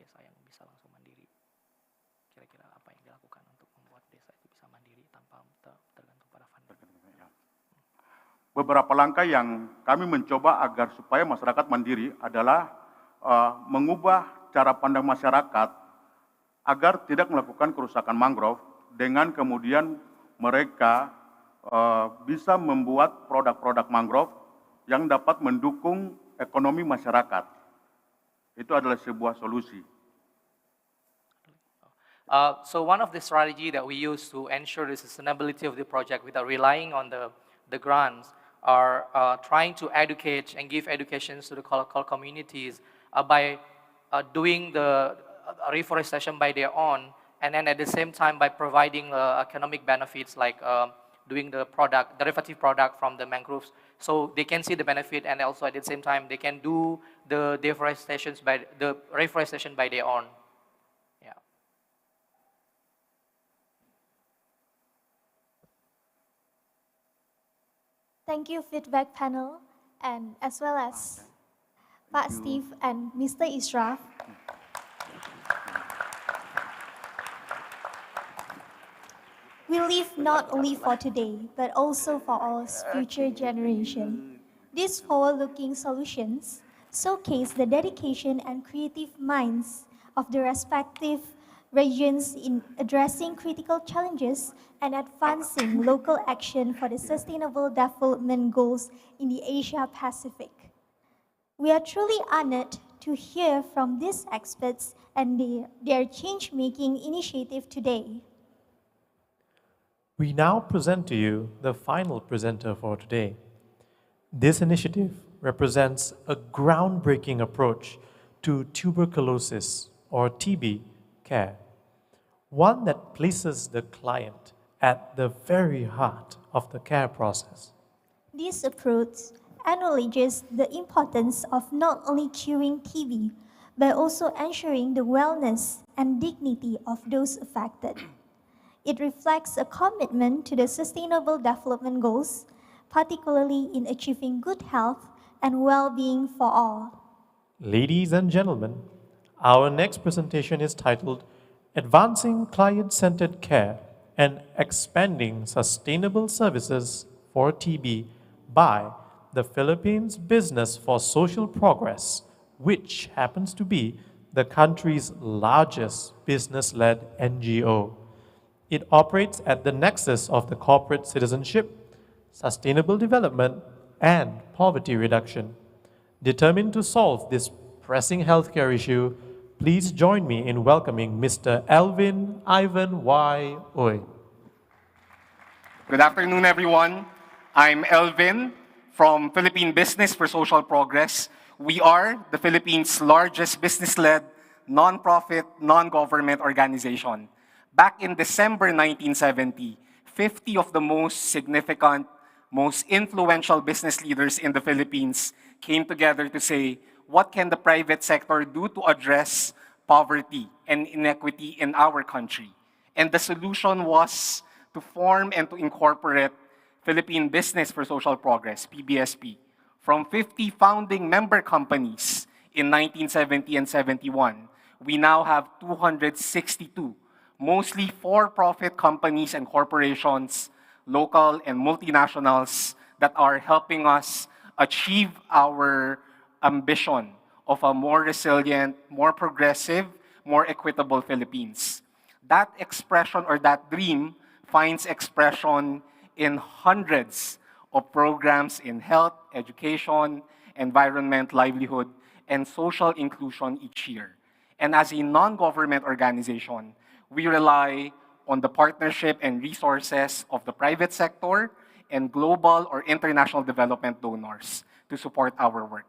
desa yang bisa langsung mandiri. Kira-kira apa yang dilakukan untuk membuat desa itu bisa mandiri tanpa tergantung pada funding? Beberapa langkah yang kami mencoba agar supaya masyarakat mandiri adalah mengubah cara pandang masyarakat agar tidak melakukan kerusakan mangrove dengan kemudian mereka bisa membuat produk-produk mangrove yang dapat mendukung ekonomi masyarakat. Itu adalah sebuah solusi. So one of the strategy that we use to ensure the sustainability of the project without relying on the grants are trying to educate and give educations to the local communities by doing the reforestation by their own, and then at the same time by providing economic benefits like doing the derivative product from the mangroves, so they can see the benefit, and also at the same time they can do the reforestation by their own. Yeah. Thank you, feedback panel, and as well as Pak Steve and Mr. Israf. We live not only for today, but also for our future generation. These forward-looking solutions showcase the dedication and creative minds of the respective regions in addressing critical challenges and advancing local action for the Sustainable Development Goals in the Asia-Pacific. We are truly honored to hear from these experts and their change-making initiative today. We now present to you the final presenter for today. This initiative represents a groundbreaking approach to tuberculosis or TB care, one that places the client at the very heart of the care process. This approach acknowledges the importance of not only curing TB, but also ensuring the wellness and dignity of those affected. It reflects a commitment to the Sustainable Development Goals, particularly in achieving good health and well-being for all. Ladies and gentlemen, our next presentation is titled Advancing Client-Centered Care and Expanding Sustainable Services for TB by the Philippines Business for Social Progress, which happens to be the country's largest business-led NGO. It operates at the nexus of the corporate citizenship, sustainable development, and poverty reduction. Determined to solve this pressing healthcare issue, please join me in welcoming Mr. Elvin Ivan Y. Oy. Good afternoon, everyone. I'm Elvin from Philippine Business for Social Progress. We are the Philippines' largest business-led, non-profit, non-government organization. Back in December 1970, 50 of the most significant, most influential business leaders in the Philippines came together to say, what can the private sector do to address poverty and inequity in our country? And the solution was to form and to incorporate Philippine Business for Social Progress, PBSP. From 50 founding member companies in 1970 and 71, we now have 262, mostly for-profit companies and corporations, local and multinationals, that are helping us achieve our ambition of a more resilient, more progressive, more equitable Philippines. That expression or that dream finds expression in hundreds of programs in health, education, environment, livelihood, and social inclusion each year. And as a non-government organization, we rely on the partnership and resources of the private sector and global or international development donors. to support our work.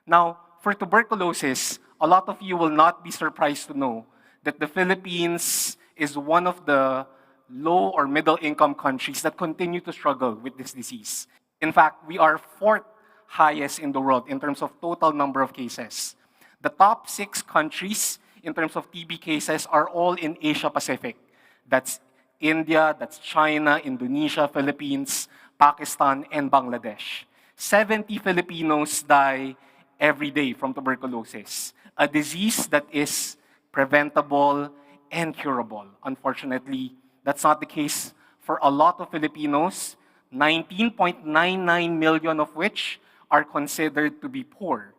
Now, for tuberculosis, a lot of you will not be surprised to know that the Philippines is one of the low or middle income countries that continue to struggle with this disease. In fact, we are fourth highest in the world in terms of total number of cases. The top 6 countries in terms of TB cases are all in Asia Pacific. That's India, that's China, Indonesia, Philippines, Pakistan, and Bangladesh. 70 Filipinos die every day from tuberculosis, a disease that is preventable and curable. Unfortunately, that's not the case for a lot of Filipinos, 19.99 million of which are considered to be poor.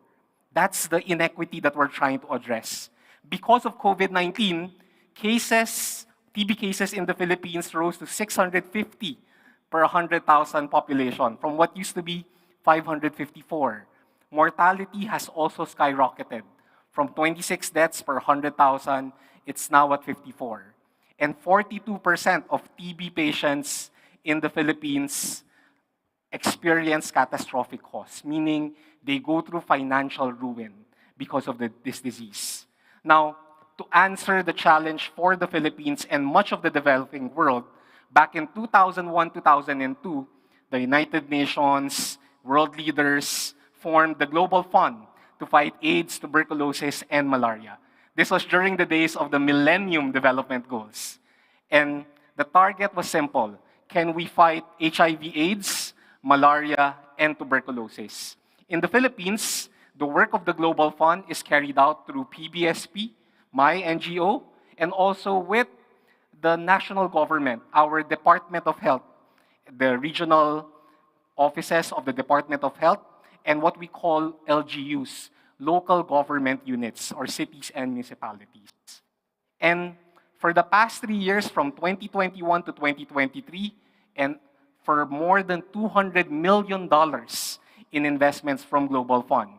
That's the inequity that we're trying to address. Because of COVID-19, TB cases in the Philippines rose to 650 per 100,000 population from what used to be 554. Mortality has also skyrocketed. From 26 deaths per 100,000, it's now at 54. And 42% of TB patients in the Philippines experience catastrophic costs, meaning they go through financial ruin because of this disease. Now, to answer the challenge for the Philippines and much of the developing world, back in 2001-2002, the United Nations, world leaders formed the Global Fund to fight AIDS, tuberculosis, and malaria. This was during the days of the Millennium Development Goals. And the target was simple. Can we fight HIV/AIDS, malaria, and tuberculosis? In the Philippines, the work of the Global Fund is carried out through PBSP, my NGO, and also with the national government, our Department of Health, the regional offices of the Department of Health, and what we call LGUs, local government units, or cities and municipalities. And for the past 3 years, from 2021 to 2023, and for more than $200 million in investments from Global Fund,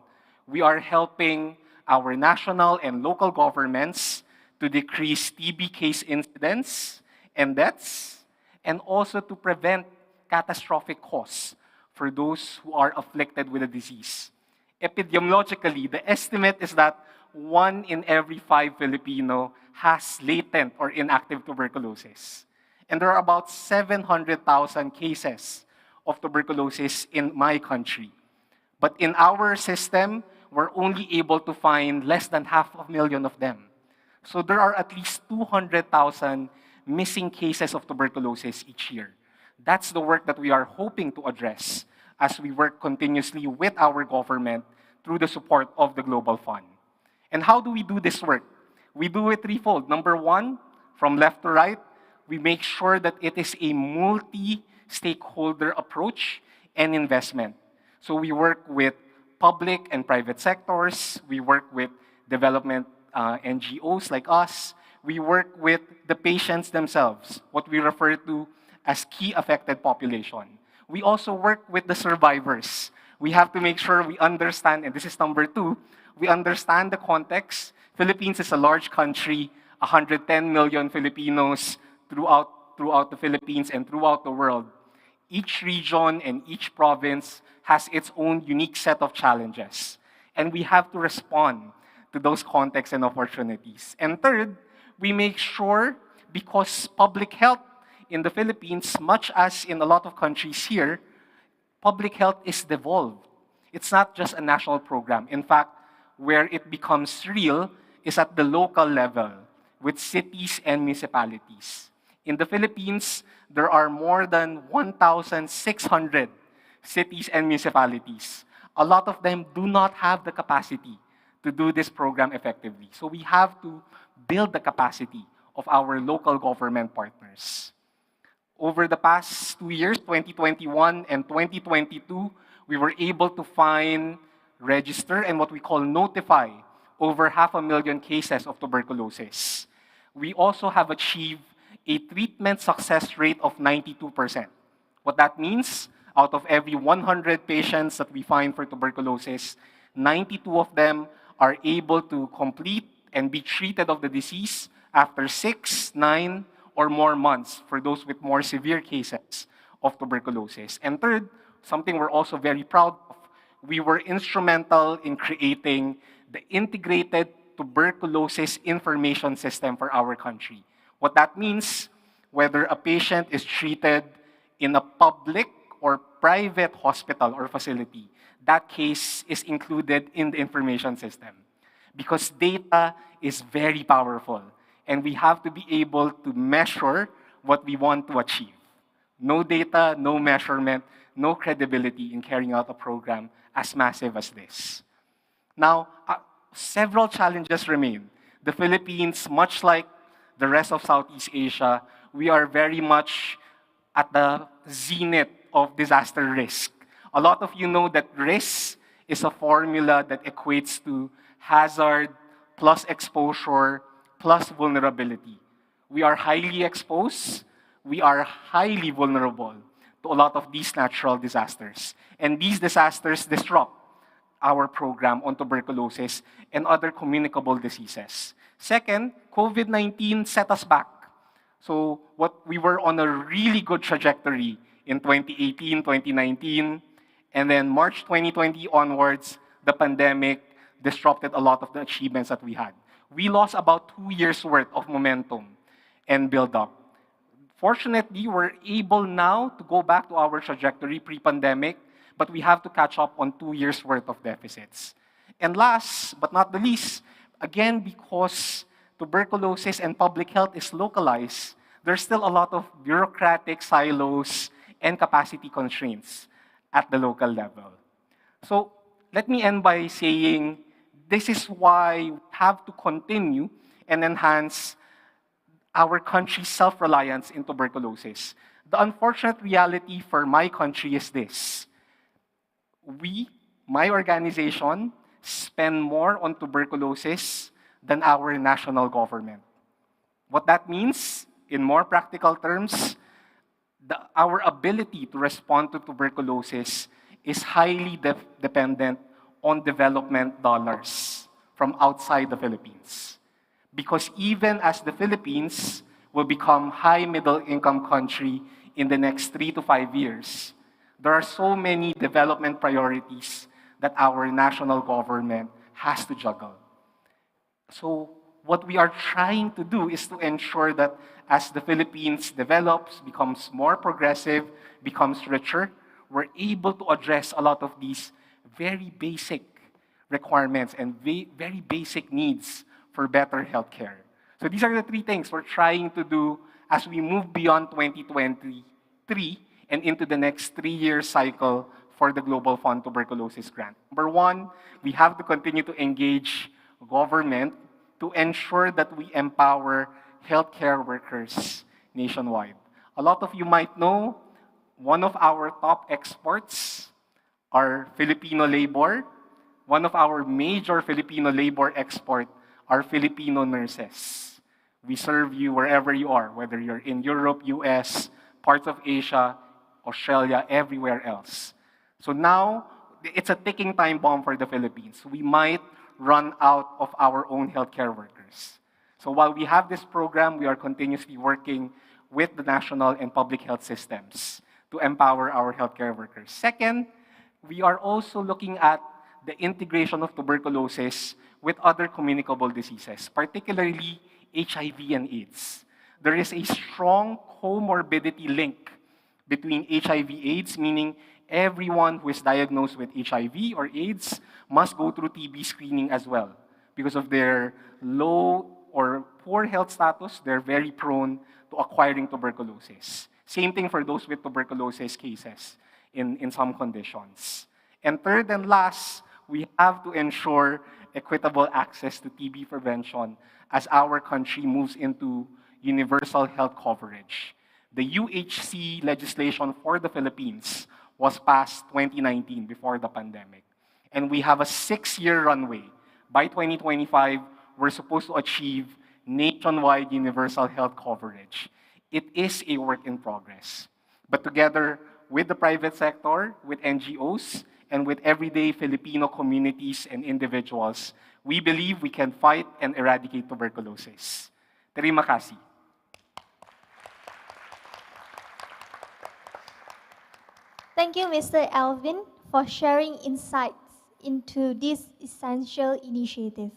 we are helping our national and local governments to decrease TB case incidents and deaths, and also to prevent catastrophic costs for those who are afflicted with the disease. Epidemiologically, the estimate is that 1 in every 5 Filipino has latent or inactive tuberculosis. And there are about 700,000 cases of tuberculosis in my country. But in our system, we're only able to find less than 500,000 of them. So there are at least 200,000 missing cases of tuberculosis each year. That's the work that we are hoping to address as we work continuously with our government through the support of the Global Fund. And how do we do this work? We do it threefold. Number 1, from left to right, we make sure that it is a multi-stakeholder approach and investment. So we work with public and private sectors. We work with development NGOs like us. We work with the patients themselves, what we refer to as key affected population. We also work with the survivors. We have to make sure we understand, and this is number 2, we understand the context. Philippines is a large country, 110 million Filipinos throughout the Philippines and throughout the world. Each region and each province has its own unique set of challenges. And we have to respond to those contexts and opportunities. And third, we make sure, because public health in the Philippines, much as in a lot of countries here, public health is devolved. It's not just a national program. In fact, where it becomes real is at the local level with cities and municipalities. In the Philippines, there are more than 1,600 cities and municipalities. A lot of them do not have the capacity to do this program effectively. So we have to build the capacity of our local government partners. Over the past 2 years, 2021 and 2022, we were able to find, register, and what we call notify over 500,000 cases of tuberculosis. We also have achieved a treatment success rate of 92%. What that means, out of every 100 patients that we find for tuberculosis, 92 of them are able to complete and be treated of the disease after 6, 9, or more months for those with more severe cases of tuberculosis. And third, something we're also very proud of, we were instrumental in creating the integrated tuberculosis information system for our country. What that means, whether a patient is treated in a public or private hospital or facility, that case is included in the information system. Because data is very powerful, and we have to be able to measure what we want to achieve. No data, no measurement, no credibility in carrying out a program as massive as this. Now, several challenges remain. The Philippines, much like the rest of Southeast Asia, we are very much at the zenith of disaster risk. A lot of you know that risk is a formula that equates to hazard plus exposure plus vulnerability. We are highly exposed, we are highly vulnerable to a lot of these natural disasters. And these disasters disrupt our program on tuberculosis and other communicable diseases. Second, COVID-19 set us back. So we were on a really good trajectory in 2018, 2019, and then March 2020 onwards, the pandemic disrupted a lot of the achievements that we had. We lost about 2 years' worth of momentum and build-up. Fortunately, we're able now to go back to our trajectory pre-pandemic, but we have to catch up on 2 years' worth of deficits. And last but not the least, again, because tuberculosis and public health is localized, there's still a lot of bureaucratic silos and capacity constraints at the local level. So let me end by saying this is why we have to continue and enhance our country's self-reliance in tuberculosis. The unfortunate reality for my country is this. We, my organization, spend more on tuberculosis than our national government. What that means, in more practical terms, our ability to respond to tuberculosis is highly dependent on development dollars from outside the Philippines. Because even as the Philippines will become high middle income country in the next 3 to 5 years, there are so many development priorities that our national government has to juggle. So what we are trying to do is to ensure that as the Philippines develops, becomes more progressive, becomes richer, we're able to address a lot of these very basic requirements and very basic needs for better healthcare. So these are the 3 things we're trying to do as we move beyond 2023 and into the next 3-year cycle for the Global Fund Tuberculosis Grant. Number 1, we have to continue to engage government to ensure that we empower healthcare workers nationwide. A lot of you might know, one of our top exports are Filipino labor. One of our major Filipino labor export are Filipino nurses. We serve you wherever you are, whether you're in Europe, US, parts of Asia, Australia, everywhere else. So now, it's a ticking time bomb for the Philippines. We might run out of our own healthcare workers. So while we have this program, we are continuously working with the national and public health systems to empower our healthcare workers. Second, we are also looking at the integration of tuberculosis with other communicable diseases, particularly HIV and AIDS. There is a strong comorbidity link between HIV/AIDS, meaning everyone who is diagnosed with HIV or AIDS must go through TB screening as well. Because of their low or poor health status, they're very prone to acquiring tuberculosis. Same thing for those with tuberculosis cases in some conditions. And third and last, we have to ensure equitable access to TB prevention as our country moves into universal health coverage. The UHC legislation for the Philippines was passed 2019 before the pandemic. And we have a 6-year runway. By 2025, we're supposed to achieve nationwide universal health coverage. It is a work in progress. But together with the private sector, with NGOs, and with everyday Filipino communities and individuals, we believe we can fight and eradicate tuberculosis. Terima kasih. Thank you, Mr. Alvin, for sharing insights into this essential initiative.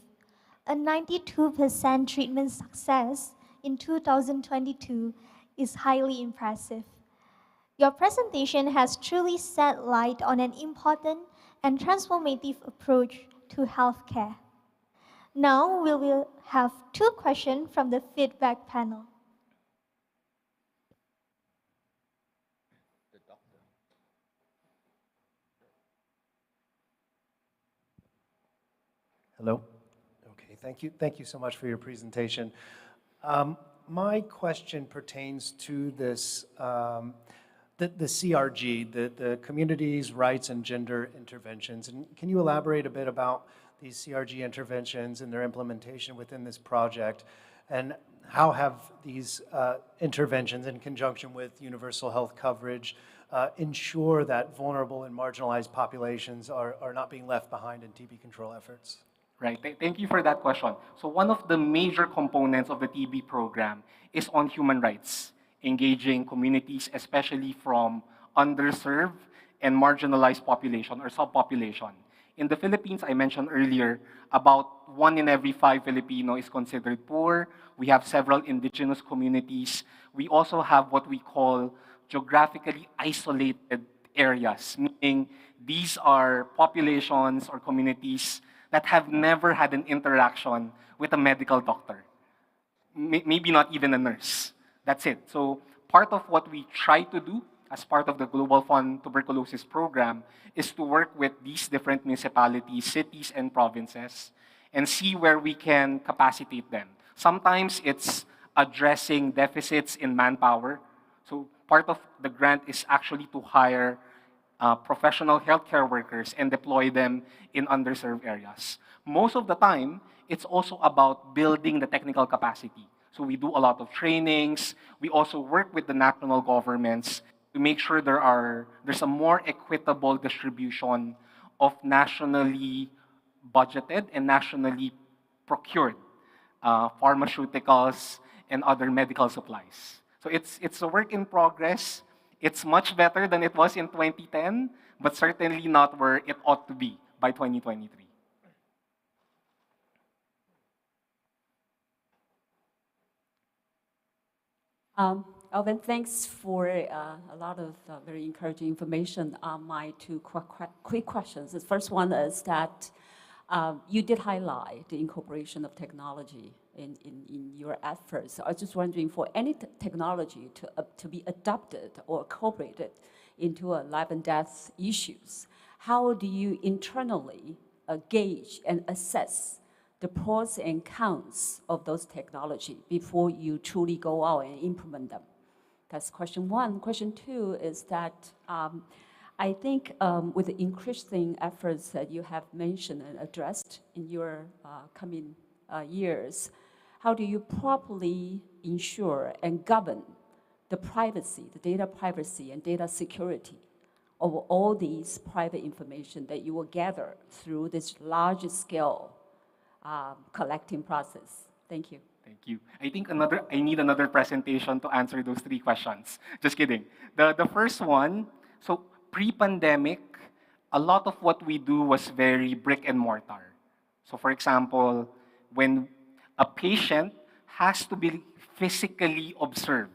A 92% treatment success in 2022 is highly impressive. Your presentation has truly shed light on an important and transformative approach to healthcare. Now we will have 2 questions from the feedback panel. Hello? Okay, thank you so much for your presentation. My question pertains to this, the CRG, the Communities, Rights, and Gender Interventions. And can you elaborate a bit about these CRG interventions and their implementation within this project? And how have these interventions in conjunction with universal health coverage ensure that vulnerable and marginalized populations are not being left behind in TB control efforts? Right, thank you for that question. So one of the major components of the TB program is on human rights, engaging communities, especially from underserved and marginalized population or subpopulation. In the Philippines, I mentioned earlier, about 1 in every 5 Filipino is considered poor. We have several indigenous communities. We also have what we call geographically isolated areas, meaning these are populations or communities that have never had an interaction with a medical doctor, maybe not even a nurse. That's it. So part of what we try to do as part of the Global Fund Tuberculosis Program is to work with these different municipalities, cities, and provinces and see where we can capacitate them. Sometimes it's addressing deficits in manpower. So part of the grant is actually to hire professional healthcare workers and deploy them in underserved areas. Most of the time, it's also about building the technical capacity. So we do a lot of trainings. We also work with the national governments to make sure there's a more equitable distribution of nationally budgeted and nationally procured pharmaceuticals and other medical supplies. So it's a work in progress. It's much better than it was in 2010, but certainly not where it ought to be by 2023. Alvin, thanks for a lot of very encouraging information. My 2 quick questions. The first one is that you did highlight the incorporation of technology in your efforts. So I was just wondering, for any technology to be adopted or incorporated into a life and death issues, how do you internally gauge and assess the pros and cons of those technology before you truly go out and implement them? That's question 1. Question 2 is that I think with the increasing efforts that you have mentioned and addressed in your coming years, how do you properly ensure and govern the privacy, the data privacy and data security of all these private information that you will gather through this large scale collecting process? Thank you. Thank you. I think I need another presentation to answer those 3 questions. Just kidding. The first one, so pre-pandemic, a lot of what we do was very brick and mortar. So for example, when a patient has to be physically observed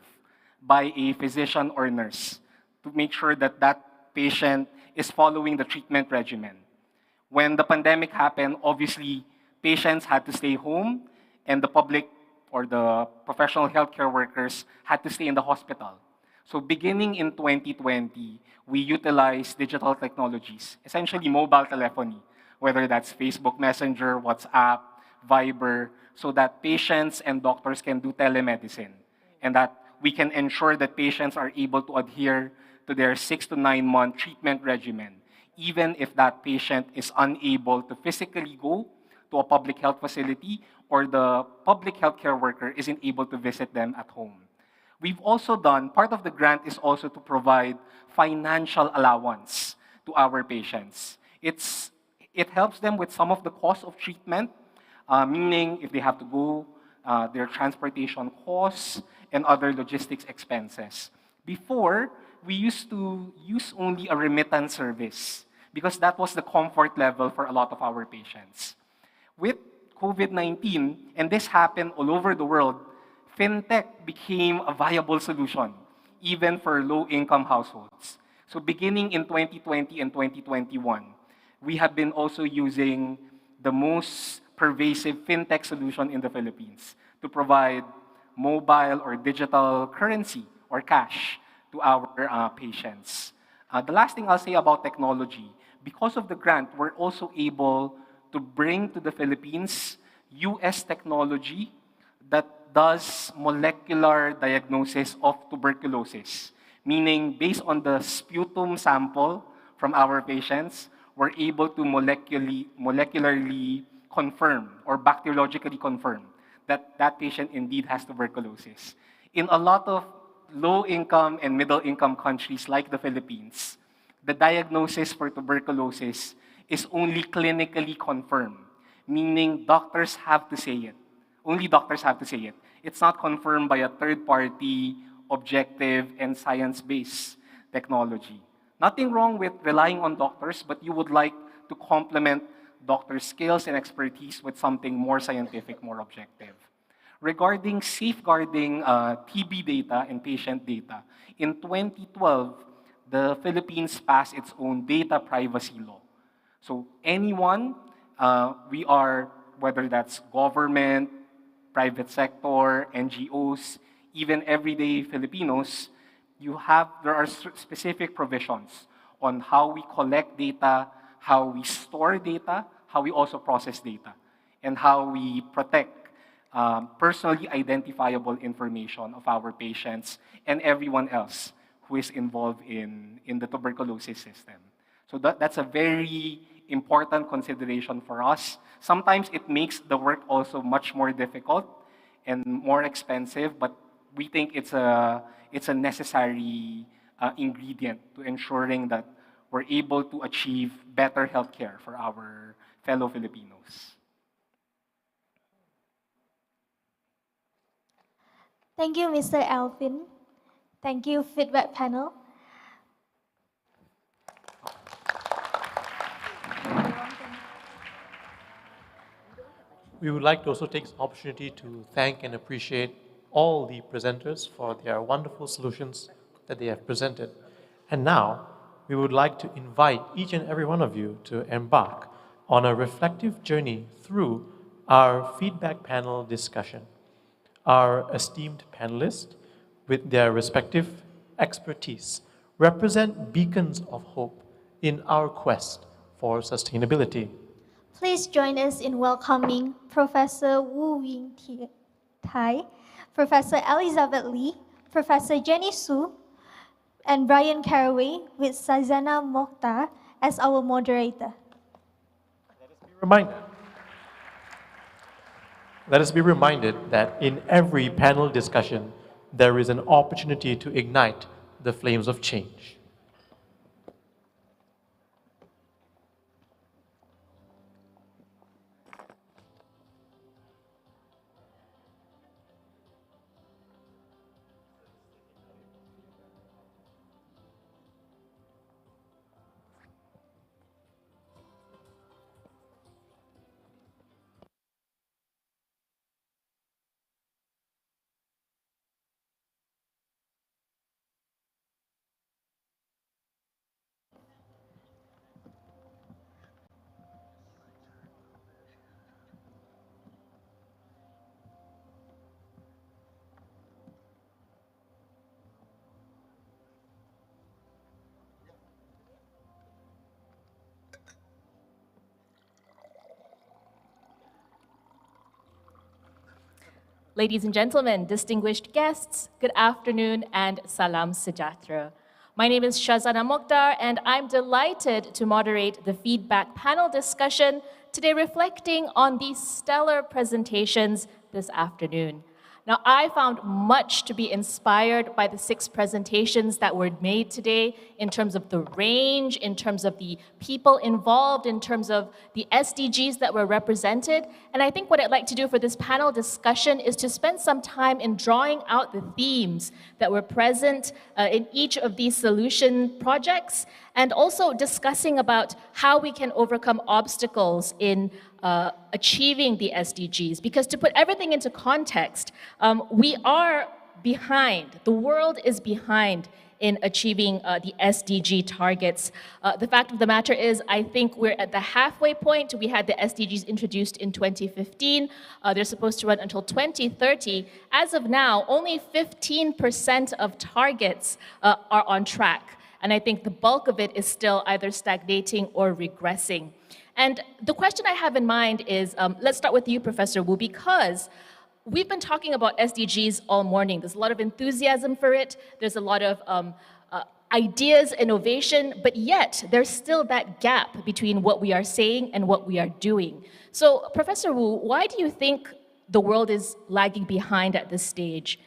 by a physician or nurse to make sure that that patient is following the treatment regimen. When the pandemic happened, obviously, patients had to stay home and the public or the professional healthcare workers had to stay in the hospital. So beginning in 2020, we utilized digital technologies, essentially mobile telephony, whether that's Facebook Messenger, WhatsApp, Viber, so that patients and doctors can do telemedicine and that we can ensure that patients are able to adhere to their 6 to 9 month treatment regimen, even if that patient is unable to physically go to a public health facility or the public healthcare worker isn't able to visit them at home. We've also done, part of the grant is also to provide financial allowance to our patients. It helps them with some of the cost of treatment, meaning if they have to go, their transportation costs and other logistics expenses. Before, we used to use only a remittance service, because that was the comfort level for a lot of our patients. With COVID-19, and this happened all over the world, fintech became a viable solution, even for low-income households. So beginning in 2020 and 2021, we have been also using the most pervasive fintech solution in the Philippines to provide mobile or digital currency or cash to our patients. The last thing I'll say about technology, because of the grant, we're also able to bring to the Philippines US technology that does molecular diagnosis of tuberculosis, meaning based on the sputum sample from our patients, we're able to molecularly confirm or bacteriologically confirm that that patient indeed has tuberculosis. In a lot of low-income and middle-income countries like the Philippines, the diagnosis for tuberculosis is only clinically confirmed, meaning doctors have to say it. Only doctors have to say it. It's not confirmed by a third-party, objective, and science-based technology. Nothing wrong with relying on doctors, but you would like to complement doctors' skills and expertise with something more scientific, more objective. Regarding safeguarding TB data and patient data, in 2012, the Philippines passed its own data privacy law. So anyone, whether that's government, private sector, NGOs, even everyday Filipinos, there are specific provisions on how we collect data, how we store data, how we also process data, and how we protect personally identifiable information of our patients and everyone else who is involved in the tuberculosis system. So that's a very important consideration for us. Sometimes it makes the work also much more difficult and more expensive, but we think it's a necessary ingredient to ensuring that we're able to achieve better healthcare for our fellow Filipinos. Thank you, Mr. Alvin. Thank you, feedback panel. We would like to also take this opportunity to thank and appreciate all the presenters for their wonderful solutions that they have presented. And now, we would like to invite each and every one of you to embark on a reflective journey through our feedback panel discussion. Our esteemed panelists, with their respective expertise, represent beacons of hope in our quest for sustainability. Please join us in welcoming Professor Wu Wing Tai, Professor Elizabeth Lee, Professor Jenny Su, and Brian Caraway with Shazana Mokhtar as our moderator. Let us be reminded that in every panel discussion, there is an opportunity to ignite the flames of change. Ladies and gentlemen, distinguished guests, good afternoon and salam sejahtera. My name is Shazana Mokhtar and I'm delighted to moderate the feedback panel discussion today, reflecting on these stellar presentations this afternoon. Now, I found much to be inspired by the 6 presentations that were made today in terms of the range, in terms of the people involved, in terms of the SDGs that were represented. And I think what I'd like to do for this panel discussion is to spend some time in drawing out the themes that were present in each of these solution projects, and also discussing about how we can overcome obstacles in achieving the SDGs. Because to put everything into context, we are behind. The world is behind in achieving the SDG targets. The fact of the matter is, I think we're at the halfway point. We had the SDGs introduced in 2015. They're supposed to run until 2030. As of now, only 15% of targets are on track. And I think the bulk of it is still either stagnating or regressing. And the question I have in mind is, let's start with you, Professor Wu, because we've been talking about SDGs all morning. There's a lot of enthusiasm for it. There's a lot of ideas, innovation, but yet there's still that gap between what we are saying and what we are doing. So, Professor Wu, why do you think the world is lagging behind at this stage?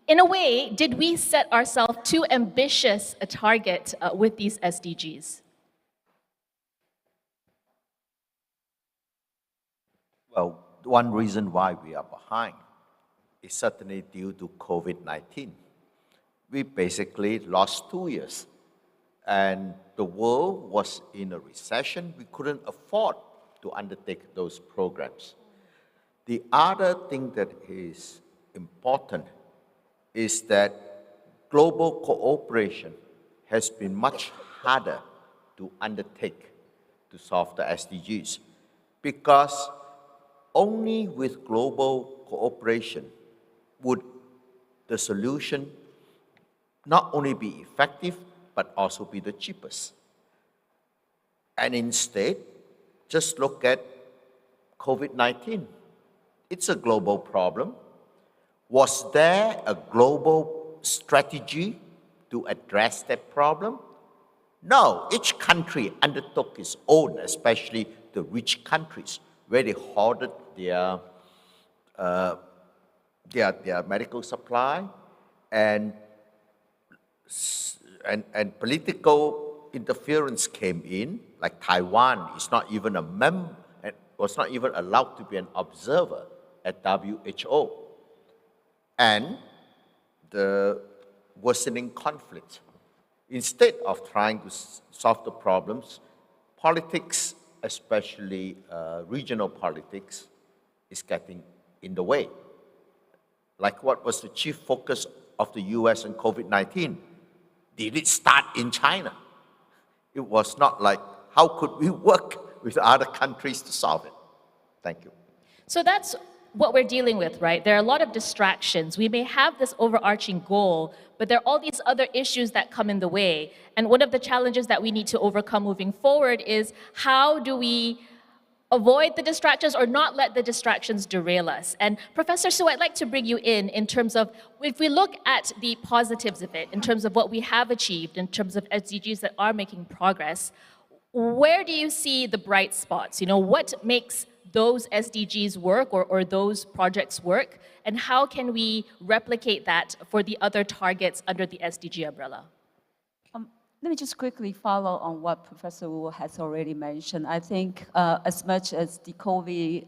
In a way, did we set ourselves too ambitious a target with these SDGs? Well, one reason why we are behind is certainly due to COVID-19. We basically lost 2 years, and the world was in a recession. We couldn't afford to undertake those programs. The other thing that is important is that global cooperation has been much harder to undertake to solve the SDGs, because only with global cooperation would the solution not only be effective, but also be the cheapest. And instead, just look at COVID-19. It's a global problem. Was there a global strategy to address that problem? No, each country undertook its own, especially the rich countries, where they hoarded their medical supply, and political interference came in. Like Taiwan is not even a member, was not even allowed to be an observer at WHO, and the worsening conflict. Instead of trying to solve the problems, politics, especially regional politics, is getting in the way. Like, what was the chief focus of the US in COVID-19? Did it start in China? It was not like, how could we work with other countries to solve it? Thank you. So that's what we're dealing with, right? There are a lot of distractions. We may have this overarching goal, but there are all these other issues that come in the way. And one of the challenges that we need to overcome moving forward is, how do we avoid the distractions or not let the distractions derail us? And Professor Su, I'd like to bring you in terms of, if we look at the positives of it, in terms of what we have achieved, in terms of SDGs that are making progress, where do you see the bright spots? You know, what makes those SDGs work, or those projects work, and how can we replicate that for the other targets under the SDG umbrella? Let me just quickly follow on what Professor Wu has already mentioned. I think as much as the COVID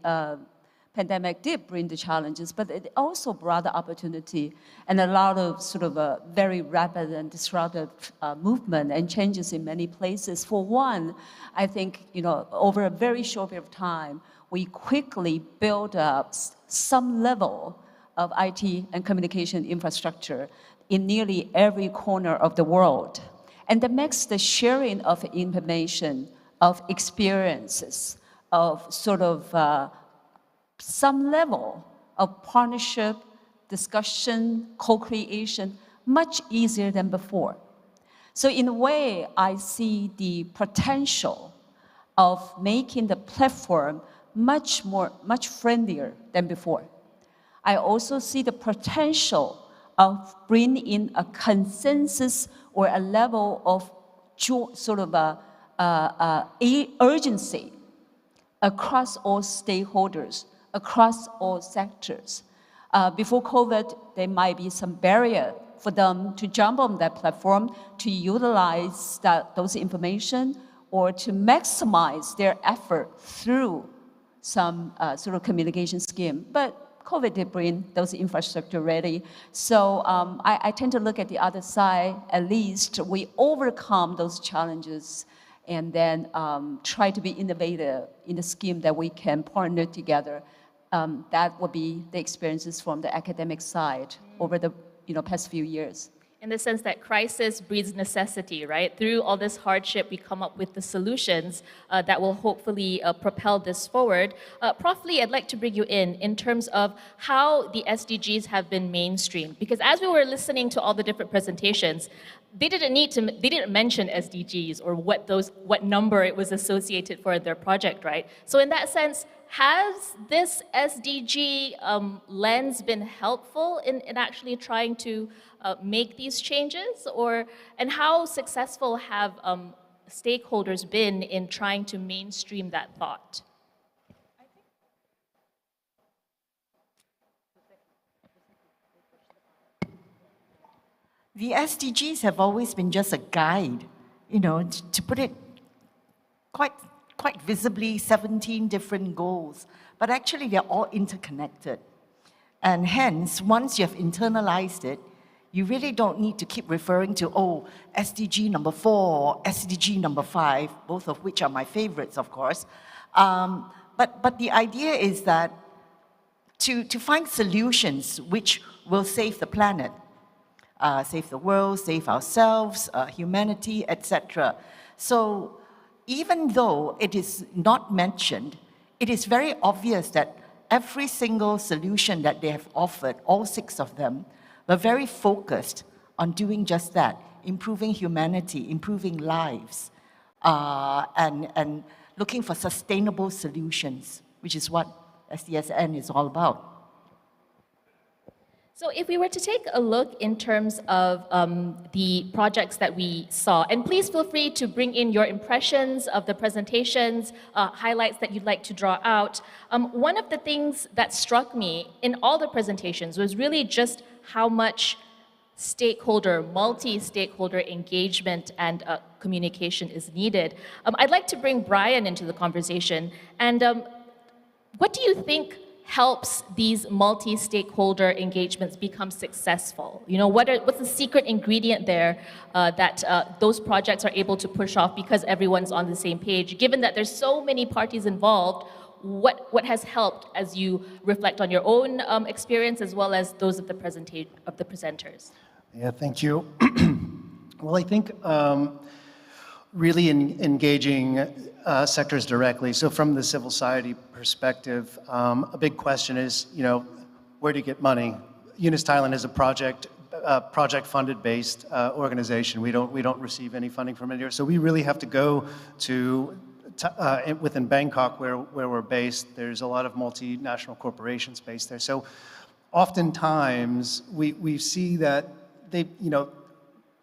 pandemic did bring the challenges, but it also brought the opportunity and a lot of sort of a very rapid and disruptive movement and changes in many places. For one, I think, you know, over a very short period of time, we quickly built up some level of IT and communication infrastructure in nearly every corner of the world. And that makes the sharing of information, of experiences, of sort of some level of partnership, discussion, co-creation, much easier than before. So in a way, I see the potential of making the platform much friendlier than before. I also see the potential of bringing in a consensus or a level of sort of urgency across all stakeholders, across all sectors. Before COVID, there might be some barrier for them to jump on that platform, to utilize those information, or to maximize their effort through some sort of communication scheme. But COVID did bring those infrastructure ready. So I tend to look at the other side. At least we overcome those challenges and then try to be innovative in the scheme that we can partner together. That would be the experiences from the academic side over the past few years. In the sense that crisis breeds necessity, right? Through all this hardship, we come up with the solutions that will hopefully propel this forward. Prof. Lee, I'd like to bring you in terms of how the SDGs have been mainstreamed. Because as we were listening to all the different presentations, they didn't mention SDGs or what number it was associated for their project, right? So in that sense, has this SDG lens been helpful in actually trying to make these changes? And how successful have stakeholders been in trying to mainstream that thought? The SDGs have always been just a guide, to put it quite visibly, 17 different goals, but actually they're all interconnected. And hence, once you have internalized it, you really don't need to keep referring to, SDG number 4, SDG number 5, both of which are my favorites, of course. But the idea is that to find solutions which will save the planet, save the world, save ourselves, humanity, etc. So even though it is not mentioned, it is very obvious that every single solution that they have offered, all 6 of them, were very focused on doing just that, improving humanity, improving lives, and looking for sustainable solutions, which is what SDSN is all about. So if we were to take a look in terms of the projects that we saw, and please feel free to bring in your impressions of the presentations, highlights that you'd like to draw out. One of the things that struck me in all the presentations was really just how much multi-stakeholder engagement and communication is needed. I'd like to bring Brian into the conversation. And what do you think helps these multi-stakeholder engagements become successful? What's the secret ingredient there that those projects are able to push off because everyone's on the same page? Given that there's so many parties involved, what has helped as you reflect on your own experience as well as those of the presenters? Yeah, thank you. Well, I think really engaging sectors directly. So from the civil society perspective, a big question is, where do you get money? UNIS Thailand is a project-funded based organization. We don't receive any funding from anywhere. So we really have to go to within Bangkok, where we're based. There's a lot of multinational corporations based there. So oftentimes we see that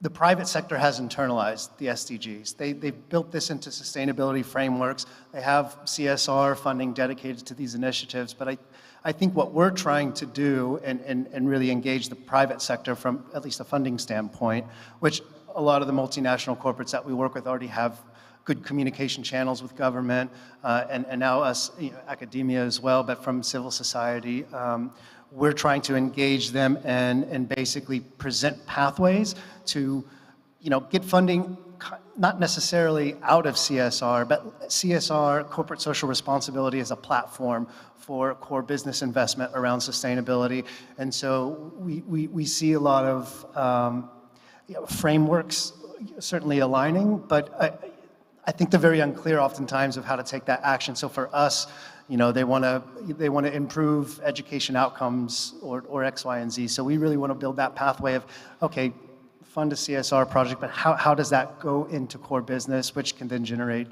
the private sector has internalized the SDGs. They've built this into sustainability frameworks. They have CSR funding dedicated to these initiatives. But I think what we're trying to do and really engage the private sector from at least a funding standpoint, which a lot of the multinational corporates that we work with already have good communication channels with government, and now us, academia as well, but from civil society. We're trying to engage them and basically present pathways to, get funding, not necessarily out of CSR, but CSR, corporate social responsibility, as a platform for core business investment around sustainability. And so we see a lot of frameworks certainly aligning, but I think they're very unclear oftentimes of how to take that action. So for us, they want to improve education outcomes or X, Y, and Z. So we really want to build that pathway of, okay, fund a CSR project, but how does that go into core business, which can then generate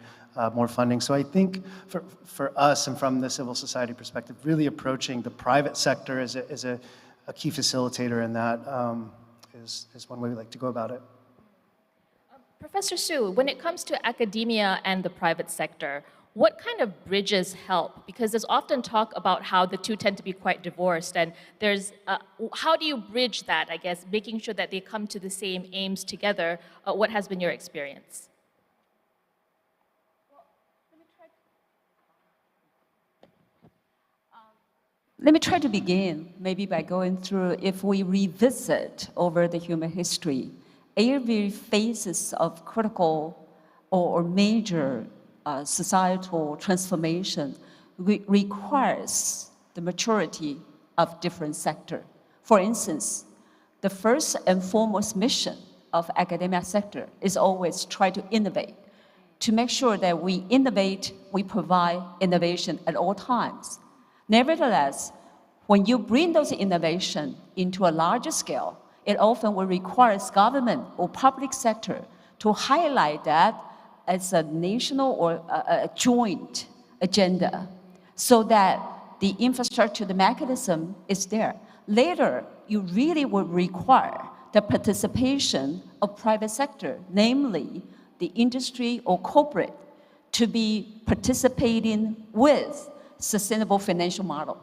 more funding? So I think for us and from the civil society perspective, really approaching the private sector as a key facilitator in that is one way we like to go about it. Professor Su, when it comes to academia and the private sector, what kind of bridges help? Because there's often talk about how the two tend to be quite divorced, and there's, how do you bridge that, I guess, making sure that they come to the same aims together? What has been your experience? Let me try to begin maybe by going through, if we revisit over the human history, every phases of critical or major societal transformation requires the maturity of different sectors. For instance, the first and foremost mission of academia sector is always try to innovate, to make sure that we innovate, we provide innovation at all times. Nevertheless, when you bring those innovations into a larger scale, it often will require government or public sector to highlight that as a national or a joint agenda, so that the infrastructure, the mechanism is there. Later, you really will require the participation of private sector, namely the industry or corporate, to be participating with sustainable financial model.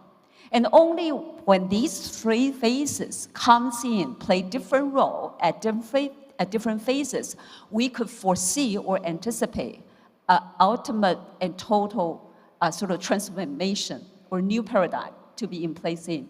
And only when these three phases comes in, play different role at different phases, we could foresee or anticipate ultimate and total sort of transformation or new paradigm to be in place in.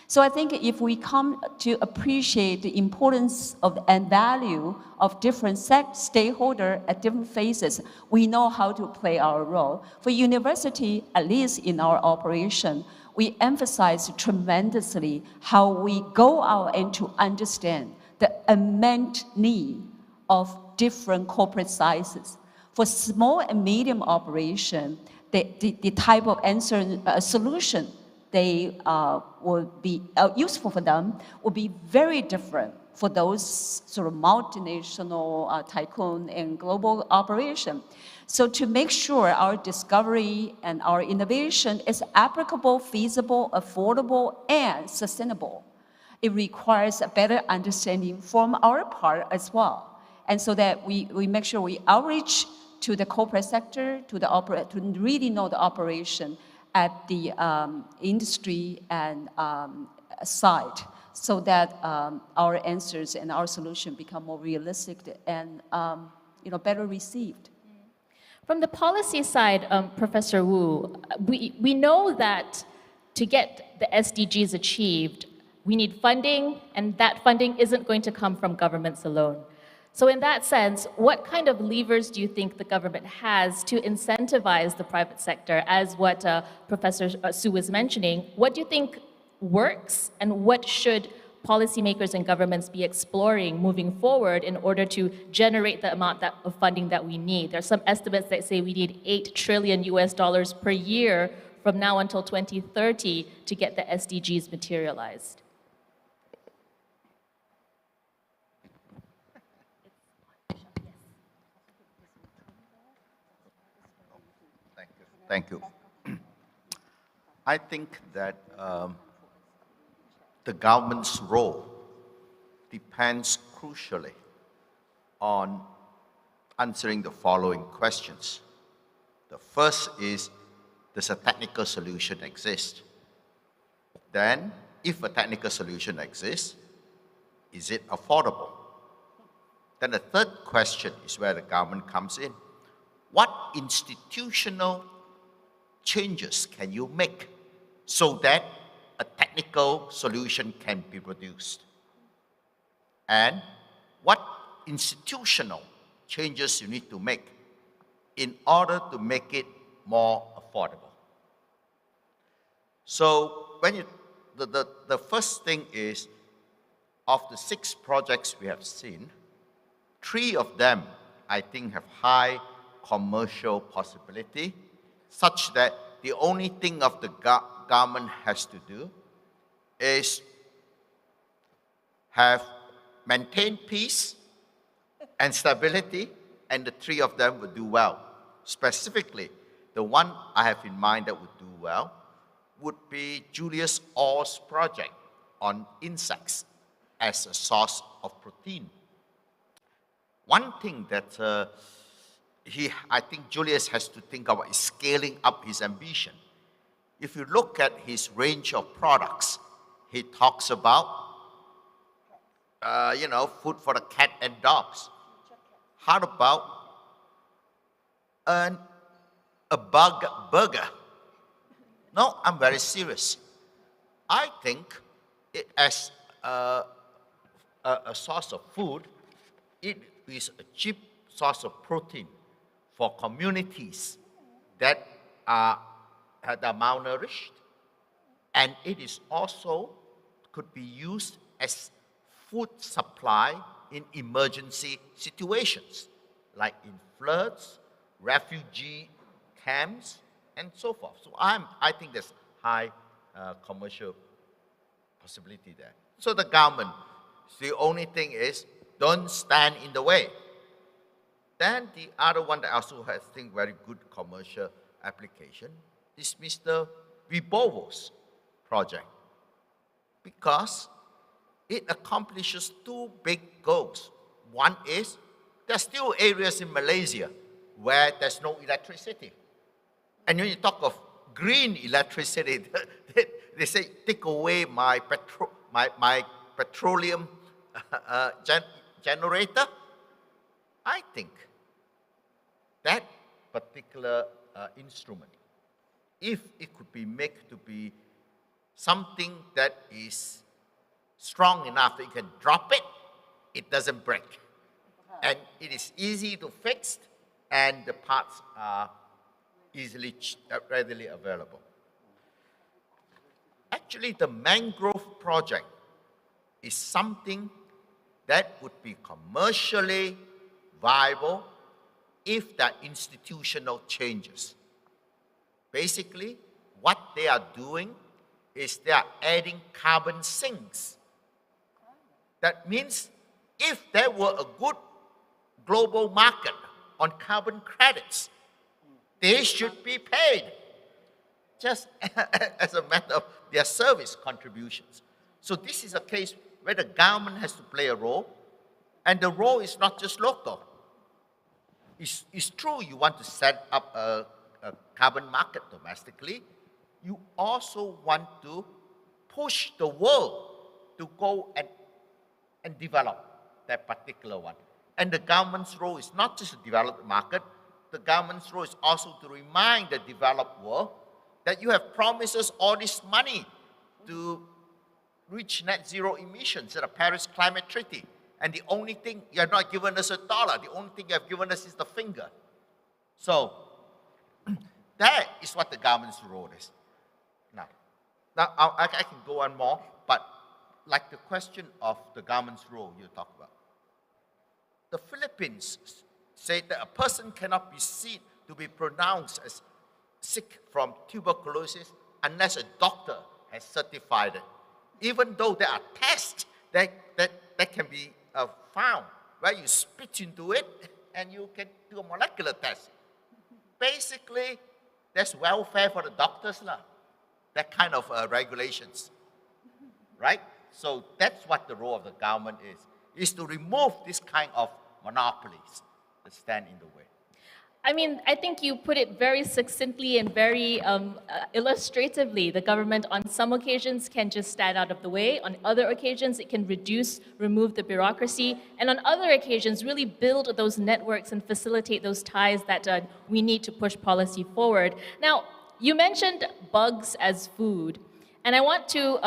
So I think if we come to appreciate the importance of and value of different stakeholders at different phases, we know how to play our role. For university, at least in our operation, we emphasize tremendously how we go out and to understand the immense need of different corporate sizes. For small and medium operation, the type of answer solution they will be useful for them will be very different for those sort of multinational tycoon and global operation. So to make sure our discovery and our innovation is applicable, feasible, affordable, and sustainable, it requires a better understanding from our part as well. And so that we make sure we outreach to the corporate sector, to really know the operation at the industry and side, so that our answers and our solution become more realistic and better received. From the policy side, Professor Wu, we know that to get the SDGs achieved, we need funding, and that funding isn't going to come from governments alone. So in that sense, what kind of levers do you think the government has to incentivize the private sector, as what Professor Su was mentioning? What do you think works, and what should policymakers and governments be exploring moving forward in order to generate the amount of funding that we need? There are some estimates that say we need $8 trillion per year from now until 2030 to get the SDGs materialized. Thank you. I think that the government's role depends crucially on answering the following questions. The first is, does a technical solution exist? Then, if a technical solution exists, is it affordable? Then the third question is where the government comes in. What institutional changes can you make so that a technical solution can be produced? And what institutional changes you need to make in order to make it more affordable? So when the first thing is, of the 6 projects we have seen, 3 of them I think have high commercial possibility, such that the only thing of the government has to do is maintain peace and stability, and the 3 of them would do well. Specifically, the one I have in mind that would do well would be Julius Orr's project on insects as a source of protein. One thing that I think Julius has to think about scaling up his ambition. If you look at his range of products, he talks about, food for the cat and dogs. How about a bug burger? No, I'm very serious. I think it as a source of food, it is a cheap source of protein for communities that are malnourished, and it is also could be used as food supply in emergency situations, like in floods, refugee camps, and so forth. So I think there's high commercial possibility there. So the government, the only thing is, don't stand in the way. Then the other one that also has, I think, very good commercial application is Mr. Vibovo's project, because it accomplishes two big goals. One is, there's still areas in Malaysia where there's no electricity. And when you talk of green electricity, they say, take away my petroleum generator. I think that particular instrument, if it could be made to be something that is strong enough that you can drop it, it doesn't break. And it is easy to fix, and the parts are readily available. Actually, the mangrove project is something that would be commercially viable if there are institutional changes. Basically, what they are doing is they are adding carbon sinks. That means if there were a good global market on carbon credits, they should be paid just as a matter of their service contributions. So this is a case where the government has to play a role, and the role is not just local. It's true you want to set up a carbon market domestically. You also want to push the world to go and develop that particular one. And the government's role is not just to develop the market, the government's role is also to remind the developed world that you have promised us all this money to reach net zero emissions in the Paris Climate Treaty. And the only thing, you have not given us $1, the only thing you have given us is the finger. So, that is what the government's role is. Now I can go on more, but like the question of the government's role you talk about. The Philippines say that a person cannot be seen to be pronounced as sick from tuberculosis unless a doctor has certified it. Even though there are tests that can be found, where you spit into it and you can do a molecular test. Basically, there's welfare for the doctors, that kind of regulations, right? So that's what the role of the government is to remove this kind of monopolies that stand in the way. I mean, I think you put it very succinctly and very illustratively. The government on some occasions can just stand out of the way. On other occasions, it can remove the bureaucracy. And on other occasions, really build those networks and facilitate those ties that we need to push policy forward. Now, you mentioned bugs as food. And I want to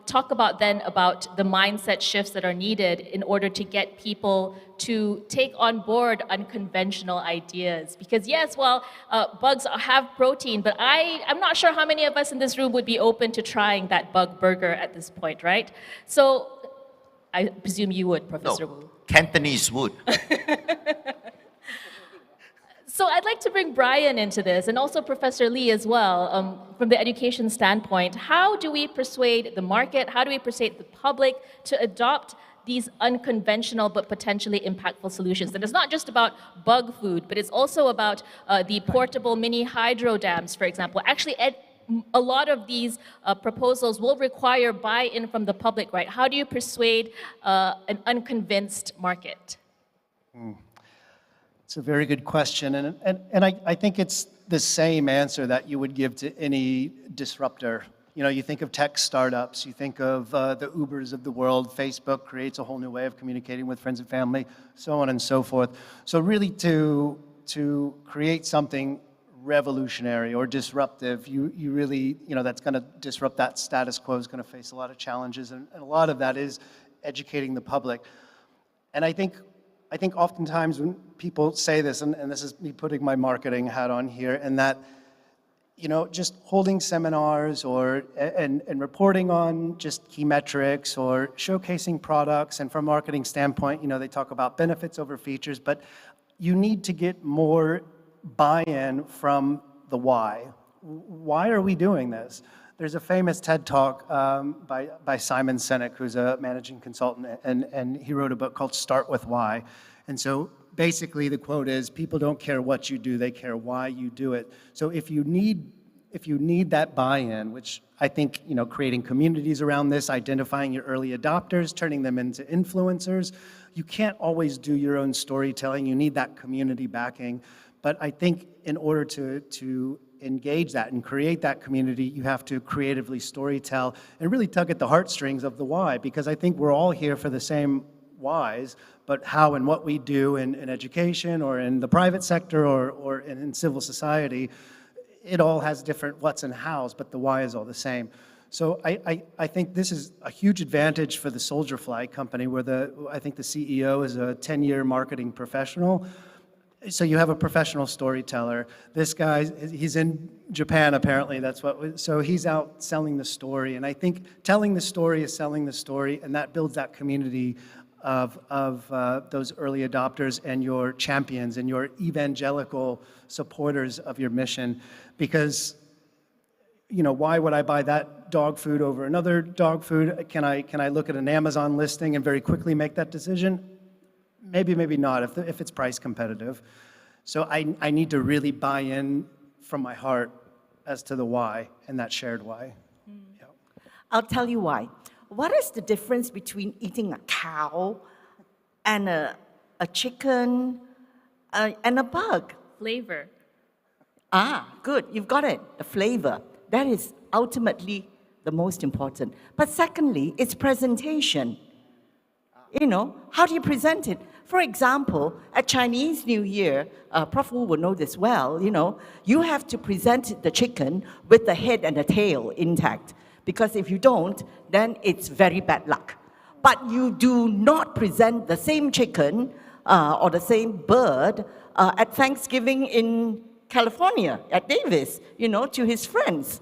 talk about the mindset shifts that are needed in order to get people to take on board unconventional ideas. Because yes, well, bugs have protein, but I'm not sure how many of us in this room would be open to trying that bug burger at this point, right? So I presume you would, Professor Wu. Cantonese would. So I'd like to bring Brian into this, and also Professor Lee as well, from the education standpoint. How do we persuade the market, how do we persuade the public to adopt these unconventional but potentially impactful solutions? And it's not just about bug food, but it's also about the portable mini hydro dams, for example. Actually, a lot of these proposals will require buy-in from the public, right? How do you persuade an unconvinced market? It's a very good question, and I think it's the same answer that you would give to any disruptor. You know, you think of tech startups, you think of the Ubers of the world, Facebook creates a whole new way of communicating with friends and family, so on and so forth. So really to create something revolutionary or disruptive, you really, you know, that's going to disrupt that status quo, is going to face a lot of challenges, and a lot of that is educating the public. And I think oftentimes when people say this, and this is me putting my marketing hat on here, and that, you know, just holding seminars and reporting on just key metrics or showcasing products, and from a marketing standpoint, you know, they talk about benefits over features, but you need to get more buy-in from the why. Why are we doing this? There's a famous TED Talk by Simon Sinek, who's a managing consultant, and he wrote a book called Start With Why. And so basically the quote is, people don't care what you do, they care why you do it. So if you need that buy-in, which I think, you know, creating communities around this, identifying your early adopters, turning them into influencers, you can't always do your own storytelling, you need that community backing. But I think in order to engage that and create that community, you have to creatively storytell and really tug at the heartstrings of the why, because I think we're all here for the same whys, but how and what we do in education or in the private sector or in civil society, it all has different what's and hows, but the why is all the same. So I think this is a huge advantage for the Soldier Fly company, where I think the CEO is a 10-year marketing professional. So you have a professional storyteller. This guy, he's in Japan apparently, so he's out selling the story. And I think telling the story is selling the story, and that builds that community of those early adopters and your champions and your evangelical supporters of your mission. Because, you know, why would I buy that dog food over another dog food? Can I look at an Amazon listing and very quickly make that decision? Maybe, maybe not, if it's price competitive. So I need to really buy in from my heart as to the why, and that shared why. Yeah. I'll tell you why. What is the difference between eating a cow and a chicken and a bug? Flavor. Ah, good, you've got it, the flavor. That is ultimately the most important. But secondly, it's presentation. You know, how do you present it? For example, at Chinese New Year, Prof. Wu will know this well, you know, you have to present the chicken with the head and the tail intact, because if you don't, then it's very bad luck. But you do not present the same chicken or the same bird at Thanksgiving in California, at Davis, you know, to his friends,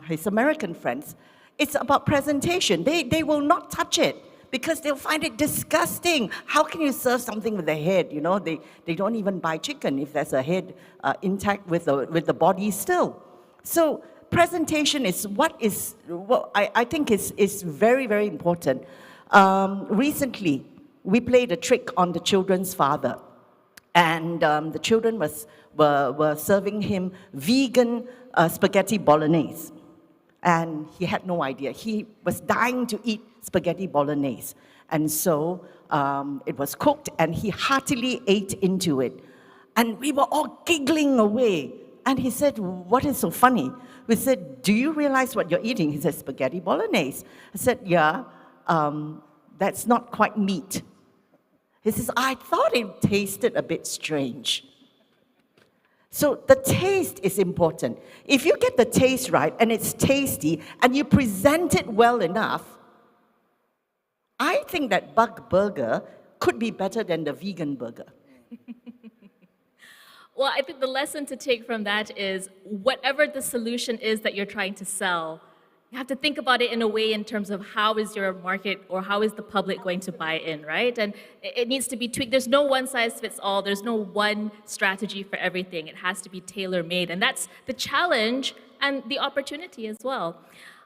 his American friends. It's about presentation. They will not touch it, because they'll find it disgusting. How can you serve something with a head? You know, they don't even buy chicken if there's a head intact with the body still. So presentation is what I think is very, very important. Recently, we played a trick on the children's father, and the children were serving him vegan spaghetti bolognese. And he had no idea. He was dying to eat spaghetti bolognese. And so it was cooked, and he heartily ate into it. And we were all giggling away. And he said, "What is so funny?" We said, "Do you realize what you're eating?" He said, "Spaghetti bolognese." I said, "Yeah, that's not quite meat." He says, "I thought it tasted a bit strange." So the taste is important. If you get the taste right and it's tasty and you present it well enough, I think that bug burger could be better than the vegan burger. Well, I think the lesson to take from that is whatever the solution is that you're trying to sell, you have to think about it in a way in terms of how is your market or how is the public going to buy in, right? And it needs to be tweaked. There's no one size fits all. There's no one strategy for everything. It has to be tailor-made. And that's the challenge and the opportunity as well.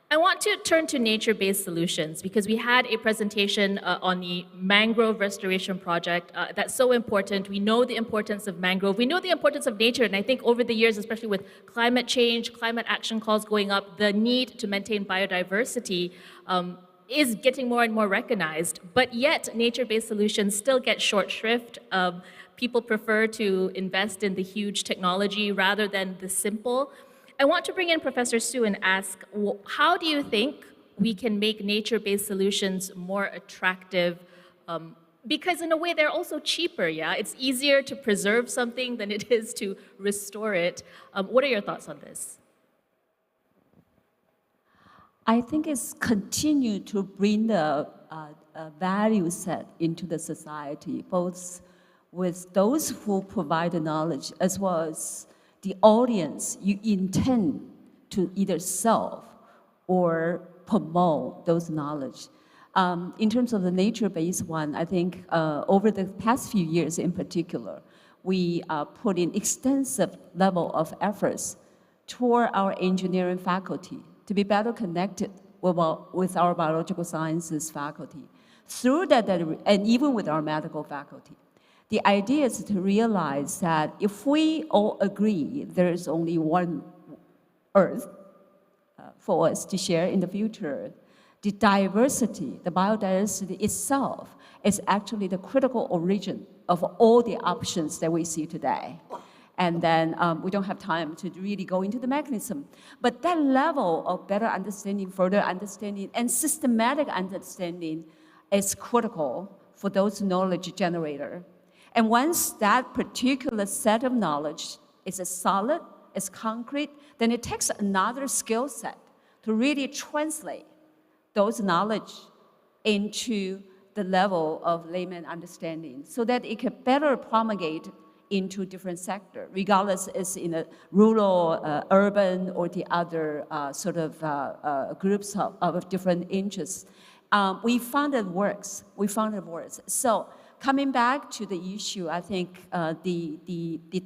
I want to turn to nature-based solutions because we had a presentation on the mangrove restoration project that's so important. We know the importance of mangrove. We know the importance of nature, and I think over the years, especially with climate change, climate action calls going up, the need to maintain biodiversity is getting more and more recognized, but yet nature-based solutions still get short shrift. People prefer to invest in the huge technology rather than the simple. I want to bring in Professor Su and ask, how do you think we can make nature-based solutions more attractive? Because in a way, they're also cheaper, yeah? It's easier to preserve something than it is to restore it. What are your thoughts on this? I think it's continue to bring the value set into the society, both with those who provide the knowledge as well as the audience you intend to either solve or promote those knowledge. In terms of the nature-based one, I think over the past few years in particular, we put in extensive level of efforts toward our engineering faculty to be better connected with our biological sciences faculty. Through that, and even with our medical faculty. The idea is to realize that if we all agree there is only one Earth for us to share in the future, the diversity, the biodiversity itself is actually the critical origin of all the options that we see today. And then we don't have time to really go into the mechanism. But that level of better understanding, further understanding, and systematic understanding is critical for those knowledge generators. And once that particular set of knowledge is solid, is concrete, then it takes another skill set to really translate those knowledge into the level of layman understanding so that it can better promulgate into different sectors, regardless it's in a rural, urban, or the other sort of groups of different interests. We found it works. We found it works. So coming back to the issue, I think the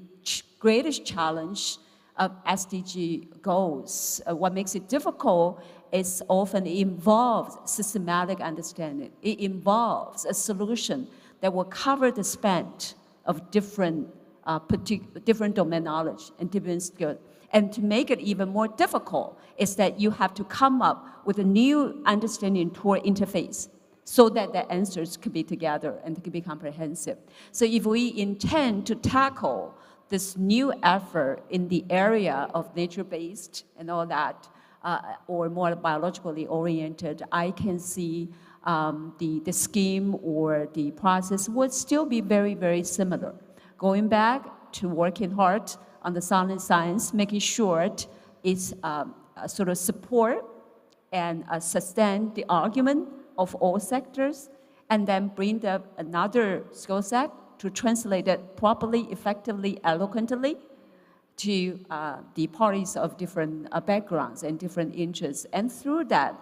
greatest challenge of SDG goals, what makes it difficult is often it involves systematic understanding. It involves a solution that will cover the span of different domain knowledge and different skills. And to make it even more difficult is that you have to come up with a new understanding toward interface so that the answers could be together and could be comprehensive. So if we intend to tackle this new effort in the area of nature-based and all that, or more biologically oriented, I can see the scheme or the process would still be very, very similar. Going back to working hard on the solid science, making sure it's sort of support and sustain the argument of all sectors, and then bring up another skill set to translate it properly, effectively, eloquently to the parties of different backgrounds and different interests. And through that,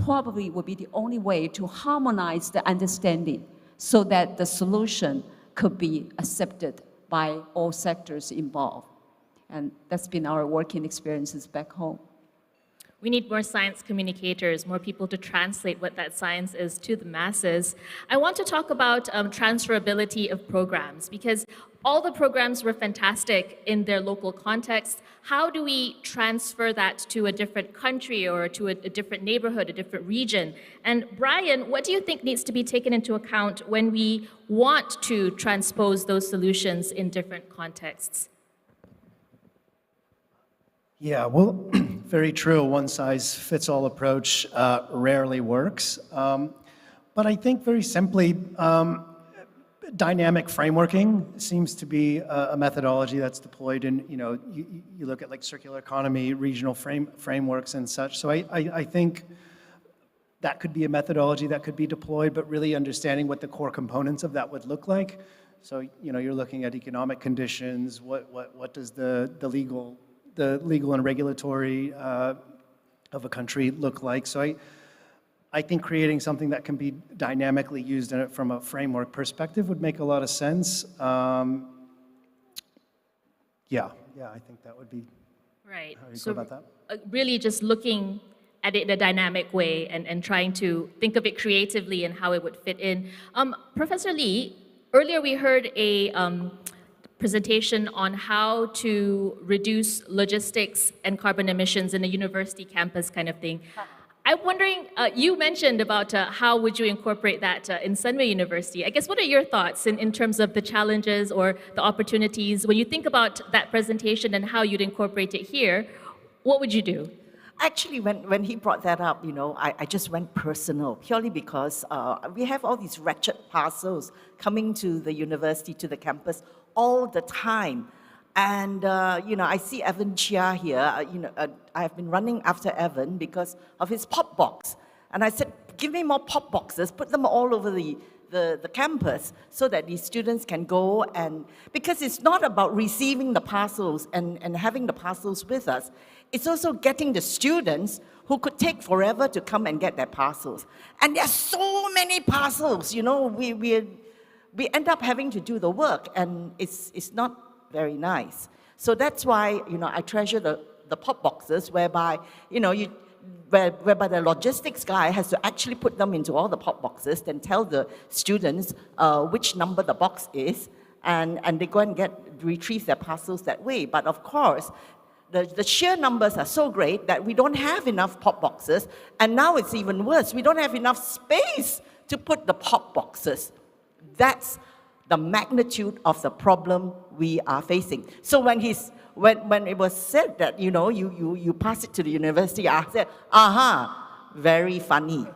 probably will be the only way to harmonize the understanding so that the solution could be accepted by all sectors involved. And that's been our working experiences back home. We need more science communicators, more people to translate what that science is to the masses. I want to talk about transferability of programs, because all the programs were fantastic in their local context. How do we transfer that to a different country or to a different neighborhood, a different region? And Brian, what do you think needs to be taken into account when we want to transpose those solutions in different contexts? Yeah, well, very true. One-size-fits-all approach rarely works. But I think very simply, dynamic frameworking seems to be a methodology that's deployed in, you look at like circular economy, regional frameworks and such. So I think that could be a methodology that could be deployed, but really understanding what the core components of that would look like. So, you're looking at economic conditions, what does the legal and regulatory of a country look like. So I think creating something that can be dynamically used in it from a framework perspective would make a lot of sense. Yeah, I think that would be right. How do you go about that? Really just looking at it in a dynamic way and trying to think of it creatively and how it would fit in. Professor Lee, earlier we heard a presentation on how to reduce logistics and carbon emissions in a university campus kind of thing. I'm wondering, you mentioned about how would you incorporate that in Sunway University. I guess what are your thoughts in terms of the challenges or the opportunities? When you think about that presentation and how you'd incorporate it here, what would you do? Actually, when he brought that up, I just went personal, purely because we have all these wretched parcels coming to the university, to the campus, all the time. And, I see Evan Chia here. I have been running after Evan because of his pop box. And I said, give me more pop boxes, put them all over the campus so that these students can go and, because it's not about receiving the parcels and having the parcels with us. It's also getting the students who could take forever to come and get their parcels. And there's so many parcels, we end up having to do the work, and it's not very nice. So that's why, I treasure the pop boxes whereby, whereby the logistics guy has to actually put them into all the pop boxes, then tell the students which number the box is, and they go and retrieve their parcels that way. But of course, the sheer numbers are so great that we don't have enough pop boxes, and now it's even worse. We don't have enough space to put the pop boxes. That's the magnitude of the problem we are facing. So when it was said that, you pass it to the university, I said, aha, very funny.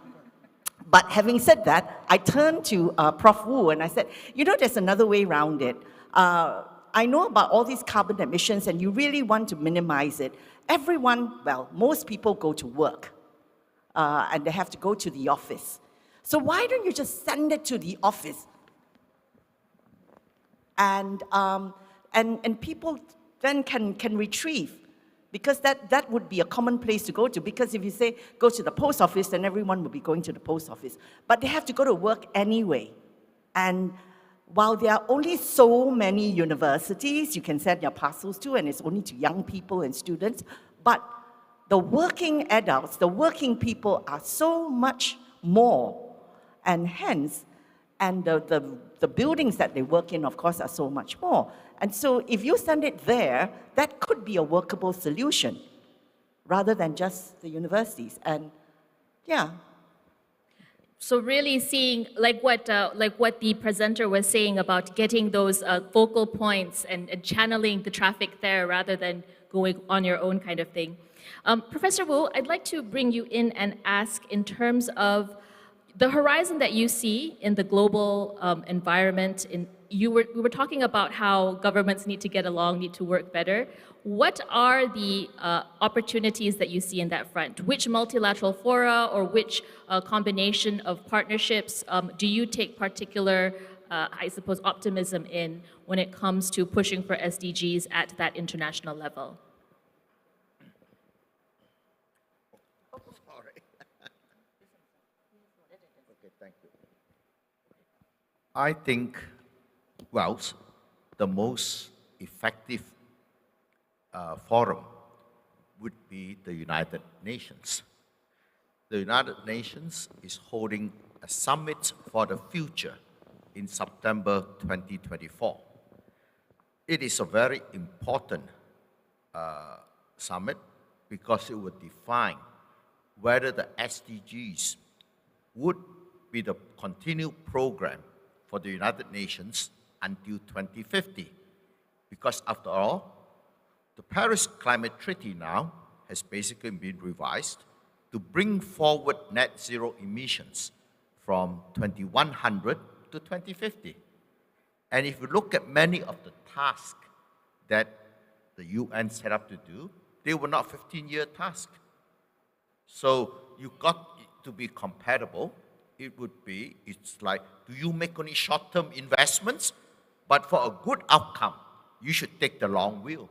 But having said that, I turned to Prof. Wu and I said, there's another way around it. I know about all these carbon emissions and you really want to minimize it. Most people go to work and they have to go to the office. So why don't you just send it to the office? And people then can retrieve, because that would be a common place to go to, because if you say go to the post office, then everyone will be going to the post office. But they have to go to work anyway. And while there are only so many universities you can send your parcels to, and it's only to young people and students, but the working adults, the working people are so much more, and hence, and the buildings that they work in, of course, are so much more. And so if you send it there, that could be a workable solution, rather than just the universities. And yeah. So really seeing, like what the presenter was saying about getting those focal points and channeling the traffic there rather than going on your own kind of thing. Professor Wu, I'd like to bring you in and ask in terms of the horizon that you see in the global environment. We were talking about how governments need to get along, need to work better. What are the opportunities that you see in that front? Which multilateral fora or which combination of partnerships do you take particular, I suppose, optimism in when it comes to pushing for SDGs at that international level? I think, the most effective forum would be the United Nations. The United Nations is holding a summit for the future in September 2024. It is a very important summit because it would define whether the SDGs would be the continued program for the United Nations until 2050. Because after all, the Paris Climate Treaty now has basically been revised to bring forward net zero emissions from 2100 to 2050. And if you look at many of the tasks that the UN set up to do, they were not 15-year tasks. So you got to be compatible. It's like, do you make only short-term investments? But for a good outcome, you should take the long view.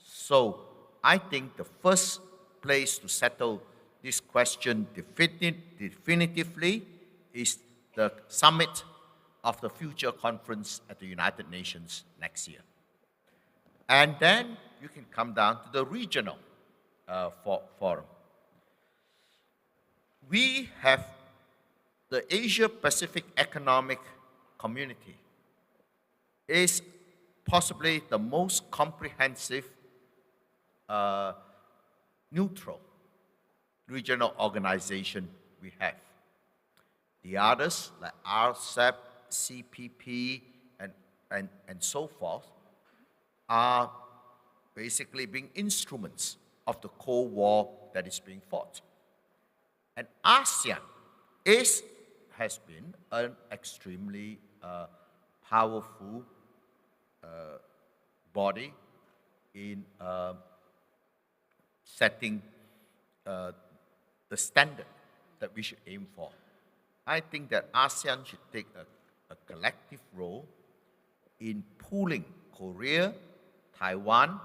So I think the first place to settle this question definitively is the summit of the future conference at the United Nations next year. And then you can come down to the regional forum. We have the Asia-Pacific Economic Community is possibly the most comprehensive, neutral regional organization we have. The others, like RCEP, CPP, and so forth, are basically being instruments of the Cold War that is being fought. And ASEAN has been an extremely powerful body in setting the standard that we should aim for. I think that ASEAN should take a collective role in pooling Korea, Taiwan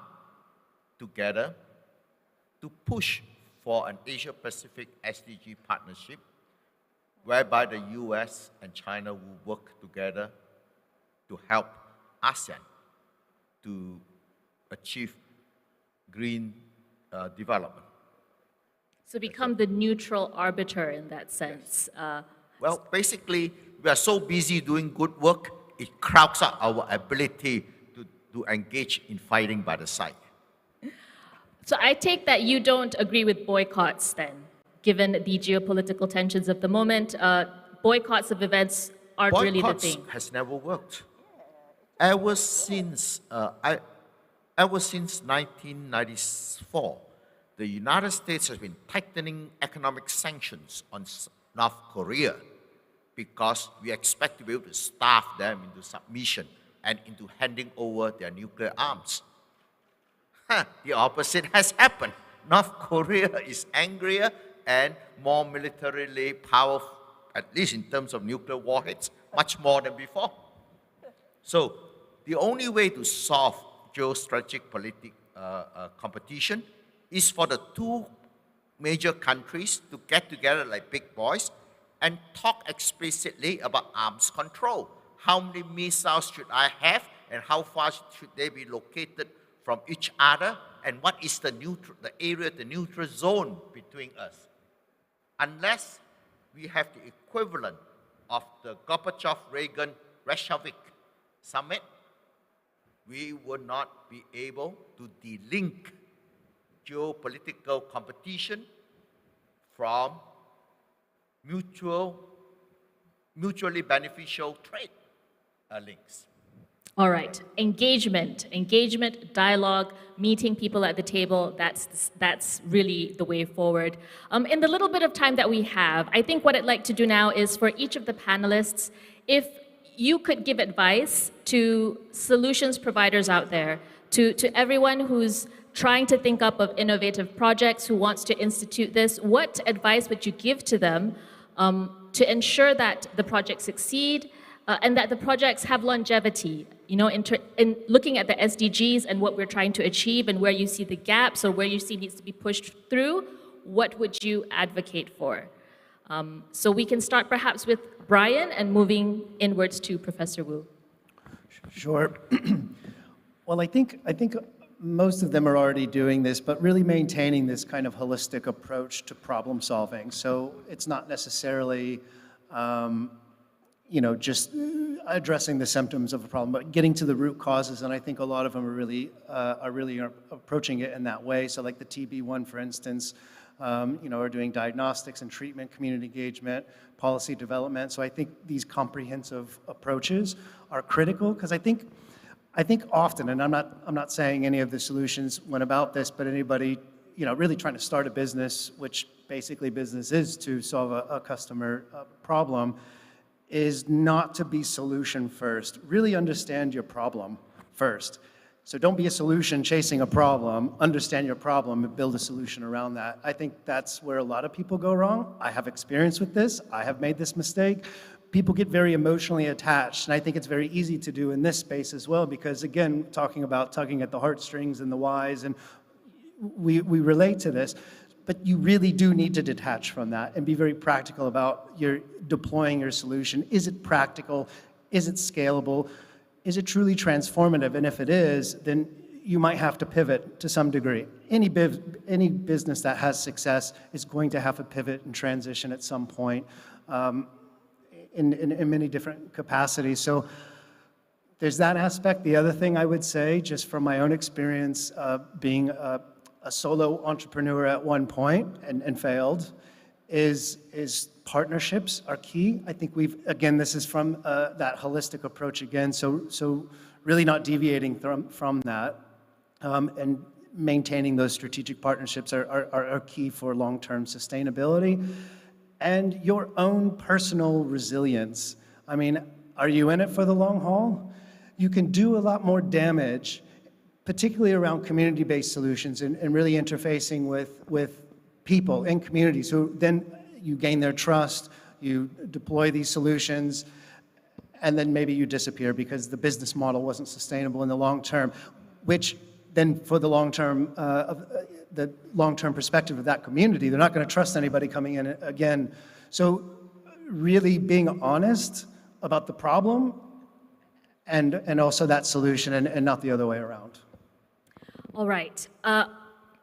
together to push for an Asia-Pacific SDG partnership whereby the US and China will work together to help ASEAN to achieve green development. So become the neutral arbiter in that sense. Well, basically, we are so busy doing good work, it crowds out our ability to engage in fighting by the side. So I take that you don't agree with boycotts then, given the geopolitical tensions of the moment. Boycotts of events aren't really the thing. Boycotts has never worked. Ever since 1994, the United States has been tightening economic sanctions on North Korea because we expect to be able to starve them into submission and into handing over their nuclear arms. The opposite has happened. North Korea is angrier and more militarily powerful, at least in terms of nuclear warheads, much more than before. So the only way to solve geostrategic competition is for the two major countries to get together like big boys and talk explicitly about arms control. How many missiles should I have and how far should they be located from each other, and what is the neutral zone between us? Unless we have the equivalent of the Gorbachev-Reagan-Reykjavik summit, we will not be able to delink geopolitical competition from mutually beneficial trade links. All right, engagement, dialogue, meeting people at the table, that's really the way forward. In the little bit of time that we have, I think what I'd like to do now is for each of the panelists, if you could give advice to solutions providers out there, to everyone who's trying to think up of innovative projects, who wants to institute this, what advice would you give to them to ensure that the projects succeed and that the projects have longevity? You know, in looking at the SDGs and what we're trying to achieve and where you see the gaps or where you see needs to be pushed through, what would you advocate for? So we can start perhaps with Brian and moving inwards to Professor Wu. Sure. Well, I think most of them are already doing this, but really maintaining this kind of holistic approach to problem solving. So it's not necessarily, just addressing the symptoms of a problem, but getting to the root causes. And I think a lot of them are really approaching it in that way. So like the TB one, for instance, are doing diagnostics and treatment, community engagement, policy development. So I think these comprehensive approaches are critical because I think often, and I'm not saying any of the solutions went about this, but anybody, really trying to start a business, which basically business is to solve a customer problem, is not to be solution first. Really understand your problem first. So don't be a solution chasing a problem, understand your problem and build a solution around that. I think that's where a lot of people go wrong. I have experience with this. I have made this mistake. People get very emotionally attached, and I think it's very easy to do in this space as well because, again, talking about tugging at the heartstrings and the whys, and we relate to this, but you really do need to detach from that and be very practical about your deploying your solution. Is it practical? Is it scalable? Is it truly transformative? And if it is, then you might have to pivot to some degree. Any business that has success is going to have a pivot and transition at some point in many different capacities. So there's that aspect. The other thing I would say, just from my own experience being a a solo entrepreneur at one point and failed is partnerships are key. I think again, this is from that holistic approach again, so really not deviating from that, and maintaining those strategic partnerships are key for long-term sustainability. And your own personal resilience. I mean, are you in it for the long haul? You can do a lot more damage, particularly around community-based solutions and really interfacing with people in communities who then you gain their trust, you deploy these solutions, and then maybe you disappear because the business model wasn't sustainable in the long term, which then for the long-term perspective of that community, they're not going to trust anybody coming in again. So really being honest about the problem and also that solution and not the other way around. All right.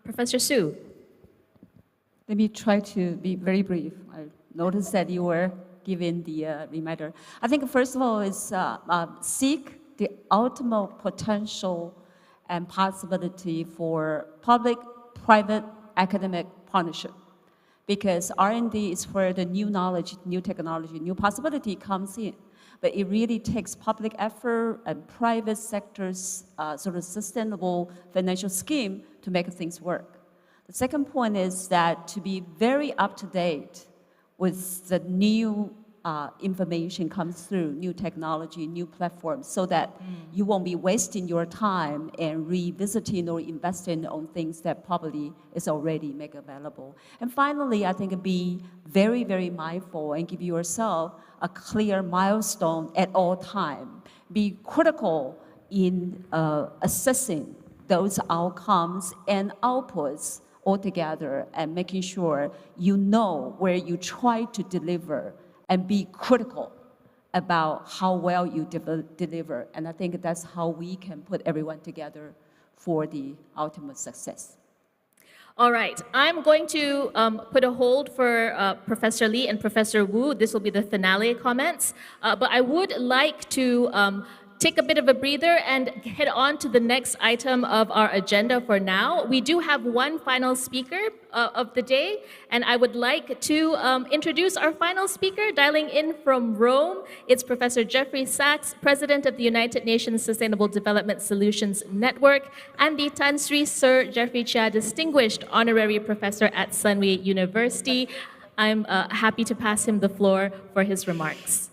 Professor Su. Let me try to be very brief. I noticed that you were given the reminder. I think first of all is seek the ultimate potential and possibility for public-private academic partnership. Because R&D is where the new knowledge, new technology, new possibility comes in. But it really takes public effort and private sector's sort of sustainable financial scheme to make things work. The second point is that to be very up-to-date with the new information comes through, new technology, new platforms, so that you won't be wasting your time and revisiting or investing on things that probably is already made available. And finally, I think be very, very mindful and give yourself a clear milestone at all time. Be critical in assessing those outcomes and outputs altogether and making sure you know where you try to deliver and be critical about how well you deliver. And I think that's how we can put everyone together for the ultimate success. All right, I'm going to put a hold for Professor Lee and Professor Wu. This will be the finale comments. But I would like to take a bit of a breather and head on to the next item of our agenda for now. We do have one final speaker of the day, and I would like to introduce our final speaker, dialing in from Rome. It's Professor Jeffrey Sachs, President of the United Nations Sustainable Development Solutions Network, and the Tan Sri Sir Jeffrey Chia Distinguished Honorary Professor at Sunway University. I'm happy to pass him the floor for his remarks.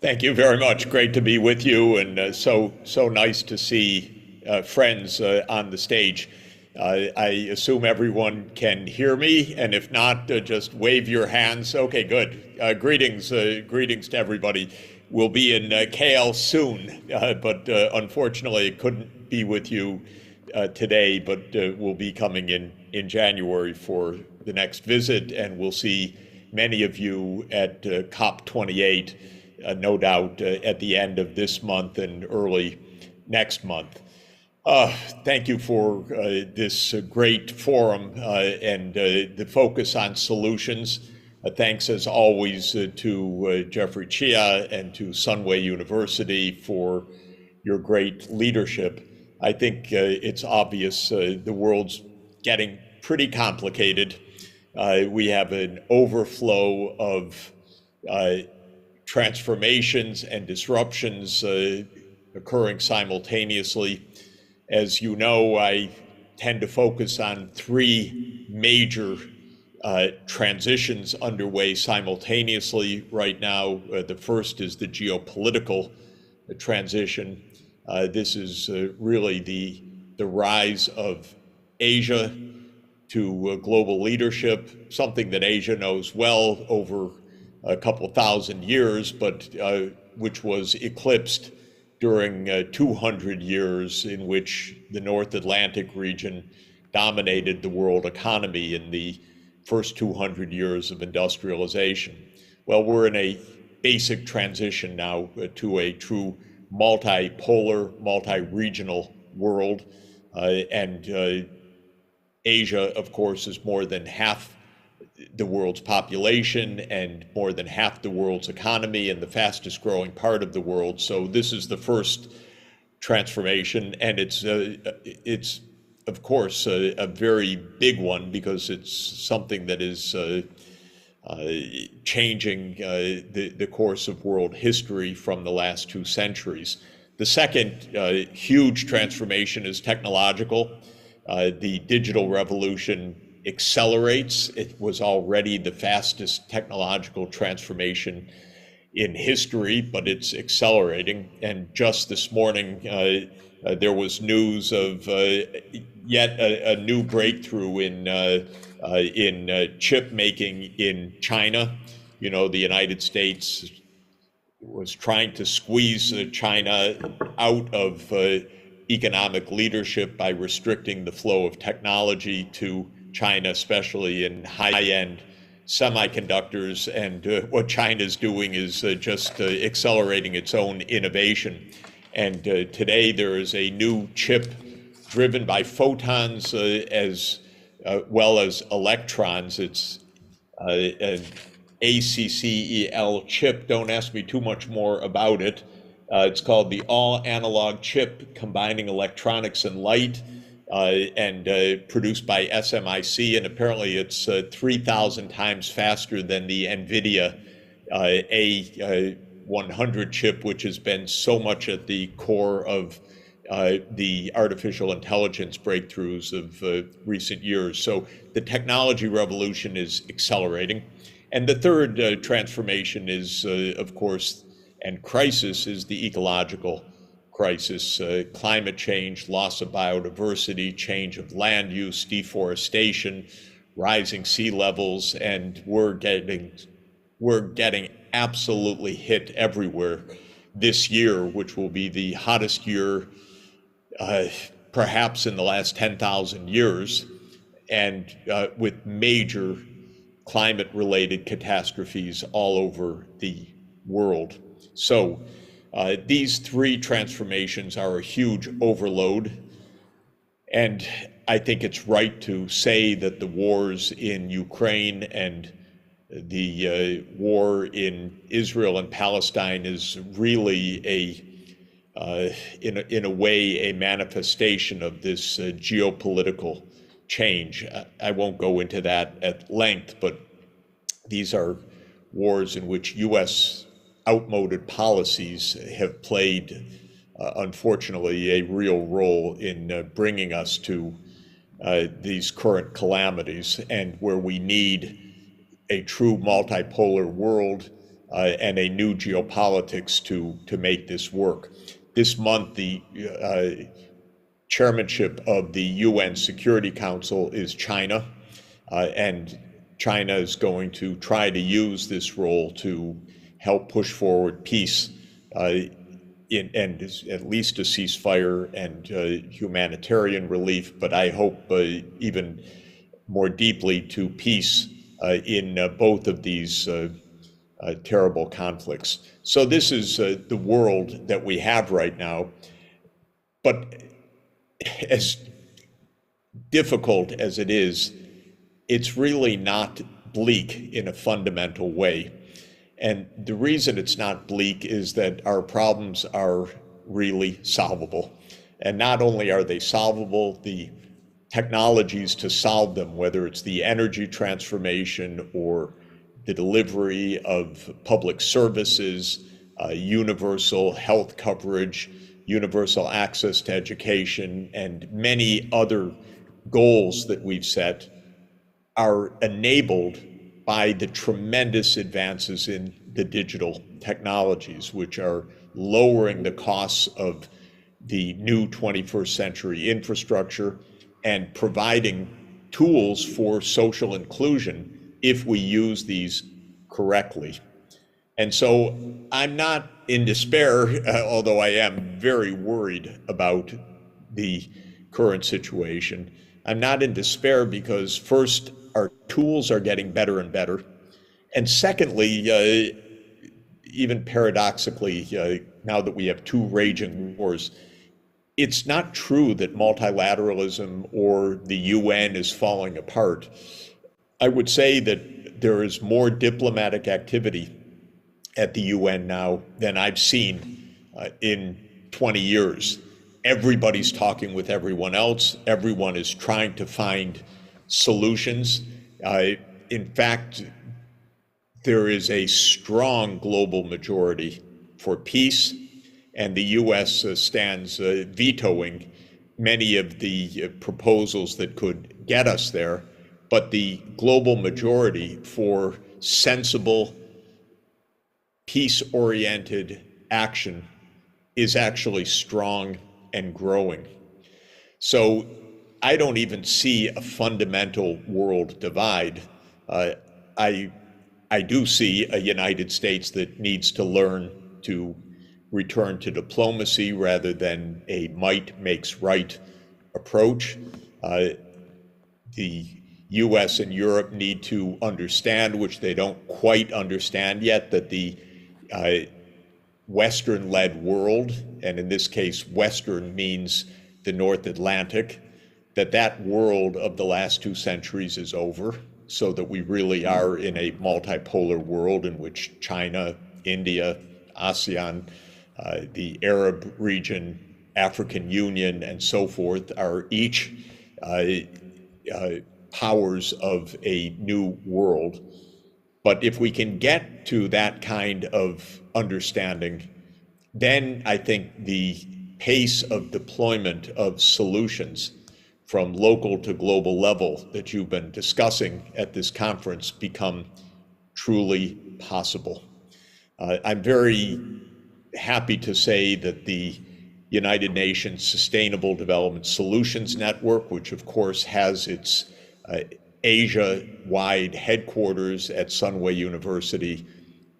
Thank you very much. Great to be with you, and so nice to see friends on the stage. I assume everyone can hear me, and if not, just wave your hands. Okay, good. Greetings to everybody. We'll be in KL soon, but unfortunately, I couldn't be with you today, but we'll be coming in January for the next visit, and we'll see many of you at COP28. No doubt at the end of this month and early next month. Thank you for this great forum and the focus on solutions. Thanks as always to Jeffrey Chia and to Sunway University for your great leadership. I think it's obvious the world's getting pretty complicated. We have an overflow of transformations and disruptions occurring simultaneously. As you know, I tend to focus on three major transitions underway simultaneously right now. The first is the geopolitical transition. This is really the rise of Asia to global leadership, something that Asia knows well over a couple thousand years, but which was eclipsed during 200 years in which the North Atlantic region dominated the world economy in the first 200 years of industrialization. Well, we're in a basic transition now to a true multipolar, multi-regional world, and Asia, of course, is more than half the world's population and more than half the world's economy and the fastest growing part of the world. So this is the first transformation, and it's of course, a very big one because it's something that is changing the course of world history from the last 2 centuries. The second huge transformation is technological. The digital revolution accelerates. It was already the fastest technological transformation in history, but it's accelerating. And just this morning, there was news of yet a new breakthrough in chip making in China. You know, the United States was trying to squeeze China out of economic leadership by restricting the flow of technology to China, especially in high-end semiconductors. And what China's doing is just accelerating its own innovation. And today there is a new chip driven by photons as well as electrons. It's an ACCEL chip. Don't ask me too much more about it. It's called the all-analog chip combining electronics and light, and produced by SMIC, and apparently it's 3,000 times faster than the NVIDIA A100 chip, which has been so much at the core of the artificial intelligence breakthroughs of recent years. So the technology revolution is accelerating. And the third transformation is, of course, and crisis is the ecological crisis, climate change, loss of biodiversity, change of land use, deforestation, rising sea levels, and we're getting absolutely hit everywhere this year, which will be the hottest year perhaps in the last 10,000 years, and with major climate-related catastrophes all over the world. So these 3 transformations are a huge overload, and I think it's right to say that the wars in Ukraine and the war in Israel and Palestine is really in a way, a manifestation of this geopolitical change. I won't go into that at length, but these are wars in which U.S. outmoded policies have played, unfortunately, a real role in bringing us to these current calamities, and where we need a true multipolar world and a new geopolitics to make this work. This month, the chairmanship of the UN Security Council is China, and China is going to try to use this role to help push forward peace and at least a ceasefire and humanitarian relief, but I hope even more deeply to peace in both of these terrible conflicts. So this is the world that we have right now, but as difficult as it is, it's really not bleak in a fundamental way. And the reason it's not bleak is that our problems are really solvable. And not only are they solvable, the technologies to solve them, whether it's the energy transformation or the delivery of public services, universal health coverage, universal access to education, and many other goals that we've set are enabled by the tremendous advances in the digital technologies, which are lowering the costs of the new 21st century infrastructure and providing tools for social inclusion if we use these correctly. And so I'm not in despair, although I am very worried about the current situation. I'm not in despair because first, our tools are getting better and better. And secondly, even paradoxically, now that we have 2 raging wars, it's not true that multilateralism or the UN is falling apart. I would say that there is more diplomatic activity at the UN now than I've seen in 20 years. everybody's talking with everyone else. Everyone is trying to find solutions. In fact, there is a strong global majority for peace, and the U.S. Stands vetoing many of the proposals that could get us there. But the global majority for sensible, peace-oriented action is actually strong and growing. So I don't even see a fundamental world divide. I do see a United States that needs to learn to return to diplomacy rather than a might makes right approach. The US and Europe need to understand, which they don't quite understand yet, that the Western-led world, and in this case, Western means the North Atlantic, that world of the last 2 centuries is over, so that we really are in a multipolar world in which China, India, ASEAN, the Arab region, African Union, and so forth are each powers of a new world. But if we can get to that kind of understanding, then I think the pace of deployment of solutions from local to global level that you've been discussing at this conference become truly possible. I'm very happy to say that the United Nations Sustainable Development Solutions Network, which of course has its Asia-wide headquarters at Sunway University,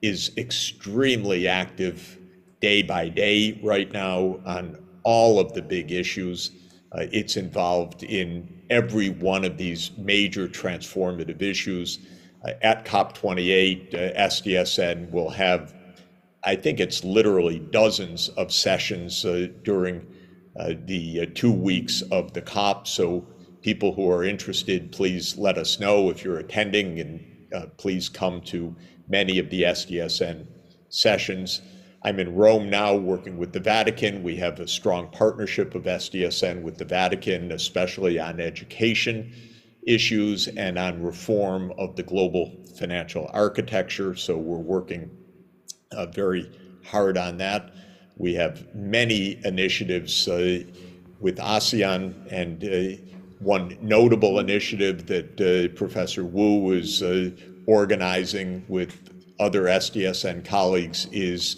is extremely active day by day right now on all of the big issues. It's involved in every one of these major transformative issues. At COP28, SDSN will have, I think it's literally dozens of sessions during the 2 weeks of the COP. So people who are interested, please let us know if you're attending, and please come to many of the SDSN sessions. I'm in Rome now working with the Vatican. We have a strong partnership of SDSN with the Vatican, especially on education issues and on reform of the global financial architecture. So we're working very hard on that. We have many initiatives with ASEAN, and one notable initiative that Professor Wu is organizing with other SDSN colleagues is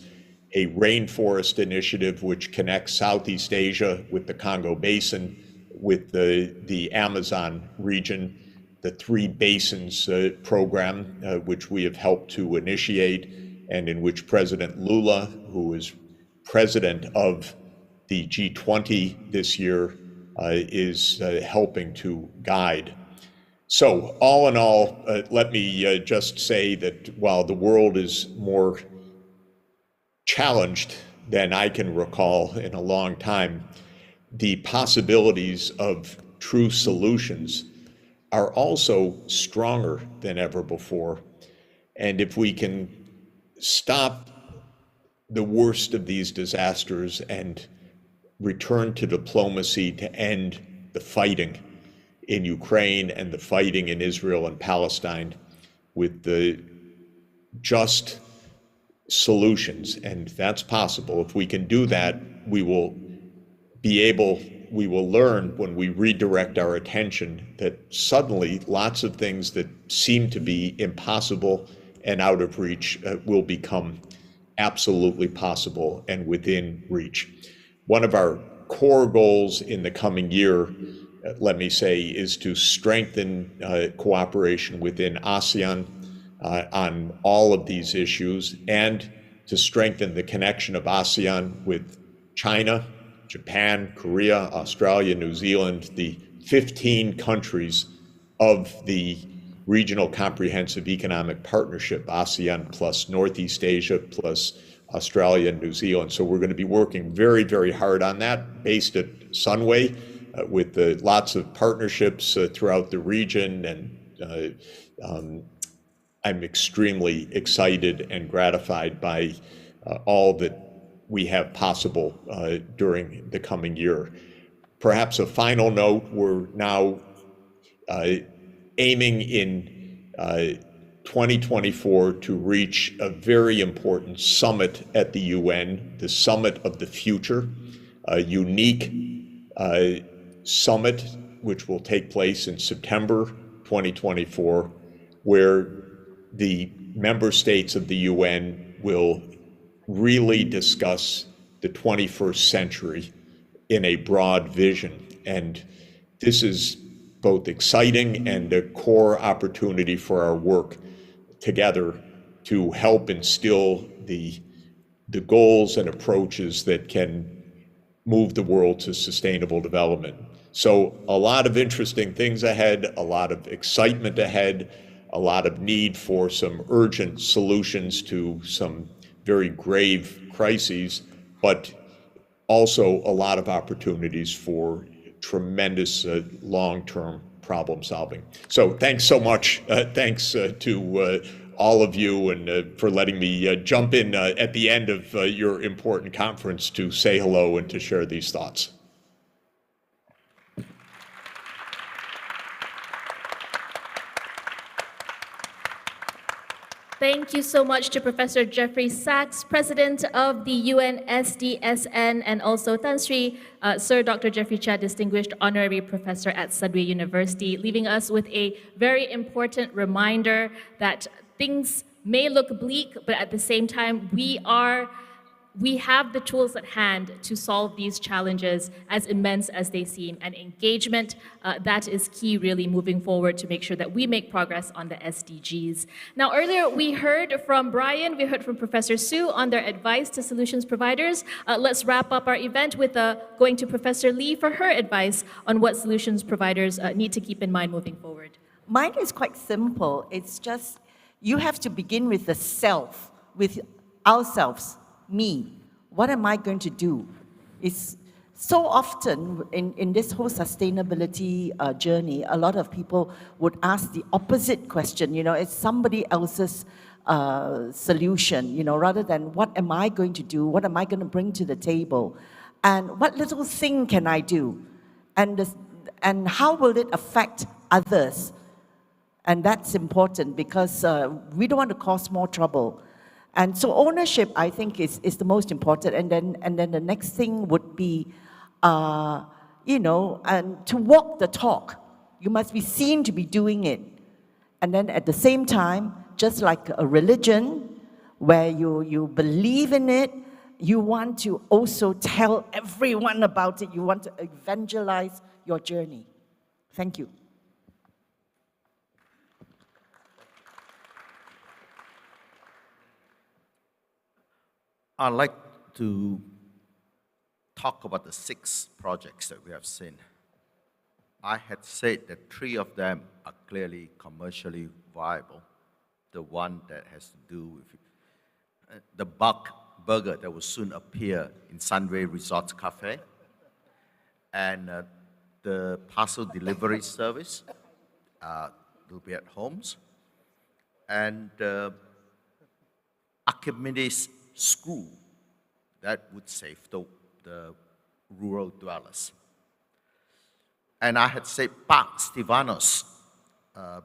a rainforest initiative which connects Southeast Asia with the Congo Basin, with the Amazon region, the 3 Basins program, which we have helped to initiate, and in which President Lula, who is president of the G20 this year, is helping to guide. So all in all, let me just say that while the world is more challenged than I can recall in a long time, the possibilities of true solutions are also stronger than ever before. And if we can stop the worst of these disasters and return to diplomacy to end the fighting in Ukraine and the fighting in Israel and Palestine with the just solutions, and that's possible. If we can do that, we will learn when we redirect our attention that suddenly lots of things that seem to be impossible and out of reach will become absolutely possible and within reach. One of our core goals in the coming year, let me say, is to strengthen cooperation within ASEAN on all of these issues, and to strengthen the connection of ASEAN with China, Japan, Korea, Australia, New Zealand, the 15 countries of the Regional Comprehensive Economic Partnership, ASEAN plus Northeast Asia plus Australia and New Zealand. So we're going to be working very, very hard on that, based at Sunway, with lots of partnerships throughout the region, and I'm extremely excited and gratified by all that we have possible during the coming year. Perhaps a final note, we're now aiming in 2024 to reach a very important summit at the UN, the Summit of the Future, a unique summit which will take place in September 2024, where the member states of the UN will really discuss the 21st century in a broad vision. And this is both exciting and a core opportunity for our work together to help instill the goals and approaches that can move the world to sustainable development. So a lot of interesting things ahead, a lot of excitement ahead, a lot of need for some urgent solutions to some very grave crises, but also a lot of opportunities for tremendous long-term problem solving. So thanks so much. Thanks to all of you and for letting me jump in at the end of your important conference to say hello and to share these thoughts. Thank you so much to Professor Jeffrey Sachs, President of the UN SDSN, and also Tan Sri Sir Dr. Jeffrey Chia, Distinguished Honorary Professor at Sunway University, leaving us with a very important reminder that things may look bleak, but at the same time, we have the tools at hand to solve these challenges, as immense as they seem, and engagement, that is key really moving forward to make sure that we make progress on the SDGs. Now, earlier we heard from Brian, we heard from Professor Su on their advice to solutions providers. Let's wrap up our event with going to Professor Lee for her advice on what solutions providers need to keep in mind moving forward. Mine is quite simple. It's just, you have to begin with the self, with ourselves. Me, what am I going to do? It's so often in this whole sustainability journey, a lot of people would ask the opposite question, it's somebody else's solution, rather than what am I going to do? What am I going to bring to the table? And what little thing can I do? And how will it affect others? And that's important because we don't want to cause more trouble. And so ownership, I think, is the most important. And then the next thing would be, and to walk the talk. You must be seen to be doing it. And then at the same time, just like a religion, where you believe in it, you want to also tell everyone about it. You want to evangelize your journey. Thank you. I'd like to talk about the 6 projects that we have seen. I had said that 3 of them are clearly commercially viable. The one that has to do with the Buck Burger that will soon appear in Sunway Resorts Cafe, and the parcel delivery service will be at homes, and Archimedes School that would save the rural dwellers. And I had said Park Stevanos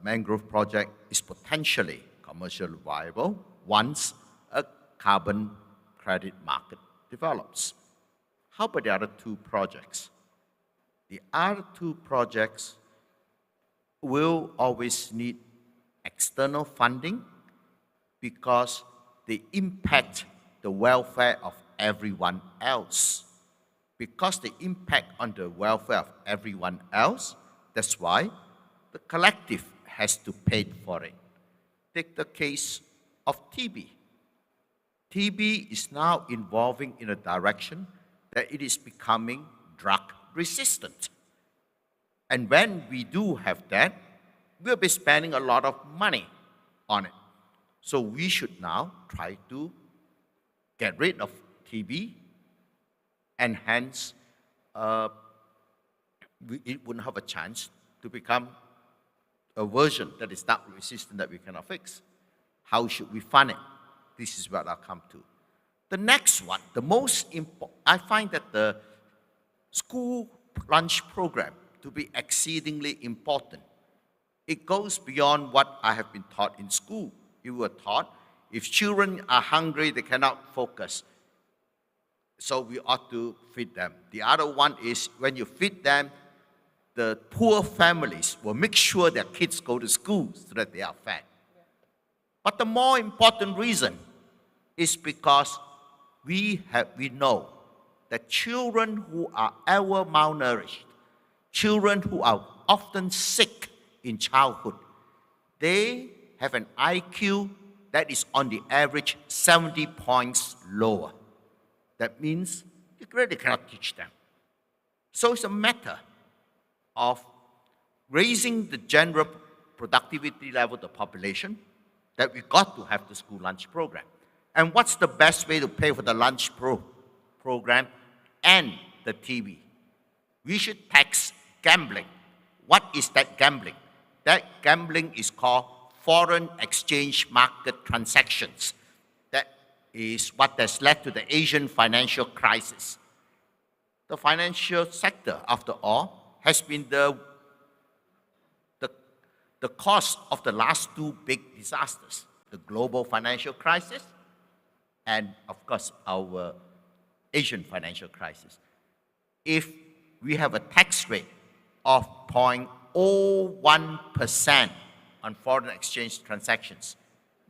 mangrove project is potentially commercially viable once a carbon credit market develops. How about the other 2 projects? The other 2 projects will always need external funding because they impact the welfare of everyone else. Because they impact on the welfare of everyone else, that's why the collective has to pay for it. Take the case of TB. TB is now evolving in a direction that it is becoming drug resistant. And when we do have that, we'll be spending a lot of money on it. So we should now try to get rid of TB, and hence it wouldn't have a chance to become a version that is drug resistant that we cannot fix. How should we fund it? This is what I'll come to. The next one, the most important, I find that the school lunch program to be exceedingly important. It goes beyond what I have been taught in school. You were taught if children are hungry, they cannot focus. So we ought to feed them. The other one is when you feed them, the poor families will make sure their kids go to school so that they are fed. But the more important reason is because we know that children who are ever malnourished, children who are often sick in childhood, they have an IQ that is on the average 70 points lower. That means you really cannot teach them. So it's a matter of raising the general productivity level of the population that we got to have the school lunch program. And what's the best way to pay for the lunch program and the TV? We should tax gambling. What is that gambling? That gambling is called foreign exchange market transactions. That is what has led to the Asian financial crisis. The financial sector, after all, has been the cause of the last two big disasters, the global financial crisis and, of course, our Asian financial crisis. If we have a tax rate of 0.01% on foreign exchange transactions,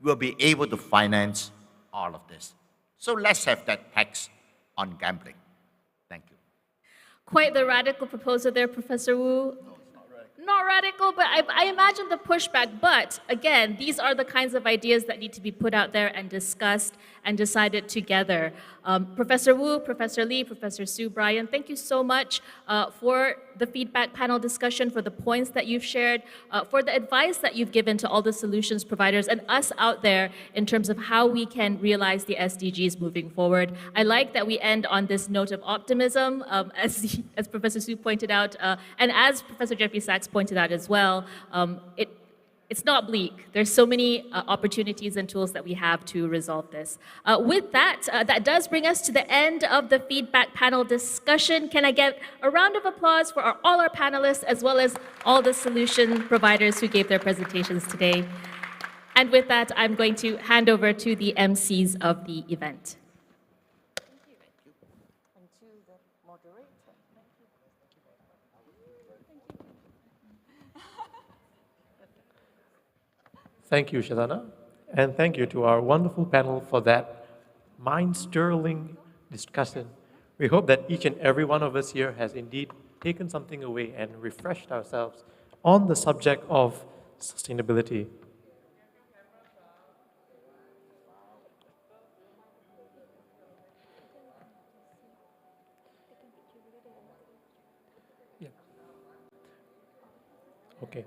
we'll be able to finance all of this. So let's have that tax on gambling. Thank you. Quite the radical proposal there, Professor Wu. Not radical, but I imagine the pushback. But again, these are the kinds of ideas that need to be put out there and discussed and decided together. Professor Wu, Professor Lee, Professor Sue, Brian, thank you so much for the feedback panel discussion, for the points that you've shared, for the advice that you've given to all the solutions providers and us out there in terms of how we can realize the SDGs moving forward. I like that we end on this note of optimism, as Professor Sue pointed out, and as Professor Jeffrey Sachs pointed out as well. It's not bleak. There's so many opportunities and tools that we have to resolve this. With that, that does bring us to the end of the feedback panel discussion. Can I get a round of applause for all our panelists as well as all the solution providers who gave their presentations today? And with that, I'm going to hand over to the MCs of the event. Thank you, Shatana, and thank you to our wonderful panel for that mind-stirring discussion. We hope that each and every one of us here has indeed taken something away and refreshed ourselves on the subject of sustainability. Yeah. Okay.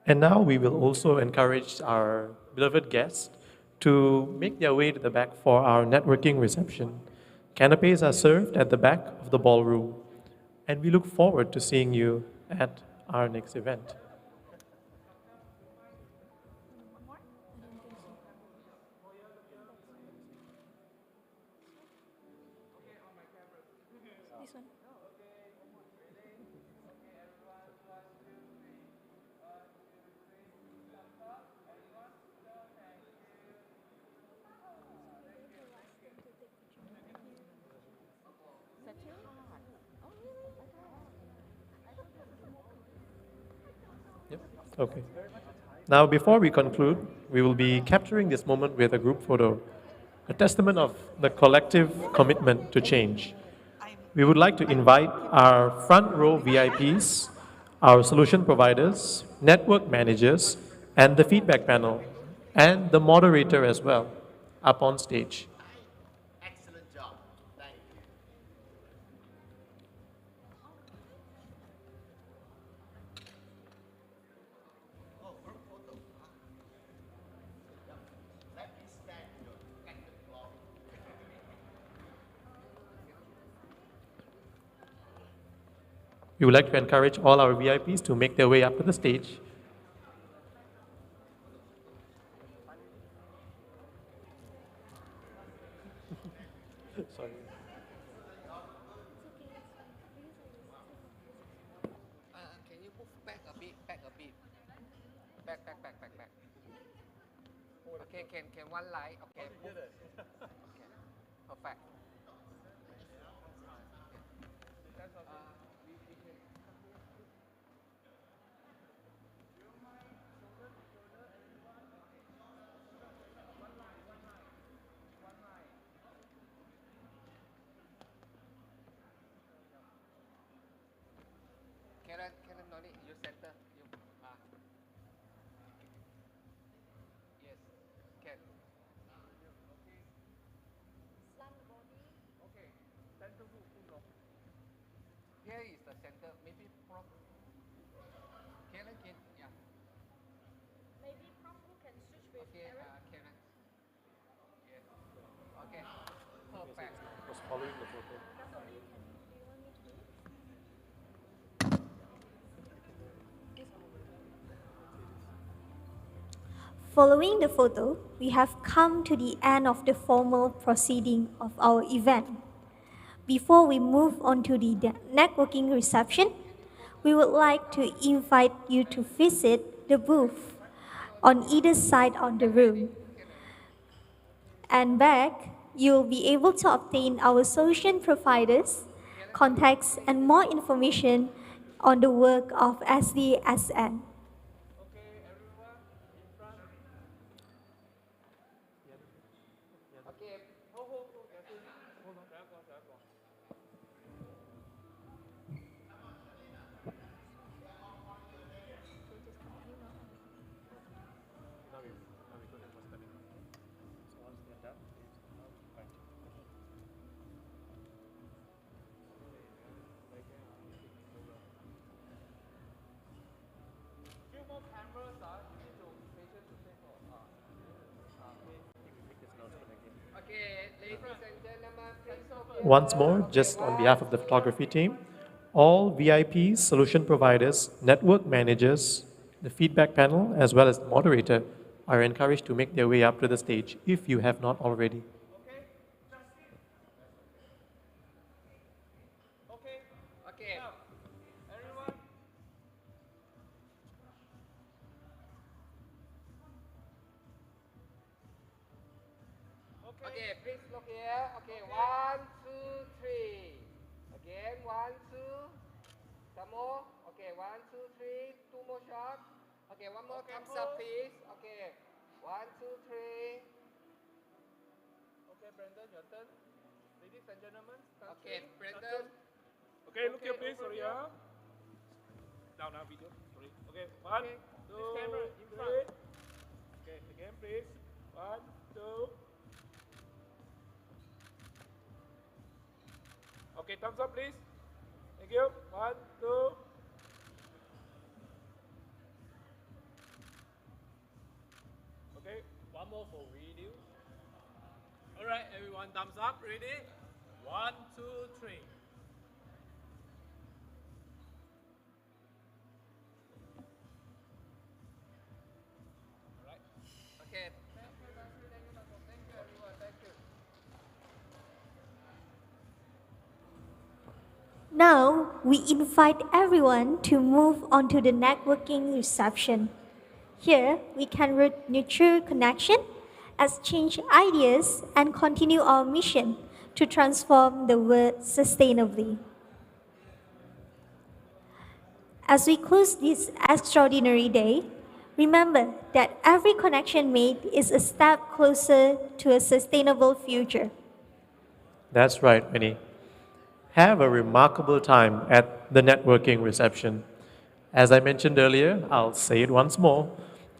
And now we will also encourage our beloved guests to make their way to the back for our networking reception. Canapes are served at the back of the ballroom, and we look forward to seeing you at our next event. Okay. Now, before we conclude, we will be capturing this moment with a group photo, a testament of the collective commitment to change. We would like to invite our front row VIPs, our solution providers, network managers, and the feedback panel, and the moderator as well, up on stage. We would like to encourage all our VIPs to make their way up to the stage. Sorry. Can you move back a bit? Back. Okay, can one line? Okay. Okay. Perfect. Karen, no need. You center. Yes. Can. Okay. Center who? Here is the center. Maybe from. Karen, yeah. Maybe Prof can switch with Okay, Karen. Karen. Yes. Okay. Perfect. Was following the photo. Following the photo, we have come to the end of the formal proceeding of our event. Before we move on to the networking reception, we would like to invite you to visit the booth on either side of the room. And back, you'll be able to obtain our solution providers, contacts, and more information on the work of SDSN. Once more, just on behalf of the photography team, all VIPs, solution providers, network managers, the feedback panel, as well as the moderator are encouraged to make their way up to the stage if you have not already. Okay. Everyone. Okay, please look here. Okay, 1, 2, 3. Again, 1, 2. Some more. Okay, 1, 2, 3. 2 more shots. Okay, one more thumbs up, please. Okay, 1, 2, 3. Okay, Brandon, your turn. Ladies and gentlemen. Okay, Brandon. Okay, look here, please. Sorry, yeah. Down now, video. Sorry. Okay, 1, 2, 3. Okay, again, please. 1, 2. Okay, thumbs up, please. Thank you. 1, 2. Okay, one more for video. All right, everyone, thumbs up. Ready? 1, 2, 3. Okay. Thank you, everyone. Thank you. Now, we invite everyone to move on to the networking reception. Here, we can nurture connection, exchange ideas, and continue our mission to transform the world sustainably. As we close this extraordinary day, remember that every connection made is a step closer to a sustainable future. That's right, Winnie. Have a remarkable time at the networking reception. As I mentioned earlier, I'll say it once more.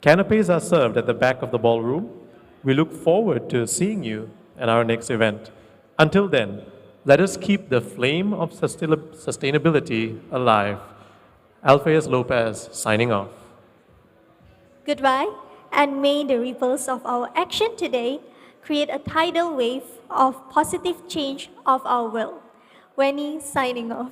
Canapes are served at the back of the ballroom. We look forward to seeing you at our next event. Until then, let us keep the flame of sustainability alive. Alpheus Lopez signing off. Goodbye, and may the ripples of our action today create a tidal wave of positive change of our world. Winnie signing off.